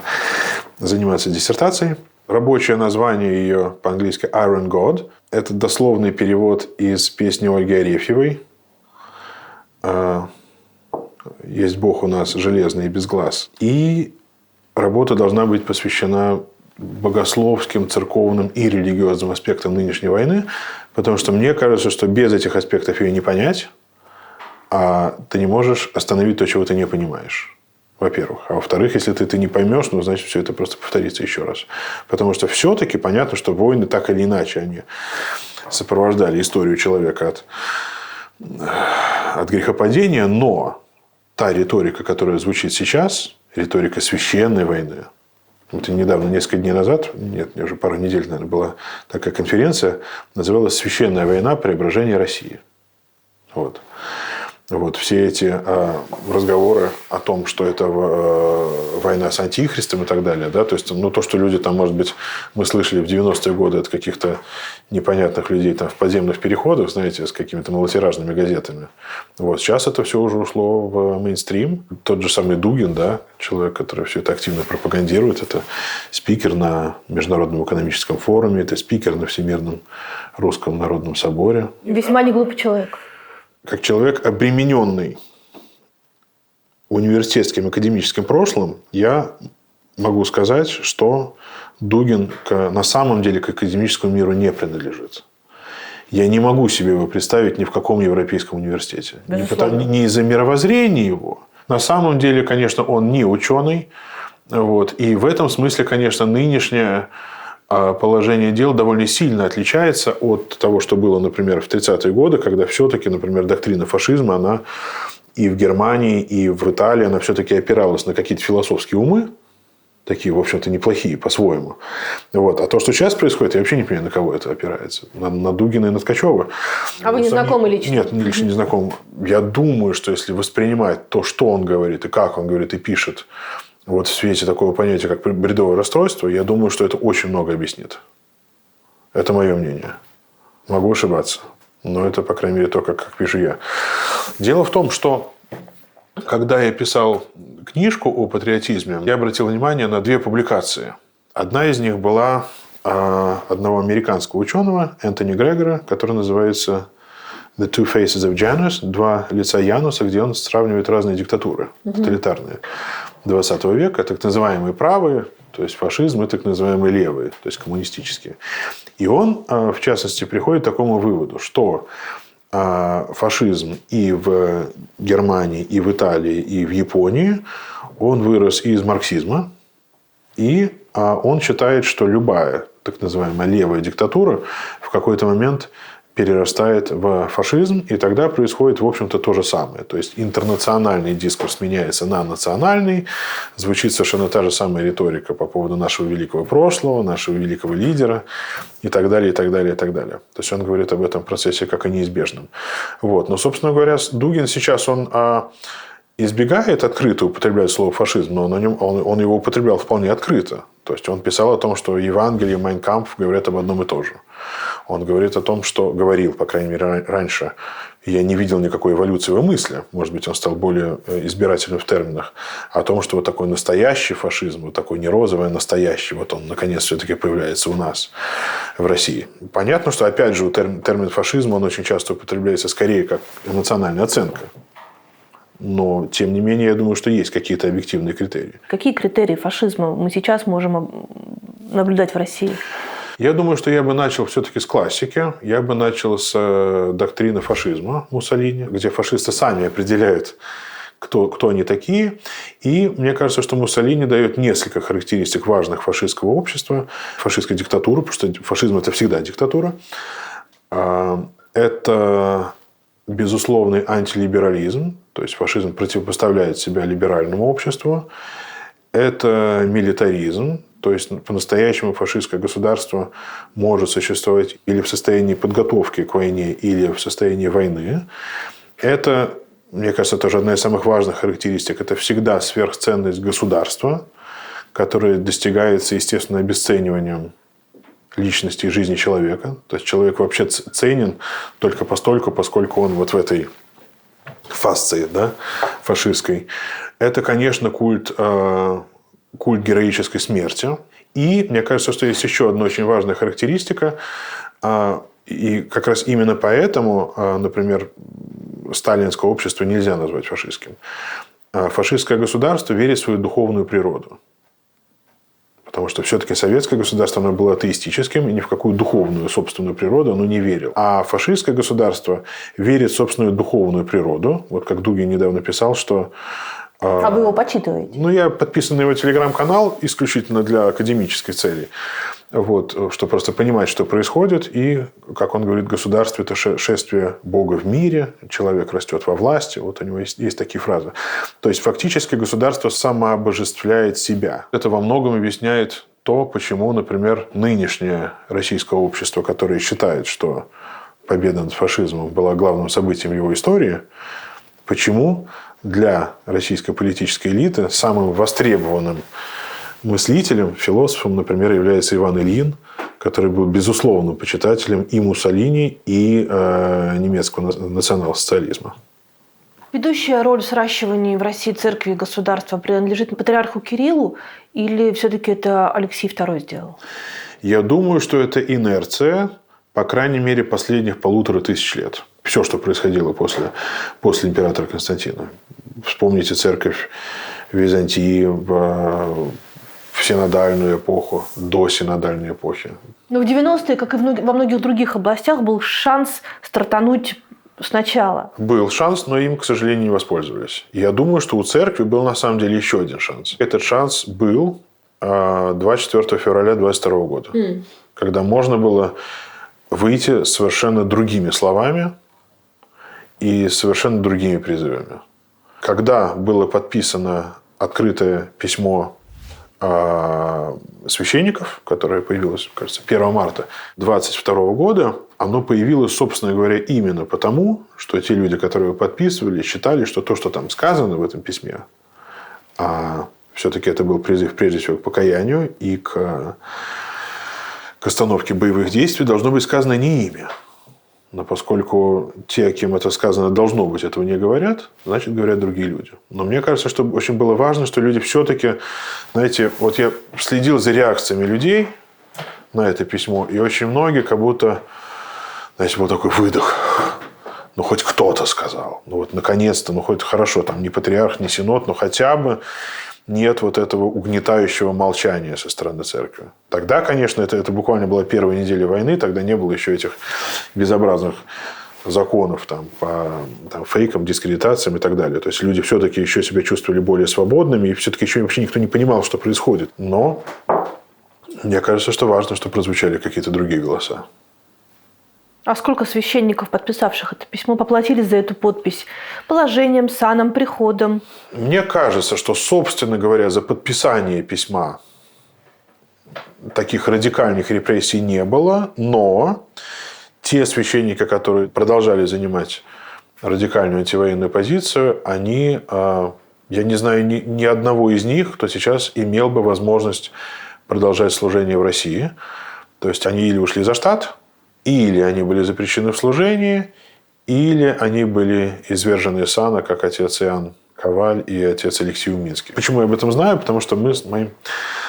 заниматься диссертацией. Рабочее название ее по-английски «Iron God». Это дословный перевод из песни Ольги Арефьевой. «Есть Бог у нас железный и без глаз». И работа должна быть посвящена богословским, церковным и религиозным аспектам нынешней войны, потому что мне кажется, что без этих аспектов ее не понять, а ты не можешь остановить то, чего ты не понимаешь. Во-первых. А во-вторых, если ты это не поймешь, значит, все это просто повторится еще раз. Потому что все-таки понятно, что войны так или иначе они сопровождали историю человека от грехопадения, но та риторика, которая звучит сейчас, риторика священной войны. Это недавно, несколько дней назад, уже пару недель, наверное, была такая конференция, называлась «Священная война. Преображение России». Вот все эти разговоры о том, что это война с антихристом и так далее. Да? То есть, то, что люди там, может быть, мы слышали в 90-е годы от каких-то непонятных людей там, в подземных переходах, знаете, с какими-то малотиражными газетами. Вот. Сейчас это все уже ушло в мейнстрим. Тот же самый Дугин, да, человек, который все это активно пропагандирует, это спикер на Международном экономическом форуме, это спикер на Всемирном Русском Народном Соборе. Весьма не глупый человек. Как человек, обремененный университетским академическим прошлым, я могу сказать, что Дугин на самом деле к академическому миру не принадлежит. Я не могу себе его представить ни в каком европейском университете. Не из-за мировоззрения его. На самом деле, конечно, он не ученый. Вот. И в этом смысле, конечно, нынешняя положение дел довольно сильно отличается от того, что было, например, в 30-е годы, когда все-таки, например, доктрина фашизма, она и в Германии, и в Италии, она все-таки опиралась на какие-то философские умы, такие, в общем-то, неплохие по-своему. Вот. А то, что сейчас происходит, я вообще не понимаю, на кого это опирается. На Дугина и на Ткачева. А вы не знакомы лично? Нет, лично не знаком. Я думаю, что если воспринимать то, что он говорит, и как он говорит, и пишет, вот в свете такого понятия, как бредовое расстройство, я думаю, что это очень много объяснит. Это мое мнение. Могу ошибаться. Но это, по крайней мере, то, как пишу я. Дело в том, что когда я писал книжку о патриотизме, я обратил внимание на две публикации. Одна из них была одного американского ученого, Энтони Грегора, которая называется The Two Faces of Janus, два лица Януса, где он сравнивает разные диктатуры тоталитарные 20 века, так называемые правые, то есть фашизм, и так называемые левые, то есть коммунистические. И он, в частности, приходит к такому выводу, что фашизм и в Германии, и в Италии, и в Японии, он вырос из марксизма, и он считает, что любая так называемая левая диктатура в какой-то момент перерастает в фашизм, и тогда происходит, в общем-то, то же самое. То есть интернациональный дискурс меняется на национальный, звучит совершенно та же самая риторика по поводу нашего великого прошлого, нашего великого лидера и так далее, и так далее, и так далее. То есть он говорит об этом процессе как о неизбежном. Вот. Но, собственно говоря, Дугин сейчас он избегает открыто употреблять слово фашизм, но он его употреблял вполне открыто. То есть он писал о том, что Евангелие и Майн Кампф говорят об одном и том же. Он говорит о том, что говорил, по крайней мере, раньше. Я не видел никакой эволюции в мысли. Может быть, он стал более избирательным в терминах. О том, что вот такой настоящий фашизм, вот такой не розовый, а настоящий, вот он, наконец, все-таки появляется у нас, в России. Понятно, что, опять же, термин фашизм, он очень часто употребляется скорее как эмоциональная оценка. Но, тем не менее, я думаю, что есть какие-то объективные критерии. Какие критерии фашизма мы сейчас можем наблюдать в России? Я думаю, что я бы начал все-таки с классики. Я бы начал с доктрины фашизма Муссолини, где фашисты сами определяют, кто они такие. И мне кажется, что Муссолини дает несколько характеристик важных фашистского общества, фашистской диктатуры, потому что фашизм – это всегда диктатура. Это безусловный антилиберализм, то есть фашизм противопоставляет себя либеральному обществу. Это милитаризм, то есть по-настоящему фашистское государство может существовать или в состоянии подготовки к войне, или в состоянии войны. Это, мне кажется, тоже одна из самых важных характеристик. Это всегда сверхценность государства, которая достигается, естественно, обесцениванием личности и жизни человека. То есть человек вообще ценен только постольку, поскольку он вот в этой фасции, да, фашистской. Это, конечно, культ героической смерти. И мне кажется, что есть еще одна очень важная характеристика. И как раз именно поэтому, например, сталинское общество нельзя назвать фашистским. Фашистское государство верит в свою духовную природу. Потому что все-таки советское государство оно было атеистическим, и ни в какую духовную собственную природу оно не верило. А фашистское государство верит в собственную духовную природу. Вот как Дугин недавно писал, что... А вы его почитываете? Ну, я подписан на его телеграм-канал исключительно для академической цели. Вот, чтобы просто понимать, что происходит. И, как он говорит, государство – это шествие Бога в мире, человек растет во власти. Вот у него есть такие фразы. То есть, фактически государство самообожествляет себя. Это во многом объясняет то, почему, например, нынешнее российское общество, которое считает, что победа над фашизмом была главным событием его истории, почему для российской политической элиты самым востребованным мыслителем, философом, например, является Иван Ильин, который был безусловным почитателем и Муссолини, и немецкого национал-социализма. Ведущая роль в сращивании в России церкви и государства принадлежит патриарху Кириллу или все-таки это Алексей II сделал? Я думаю, что это инерция, по крайней мере, последних 1500 лет. Все, что происходило после императора Константина. Вспомните церковь Византии в синодальную эпоху, до синодальной эпохи. Но в 90-е, как и во многих других областях, был шанс стартануть сначала. Был шанс, но им, к сожалению, не воспользовались. Я думаю, что у церкви был на самом деле еще один шанс. Этот шанс был 24 февраля 22 года, когда можно было выйти совершенно другими словами и совершенно другими призывами. Когда было подписано открытое письмо священников, которое появилось, кажется, 1 марта 22 года, оно появилось, собственно говоря, именно потому, что те люди, которые его подписывали, считали, что то, что там сказано в этом письме, все-таки это был призыв прежде всего к покаянию и к остановке боевых действий, должно быть сказано не ими. Но поскольку те, кем это сказано должно быть, этого не говорят, значит, говорят другие люди. Но мне кажется, что очень было важно, что люди все-таки, знаете, вот я следил за реакциями людей на это письмо, и очень многие как будто, знаете, был такой выдох. ну, хоть кто-то сказал. Ну, вот, наконец-то, ну, хоть хорошо, там, не патриарх, не синод, но хотя бы нет вот этого угнетающего молчания со стороны церкви. Тогда, конечно, это буквально была первая неделя войны, тогда не было еще этих безобразных законов там, по фейкам, дискредитациям и так далее. То есть люди все-таки еще себя чувствовали более свободными, и все-таки еще вообще никто не понимал, что происходит. Но мне кажется, что важно, что прозвучали какие-то другие голоса. А сколько священников, подписавших это письмо, поплатились за эту подпись положением, саном, приходом? Мне кажется, что, собственно говоря, за подписание письма таких радикальных репрессий не было, но те священники, которые продолжали занимать радикальную антивоенную позицию, они, я не знаю ни одного из них, кто сейчас имел бы возможность продолжать служение в России. То есть они или ушли за штат, или они были запрещены в служении, или они были извержены из сана, как отец Иоанн Коваль и отец Алексей Уминский. Почему я об этом знаю? Потому что мы с моим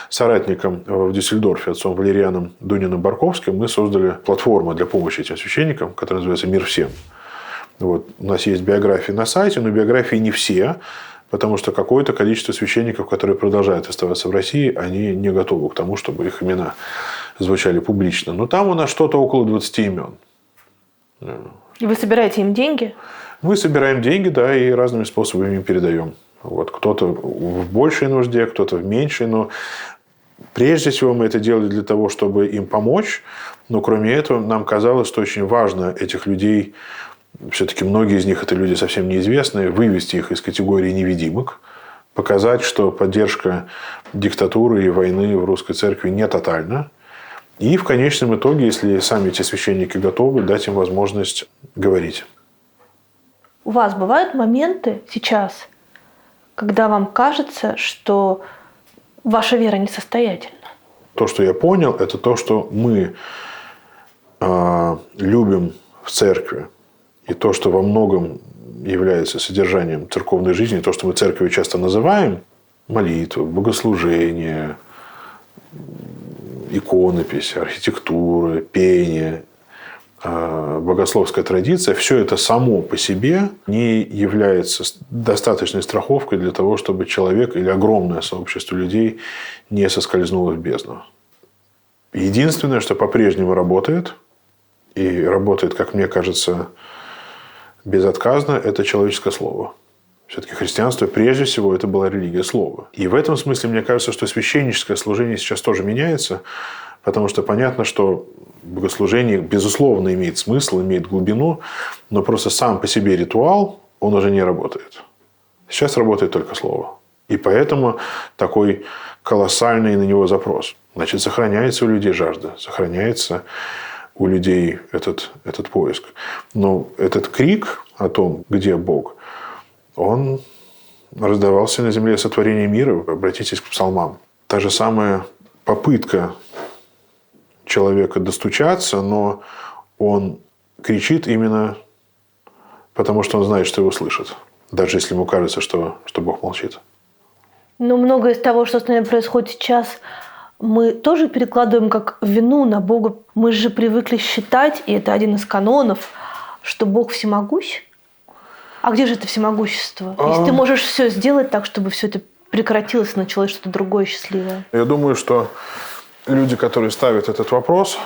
соратником в Дюссельдорфе, отцом Валерианом Дуниным-Барковским, мы создали платформу для помощи этим священникам, которая называется «Мир всем». Вот. У нас есть биографии на сайте, но биографии не все, потому что какое-то количество священников, которые продолжают оставаться в России, они не готовы к тому, чтобы их имена звучали публично. Но там у нас что-то около 20 имен. И вы собираете им деньги? Мы собираем деньги, да, и разными способами им передаем. Вот. Кто-то в большей нужде, кто-то в меньшей, но прежде всего мы это делали для того, чтобы им помочь. Но кроме этого, нам казалось, что очень важно этих людей, все-таки многие из них это люди совсем неизвестные, вывести их из категории невидимок, показать, что поддержка диктатуры и войны в русской церкви не тотальна. И в конечном итоге, если сами эти священники готовы, дать им возможность говорить. У вас бывают моменты сейчас, когда вам кажется, что ваша вера несостоятельна? То, что я понял, это то, что мы любим в церкви, и то, что во многом является содержанием церковной жизни, то, что мы церковью часто называем, молитва, богослужение, иконопись, архитектура, пение, богословская традиция, все это само по себе не является достаточной страховкой для того, чтобы человек или огромное сообщество людей не соскользнуло в бездну. Единственное, что по-прежнему работает, и работает, как мне кажется, безотказно, это человеческое слово. Все-таки христианство, прежде всего, это была религия слова. И в этом смысле, мне кажется, что священническое служение сейчас тоже меняется, потому что понятно, что богослужение, безусловно, имеет смысл, имеет глубину, но просто сам по себе ритуал, он уже не работает. Сейчас работает только слово. И поэтому такой колоссальный на него запрос. Значит, сохраняется у людей жажда, сохраняется у людей этот поиск. Но этот крик о том, где Бог, он раздавался на земле сотворения мира. Обратитесь к псалмам. Та же самая попытка человека достучаться, но он кричит именно потому, что он знает, что его слышат. Даже если ему кажется, что Бог молчит. Но многое из того, что с нами происходит сейчас, мы тоже перекладываем как вину на Бога. Мы же привыкли считать, и это один из канонов, что Бог всемогущ. А где же это всемогущество? Если ты можешь все сделать так, чтобы все это прекратилось, началось что-то другое счастливое. Я думаю, что люди, которые ставят этот вопрос,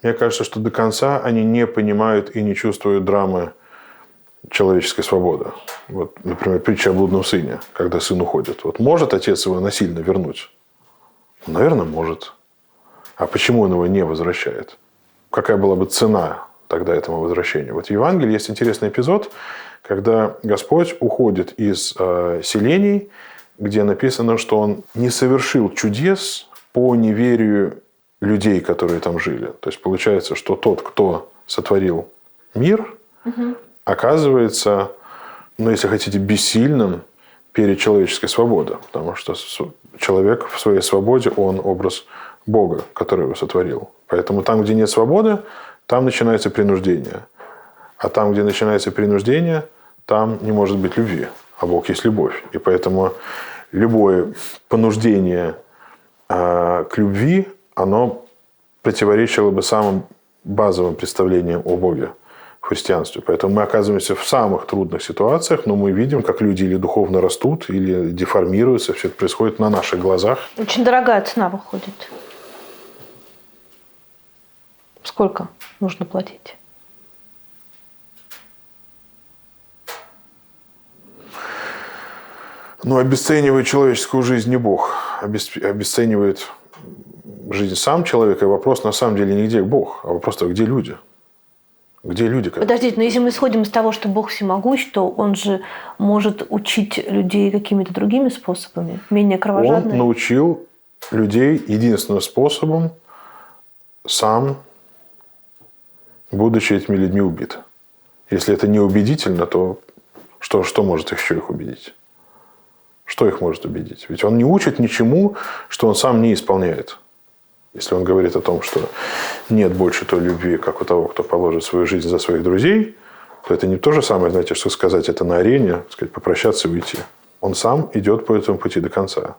мне кажется, что до конца они не понимают и не чувствуют драмы человеческой свободы. Вот, например, притча о блудном сыне, когда сын уходит. Вот может отец его насильно вернуть? Наверное, может. А почему он его не возвращает? Какая была бы цена тогда этому возвращению? Вот в Евангелии есть интересный эпизод, когда Господь уходит из селений, где написано, что Он не совершил чудес по неверию людей, которые там жили. То есть получается, что тот, кто сотворил мир, оказывается, если хотите, бессильным перед человеческой свободой. Потому что человек в своей свободе, он образ Бога, который его сотворил. Поэтому там, где нет свободы, там начинается принуждение. А там, где начинается принуждение, там не может быть любви. А Бог есть любовь. И поэтому любое понуждение к любви, оно противоречило бы самым базовым представлениям о Боге в христианстве. Поэтому мы оказываемся в самых трудных ситуациях, но мы видим, как люди или духовно растут, или деформируются. Все это происходит на наших глазах. Очень дорогая цена выходит. Сколько нужно платить? Но обесценивает человеческую жизнь не Бог. Обесценивает жизнь сам человек. И вопрос на самом деле не где Бог, а вопрос-то где люди. Где люди? Подождите, но если мы исходим из того, что Бог всемогущ, то Он же может учить людей какими-то другими способами, менее кровожадными. Он научил людей единственным способом, сам, будучи этими людьми, убит. Если это не убедительно, то что может еще их убедить? Что их может убедить? Ведь он не учит ничему, что он сам не исполняет. Если он говорит о том, что нет больше той любви, как у того, кто положит свою жизнь за своих друзей, то это не то же самое, знаете, что сказать это на арене, сказать, попрощаться и уйти. Он сам идет по этому пути до конца.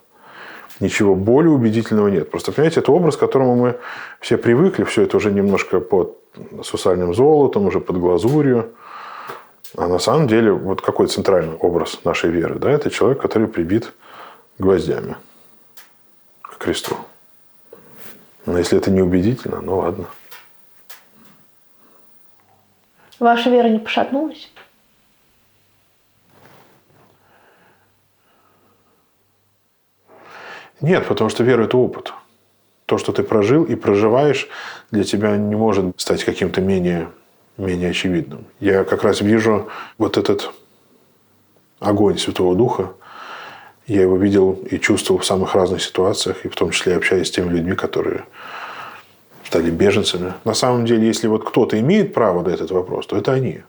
Ничего более убедительного нет. Просто, понимаете, это образ, к которому мы все привыкли. Все это уже немножко под сусальным золотом, уже под глазурью. А на самом деле, вот какой центральный образ нашей веры? Да? Это человек, который прибит гвоздями к кресту. Но если это не убедительно, ну ладно. Ваша вера не пошатнулась? Нет, потому что вера – это опыт. То, что ты прожил и проживаешь, для тебя не может стать каким-то менее очевидным. Я как раз вижу вот этот огонь Святого Духа. Я его видел и чувствовал в самых разных ситуациях, и в том числе общаясь с теми людьми, которые стали беженцами. На самом деле, если вот кто-то имеет право на этот вопрос, то это они.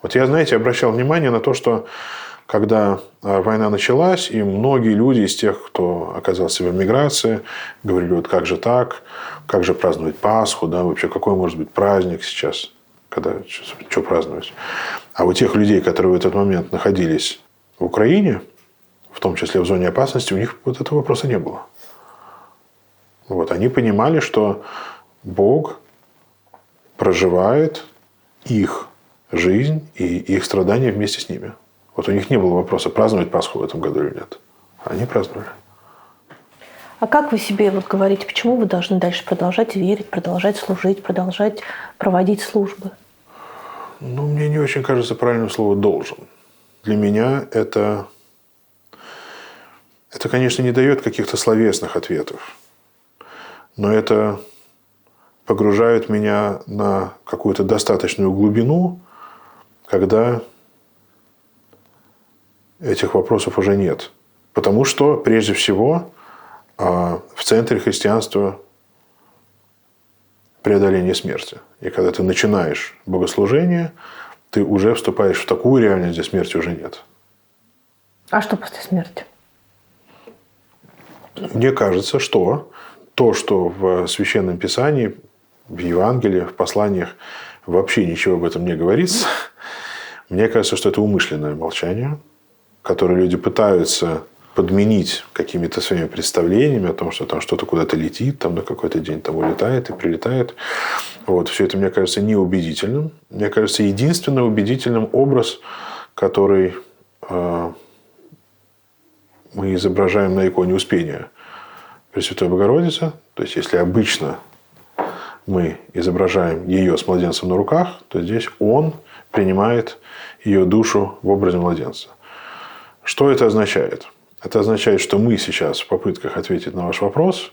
Вот я, знаете, обращал внимание на то, что когда война началась, и многие люди из тех, кто оказался в эмиграции, говорили, вот как же так, как же праздновать Пасху, да, вообще какой может быть праздник сейчас, когда что праздновать. А у тех людей, которые в этот момент находились в Украине, в том числе в зоне опасности, у них вот этого вопроса не было. Вот, они понимали, что Бог проживает их жизнь и их страдания вместе с ними. Вот у них не было вопроса, праздновать Пасху в этом году или нет. Они праздновали. А как вы себе вот говорите, почему вы должны дальше продолжать верить, продолжать служить, продолжать проводить службы? Ну, мне не очень кажется правильным слово «должен». Для меня это, конечно, не дает каких-то словесных ответов. Но это погружает меня на какую-то достаточную глубину, когда этих вопросов уже нет. Потому что, прежде всего, в центре христианства преодоление смерти. И когда ты начинаешь богослужение, ты уже вступаешь в такую реальность, где смерти уже нет. А что после смерти? Мне кажется, что то, что в Священном Писании, в Евангелии, в посланиях вообще ничего об этом не говорится, мне кажется, что это умышленное молчание, которое люди пытаются подменить какими-то своими представлениями о том, что там что-то куда-то летит, там на какой-то день там улетает и прилетает. Вот. Все это, мне кажется, неубедительным. Мне кажется, единственный убедительным образ, который мы изображаем на иконе Успения Пресвятой Богородицы. То есть, если обычно мы изображаем ее с младенцем на руках, то здесь он принимает ее душу в образе младенца. Что это означает? Это означает, что мы сейчас в попытках ответить на ваш вопрос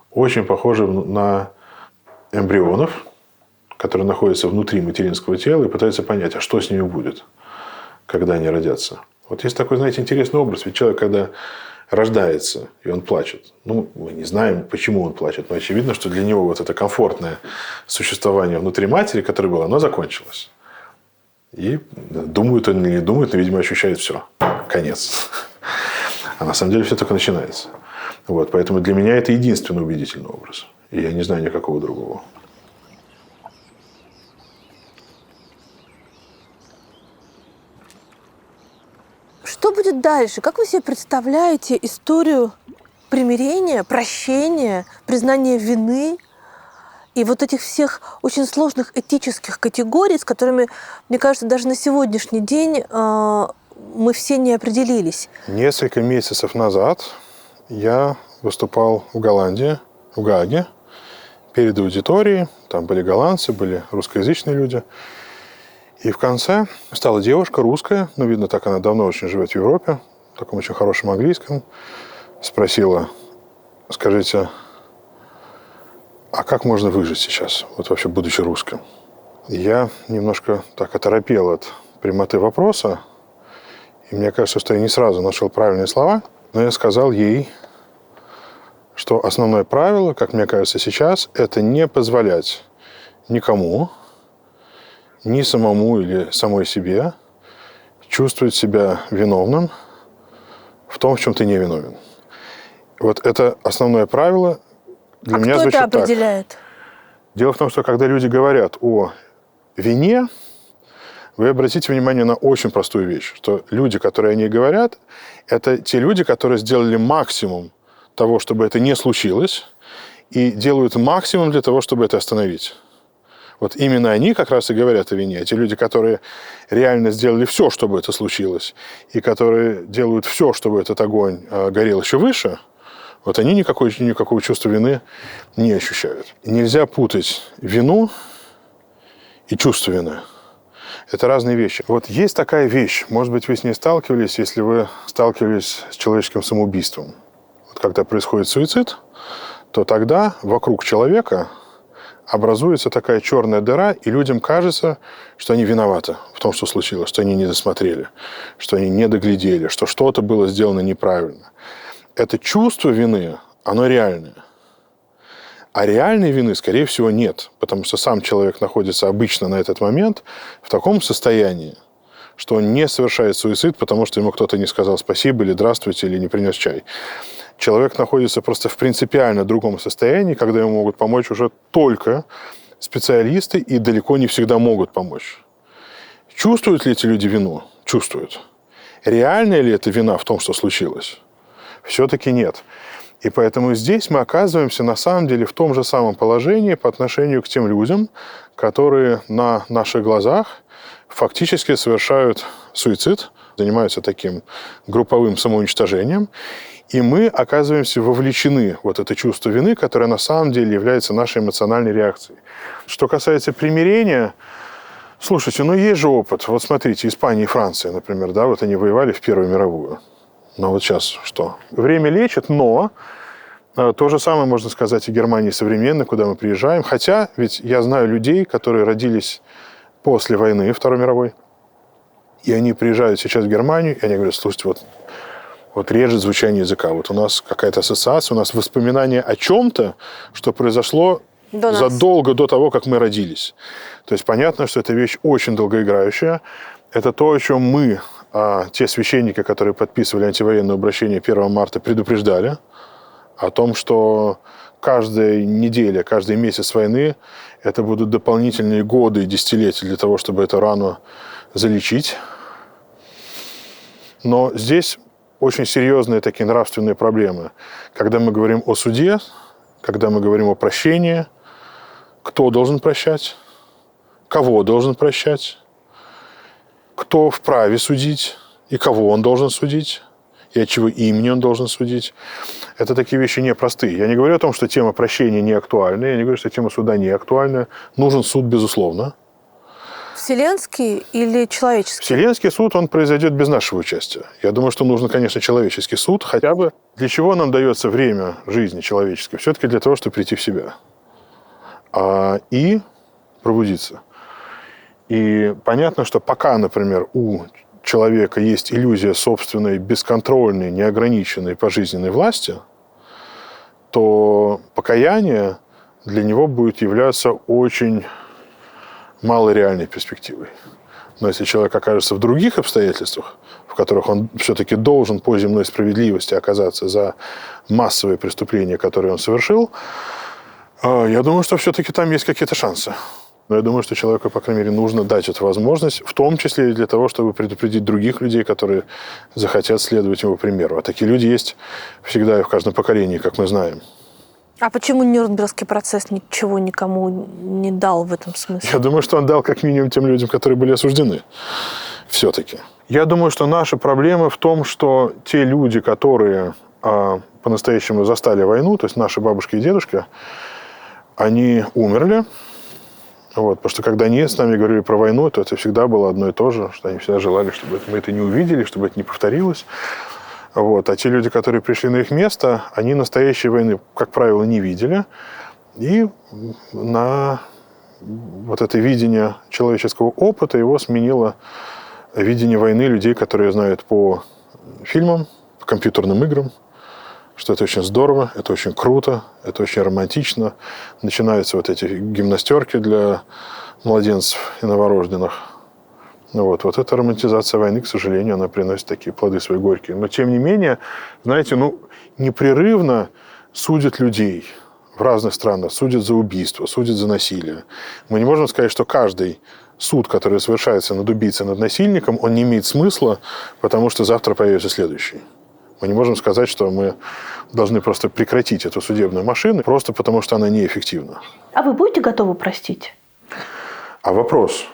очень похожи на эмбрионов, которые находятся внутри материнского тела и пытаются понять, а что с ними будет, когда они родятся. Вот есть такой, знаете, интересный образ. Ведь человек, когда рождается, и он плачет. Ну, мы не знаем, почему он плачет, но очевидно, что для него вот это комфортное существование внутри матери, которое было, оно закончилось. И думает он или не думает, но, видимо, ощущает все. Конец. А на самом деле все только начинается. Вот, поэтому для меня это единственный убедительный образ. И я не знаю никакого другого. Что будет дальше? Как вы себе представляете историю примирения, прощения, признания вины и вот этих всех очень сложных этических категорий, с которыми, мне кажется, даже на сегодняшний день мы все не определились. Несколько месяцев назад я выступал в Голландии, в Гааге, перед аудиторией. Там были голландцы, были русскоязычные люди. И в конце стала девушка русская, ну, видно, так она давно очень живет в Европе, в таком очень хорошем английском. Спросила: скажите, а как можно выжить сейчас, вот вообще будучи русским? И я немножко так оторопел от прямоты вопроса. И мне кажется, что я не сразу нашел правильные слова, но я сказал ей, что основное правило, как мне кажется сейчас, это не позволять никому, ни самому или самой себе чувствовать себя виновным в том, в чем ты не виновен. Вот это основное правило для меня звучит так. Кто это определяет? Дело в том, что когда люди говорят о вине, вы обратите внимание на очень простую вещь, что люди, которые о ней говорят, это те люди, которые сделали максимум того, чтобы это не случилось, и делают максимум для того, чтобы это остановить. Вот именно они как раз и говорят о вине. Те люди, которые реально сделали все, чтобы это случилось, и которые делают все, чтобы этот огонь горел еще выше, вот они никакого чувства вины не ощущают. Нельзя путать вину и чувство вины. Это разные вещи. Вот есть такая вещь, может быть, вы с ней сталкивались, если вы сталкивались с человеческим самоубийством. Вот когда происходит суицид, то тогда вокруг человека образуется такая черная дыра, и людям кажется, что они виноваты в том, что случилось, что они не досмотрели, что они не доглядели, что что-то было сделано неправильно. Это чувство вины, оно реальное. А реальной вины, скорее всего, нет, потому что сам человек находится обычно на этот момент в таком состоянии, что он не совершает суицид, потому что ему кто-то не сказал спасибо или здравствуйте, или не принес чай. Человек находится просто в принципиально другом состоянии, когда ему могут помочь уже только специалисты, и далеко не всегда могут помочь. Чувствуют ли эти люди вину? Чувствуют. Реальная ли эта вина в том, что случилось? Все-таки нет. И поэтому здесь мы оказываемся на самом деле в том же самом положении по отношению к тем людям, которые на наших глазах фактически совершают суицид, занимаются таким групповым самоуничтожением, и мы оказываемся вовлечены в вот это чувство вины, которое на самом деле является нашей эмоциональной реакцией. Что касается примирения, слушайте, ну есть же опыт. Вот смотрите, Испания и Франция, например, да, вот они воевали в Первую мировую. Но вот сейчас что? Время лечит, но то же самое можно сказать и Германии современной, куда мы приезжаем. Хотя, ведь я знаю людей, которые родились после войны Второй мировой, и они приезжают сейчас в Германию, и они говорят: слушайте, вот режет звучание языка. Вот у нас какая-то ассоциация, у нас воспоминание о чем-то, что произошло задолго до того, как мы родились. То есть понятно, что эта вещь очень долгоиграющая. Это то, о чем мы, те священники, которые подписывали антивоенное обращение 1 марта, предупреждали о том, что каждая неделя, каждый месяц войны – это будут дополнительные годы и десятилетия для того, чтобы эту рану залечить. Но здесь очень серьезные такие нравственные проблемы. Когда мы говорим о суде, когда мы говорим о прощении, кто должен прощать, кого должен прощать, кто вправе судить и кого он должен судить, и от чего имени он должен судить. Это такие вещи непростые. Я не говорю о том, что тема прощения не актуальна, я не говорю, что тема суда не актуальна. Нужен суд, безусловно. Вселенский или человеческий? Вселенский суд, он произойдет без нашего участия. Я думаю, что нужен, конечно, человеческий суд, хотя бы для чего нам дается время жизни человеческой? Все-таки для того, чтобы прийти в себя и пробудиться. И понятно, что пока, например, у человека есть иллюзия собственной бесконтрольной, неограниченной пожизненной власти, то покаяние для него будет являться очень малореальной перспективой. Но если человек окажется в других обстоятельствах, в которых он все-таки должен по земной справедливости оказаться за массовые преступления, которые он совершил, я думаю, что все-таки там есть какие-то шансы. Но я думаю, что человеку, по крайней мере, нужно дать эту возможность, в том числе и для того, чтобы предупредить других людей, которые захотят следовать его примеру. А такие люди есть всегда и в каждом поколении, как мы знаем. А почему Нюрнбергский процесс ничего никому не дал в этом смысле? Я думаю, что он дал как минимум тем людям, которые были осуждены. Все-таки. Я думаю, что наша проблема в том, что те люди, которые по-настоящему застали войну, то есть наши бабушки и дедушки, они умерли. Вот, потому что когда они с нами говорили про войну, то это всегда было одно и то же, что они всегда желали, чтобы мы это не увидели, чтобы это не повторилось. Вот. А те люди, которые пришли на их место, они настоящей войны, как правило, не видели. И на вот это видение человеческого опыта его сменило видение войны людей, которые знают по фильмам, по компьютерным играм, что это очень здорово, это очень круто, это очень романтично. Начинаются вот эти гимнастерки для младенцев и новорожденных. Вот эта романтизация войны, к сожалению, она приносит такие плоды свои горькие. Но, тем не менее, знаете, непрерывно судят людей в разных странах, судят за убийство, судят за насилие. Мы не можем сказать, что каждый суд, который совершается над убийцей, над насильником, он не имеет смысла, потому что завтра появится следующий. Мы не можем сказать, что мы должны просто прекратить эту судебную машину, просто потому что она неэффективна. А вы будете готовы простить? А вопрос,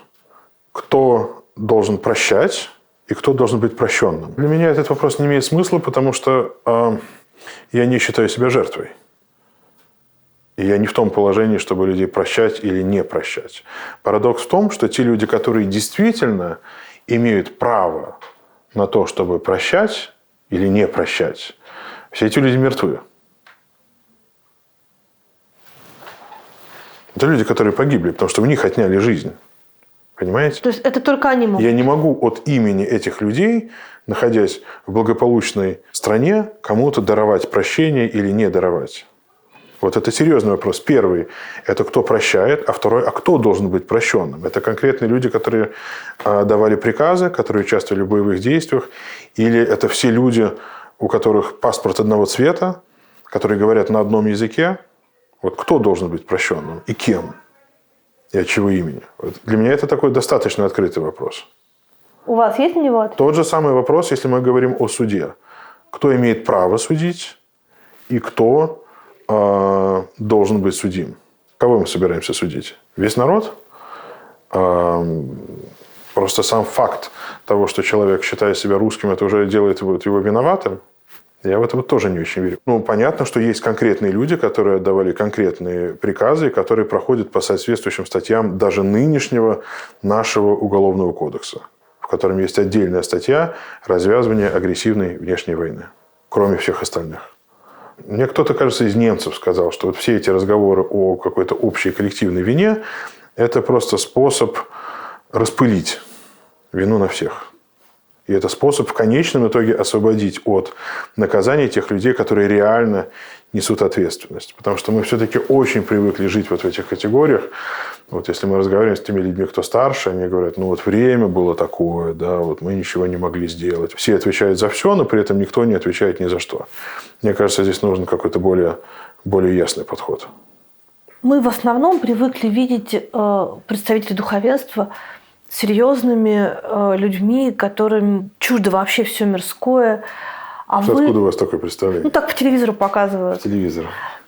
кто должен прощать и кто должен быть прощенным? Для меня этот вопрос не имеет смысла, потому что я не считаю себя жертвой. И я не в том положении, чтобы людей прощать или не прощать. Парадокс в том, что те люди, которые действительно имеют право на то, чтобы прощать или не прощать, все эти люди мертвы. Это люди, которые погибли, потому что у них отняли жизнь. Понимаете? То есть это только они могут? Я не могу от имени этих людей, находясь в благополучной стране, кому-то даровать прощение или не даровать. Вот это серьезный вопрос. Первый – это кто прощает, а второй – а кто должен быть прощенным? Это конкретные люди, которые давали приказы, которые участвовали в боевых действиях, или это все люди, у которых паспорт одного цвета, которые говорят на одном языке. Вот кто должен быть прощенным и кем? И от чего имени? Вот для меня это такой достаточно открытый вопрос. У вас есть на него ответ? Тот же самый вопрос, если мы говорим о суде. Кто имеет право судить и кто должен быть судим? Кого мы собираемся судить? Весь народ? Просто сам факт того, что человек считает себя русским, это уже делает его виноватым. Я в это тоже не очень верю. Понятно, что есть конкретные люди, которые отдавали конкретные приказы, и которые проходят по соответствующим статьям даже нынешнего нашего Уголовного кодекса, в котором есть отдельная статья «Развязывание агрессивной внешней войны», кроме всех остальных. Мне кто-то, кажется, из немцев сказал, что вот все эти разговоры о какой-то общей коллективной вине – это просто способ распылить вину на всех. И это способ в конечном итоге освободить от наказания тех людей, которые реально несут ответственность. Потому что мы все-таки очень привыкли жить вот в этих категориях. Вот если мы разговариваем с теми людьми, кто старше, они говорят, время было такое, да, вот мы ничего не могли сделать. Все отвечают за все, но при этом никто не отвечает ни за что. Мне кажется, здесь нужен какой-то более ясный подход. Мы в основном привыкли видеть представителей духовенства серьезными людьми, которым чуждо вообще все мирское. Откуда у вас такое представление? Так по телевизору показывают. Телевизор.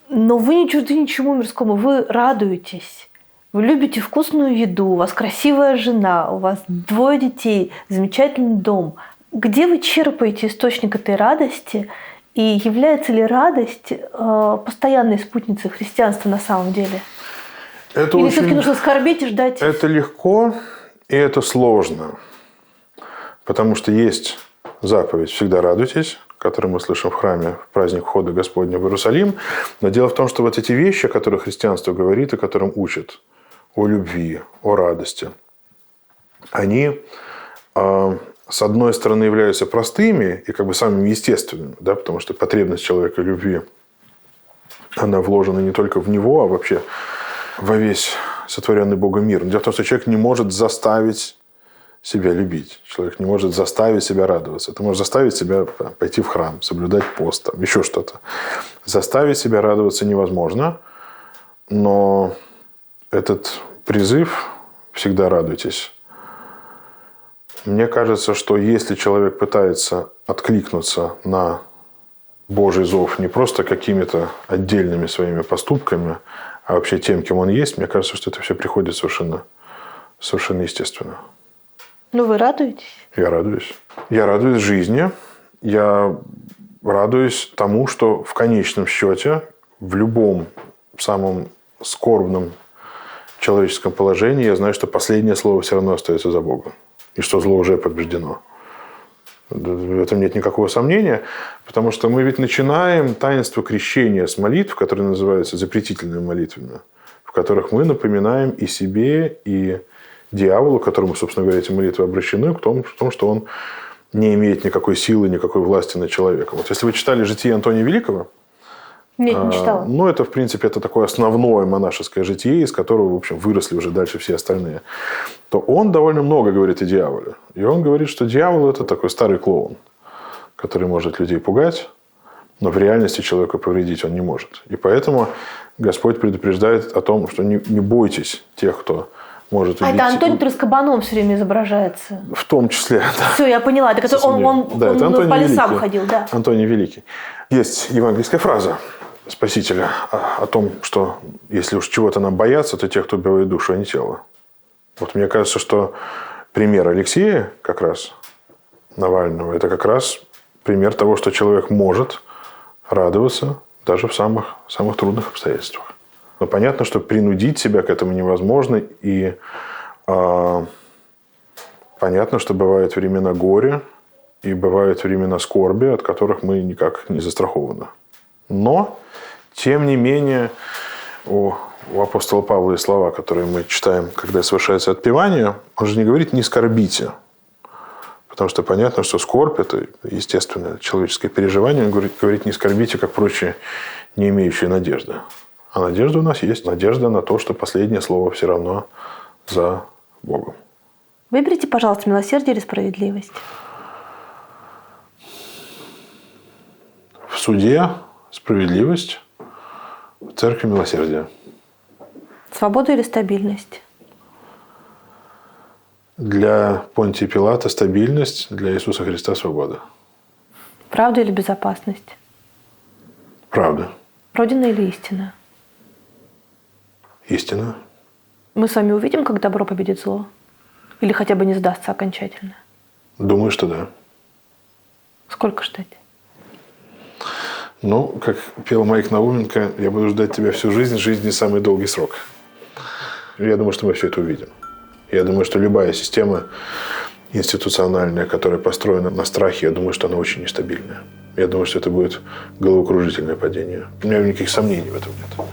Но вы не чужды ничему мирскому, вы радуетесь. Вы любите вкусную еду, у вас красивая жена, у вас 2 детей, замечательный дом. Где вы черпаете источник этой радости? И является ли радость постоянной спутницей христианства на самом деле? Или все-таки нужно скорбеть и ждать? Это легко и это сложно. Потому что есть заповедь «Всегда радуйтесь», которую мы слышим в храме в праздник входа Господня в Иерусалим. Но дело в том, что вот эти вещи, о которых христианство говорит и которым учит, о любви, о радости, они, с одной стороны, являются простыми и самыми естественными, да, потому что потребность человека в любви, она вложена не только в него, а вообще во весь сотворенный Богом мир. Но дело в том, что человек не может заставить себя любить. Человек не может заставить себя радоваться. Ты можешь заставить себя пойти в храм, соблюдать пост, еще что-то. Заставить себя радоваться невозможно, но этот призыв «всегда радуйтесь». Мне кажется, что если человек пытается откликнуться на Божий зов не просто какими-то отдельными своими поступками, а вообще тем, кем он есть, мне кажется, что это все приходит совершенно естественно. Ну, вы радуетесь? Я радуюсь. Я радуюсь жизни. Я радуюсь тому, что в конечном счете в любом самом скорбном человеческом положении я знаю, что последнее слово все равно остается за Богом. И что зло уже побеждено. В этом нет никакого сомнения, потому что мы ведь начинаем таинство крещения с молитв, которые называются запретительными молитвами, в которых мы напоминаем и себе, и дьяволу, к которому, собственно говоря, эти молитвы обращены, в том, что он не имеет никакой силы, никакой власти над человеком. Вот если вы читали «Житие Антония Великого», Нет, не читала. ну, это, в принципе, это такое основное монашеское житие, из которого, в общем, выросли уже дальше все остальные, то он довольно много говорит о дьяволе. И он говорит, что дьявол – это такой старый клоун, который может людей пугать, но в реальности человека повредить он не может. И поэтому Господь предупреждает о том, что не бойтесь тех, кто может убить. А это Антоний, который с кабаном все время изображается. В том числе, да. Все, я поняла. Это который он это Антоний по лесам Великий. ходил, да. Антоний Великий. Есть евангельская фраза Спасителя о том, что если уж чего-то нам бояться, то тех, кто убивает душу, а не тело. Вот мне кажется, что пример Алексея, как раз, Навального, это как раз пример того, что человек может радоваться даже в самых трудных обстоятельствах. Но понятно, что принудить себя к этому невозможно. И понятно, что бывают времена горя и бывают времена скорби, от которых мы никак не застрахованы. Но, тем не менее, у апостола Павла есть слова, которые мы читаем, когда совершается отпевание. Он же не говорит «не скорбите». Потому что понятно, что скорбь – это естественное человеческое переживание. Он говорит «не скорбите, как прочие, не имеющие надежды». А надежда у нас есть. Надежда на то, что последнее слово все равно за Богом. Выберите, пожалуйста, милосердие или справедливость. В суде справедливость, в церкви милосердие. Свобода или стабильность? Для Понтия Пилата стабильность, для Иисуса Христа свобода. Правда или безопасность? Правда. Родина или истина? Истина. Мы с вами увидим, как добро победит зло? Или хотя бы не сдастся окончательно? Думаю, что да. Сколько ждать? Ну, как пел Майк Науменко, я буду ждать тебя всю жизнь. Жизнь не самый долгий срок. Я думаю, что мы все это увидим. Я думаю, что любая система институциональная, которая построена на страхе, я думаю, что она очень нестабильная. Я думаю, что это будет головокружительное падение. У меня никаких сомнений в этом нет.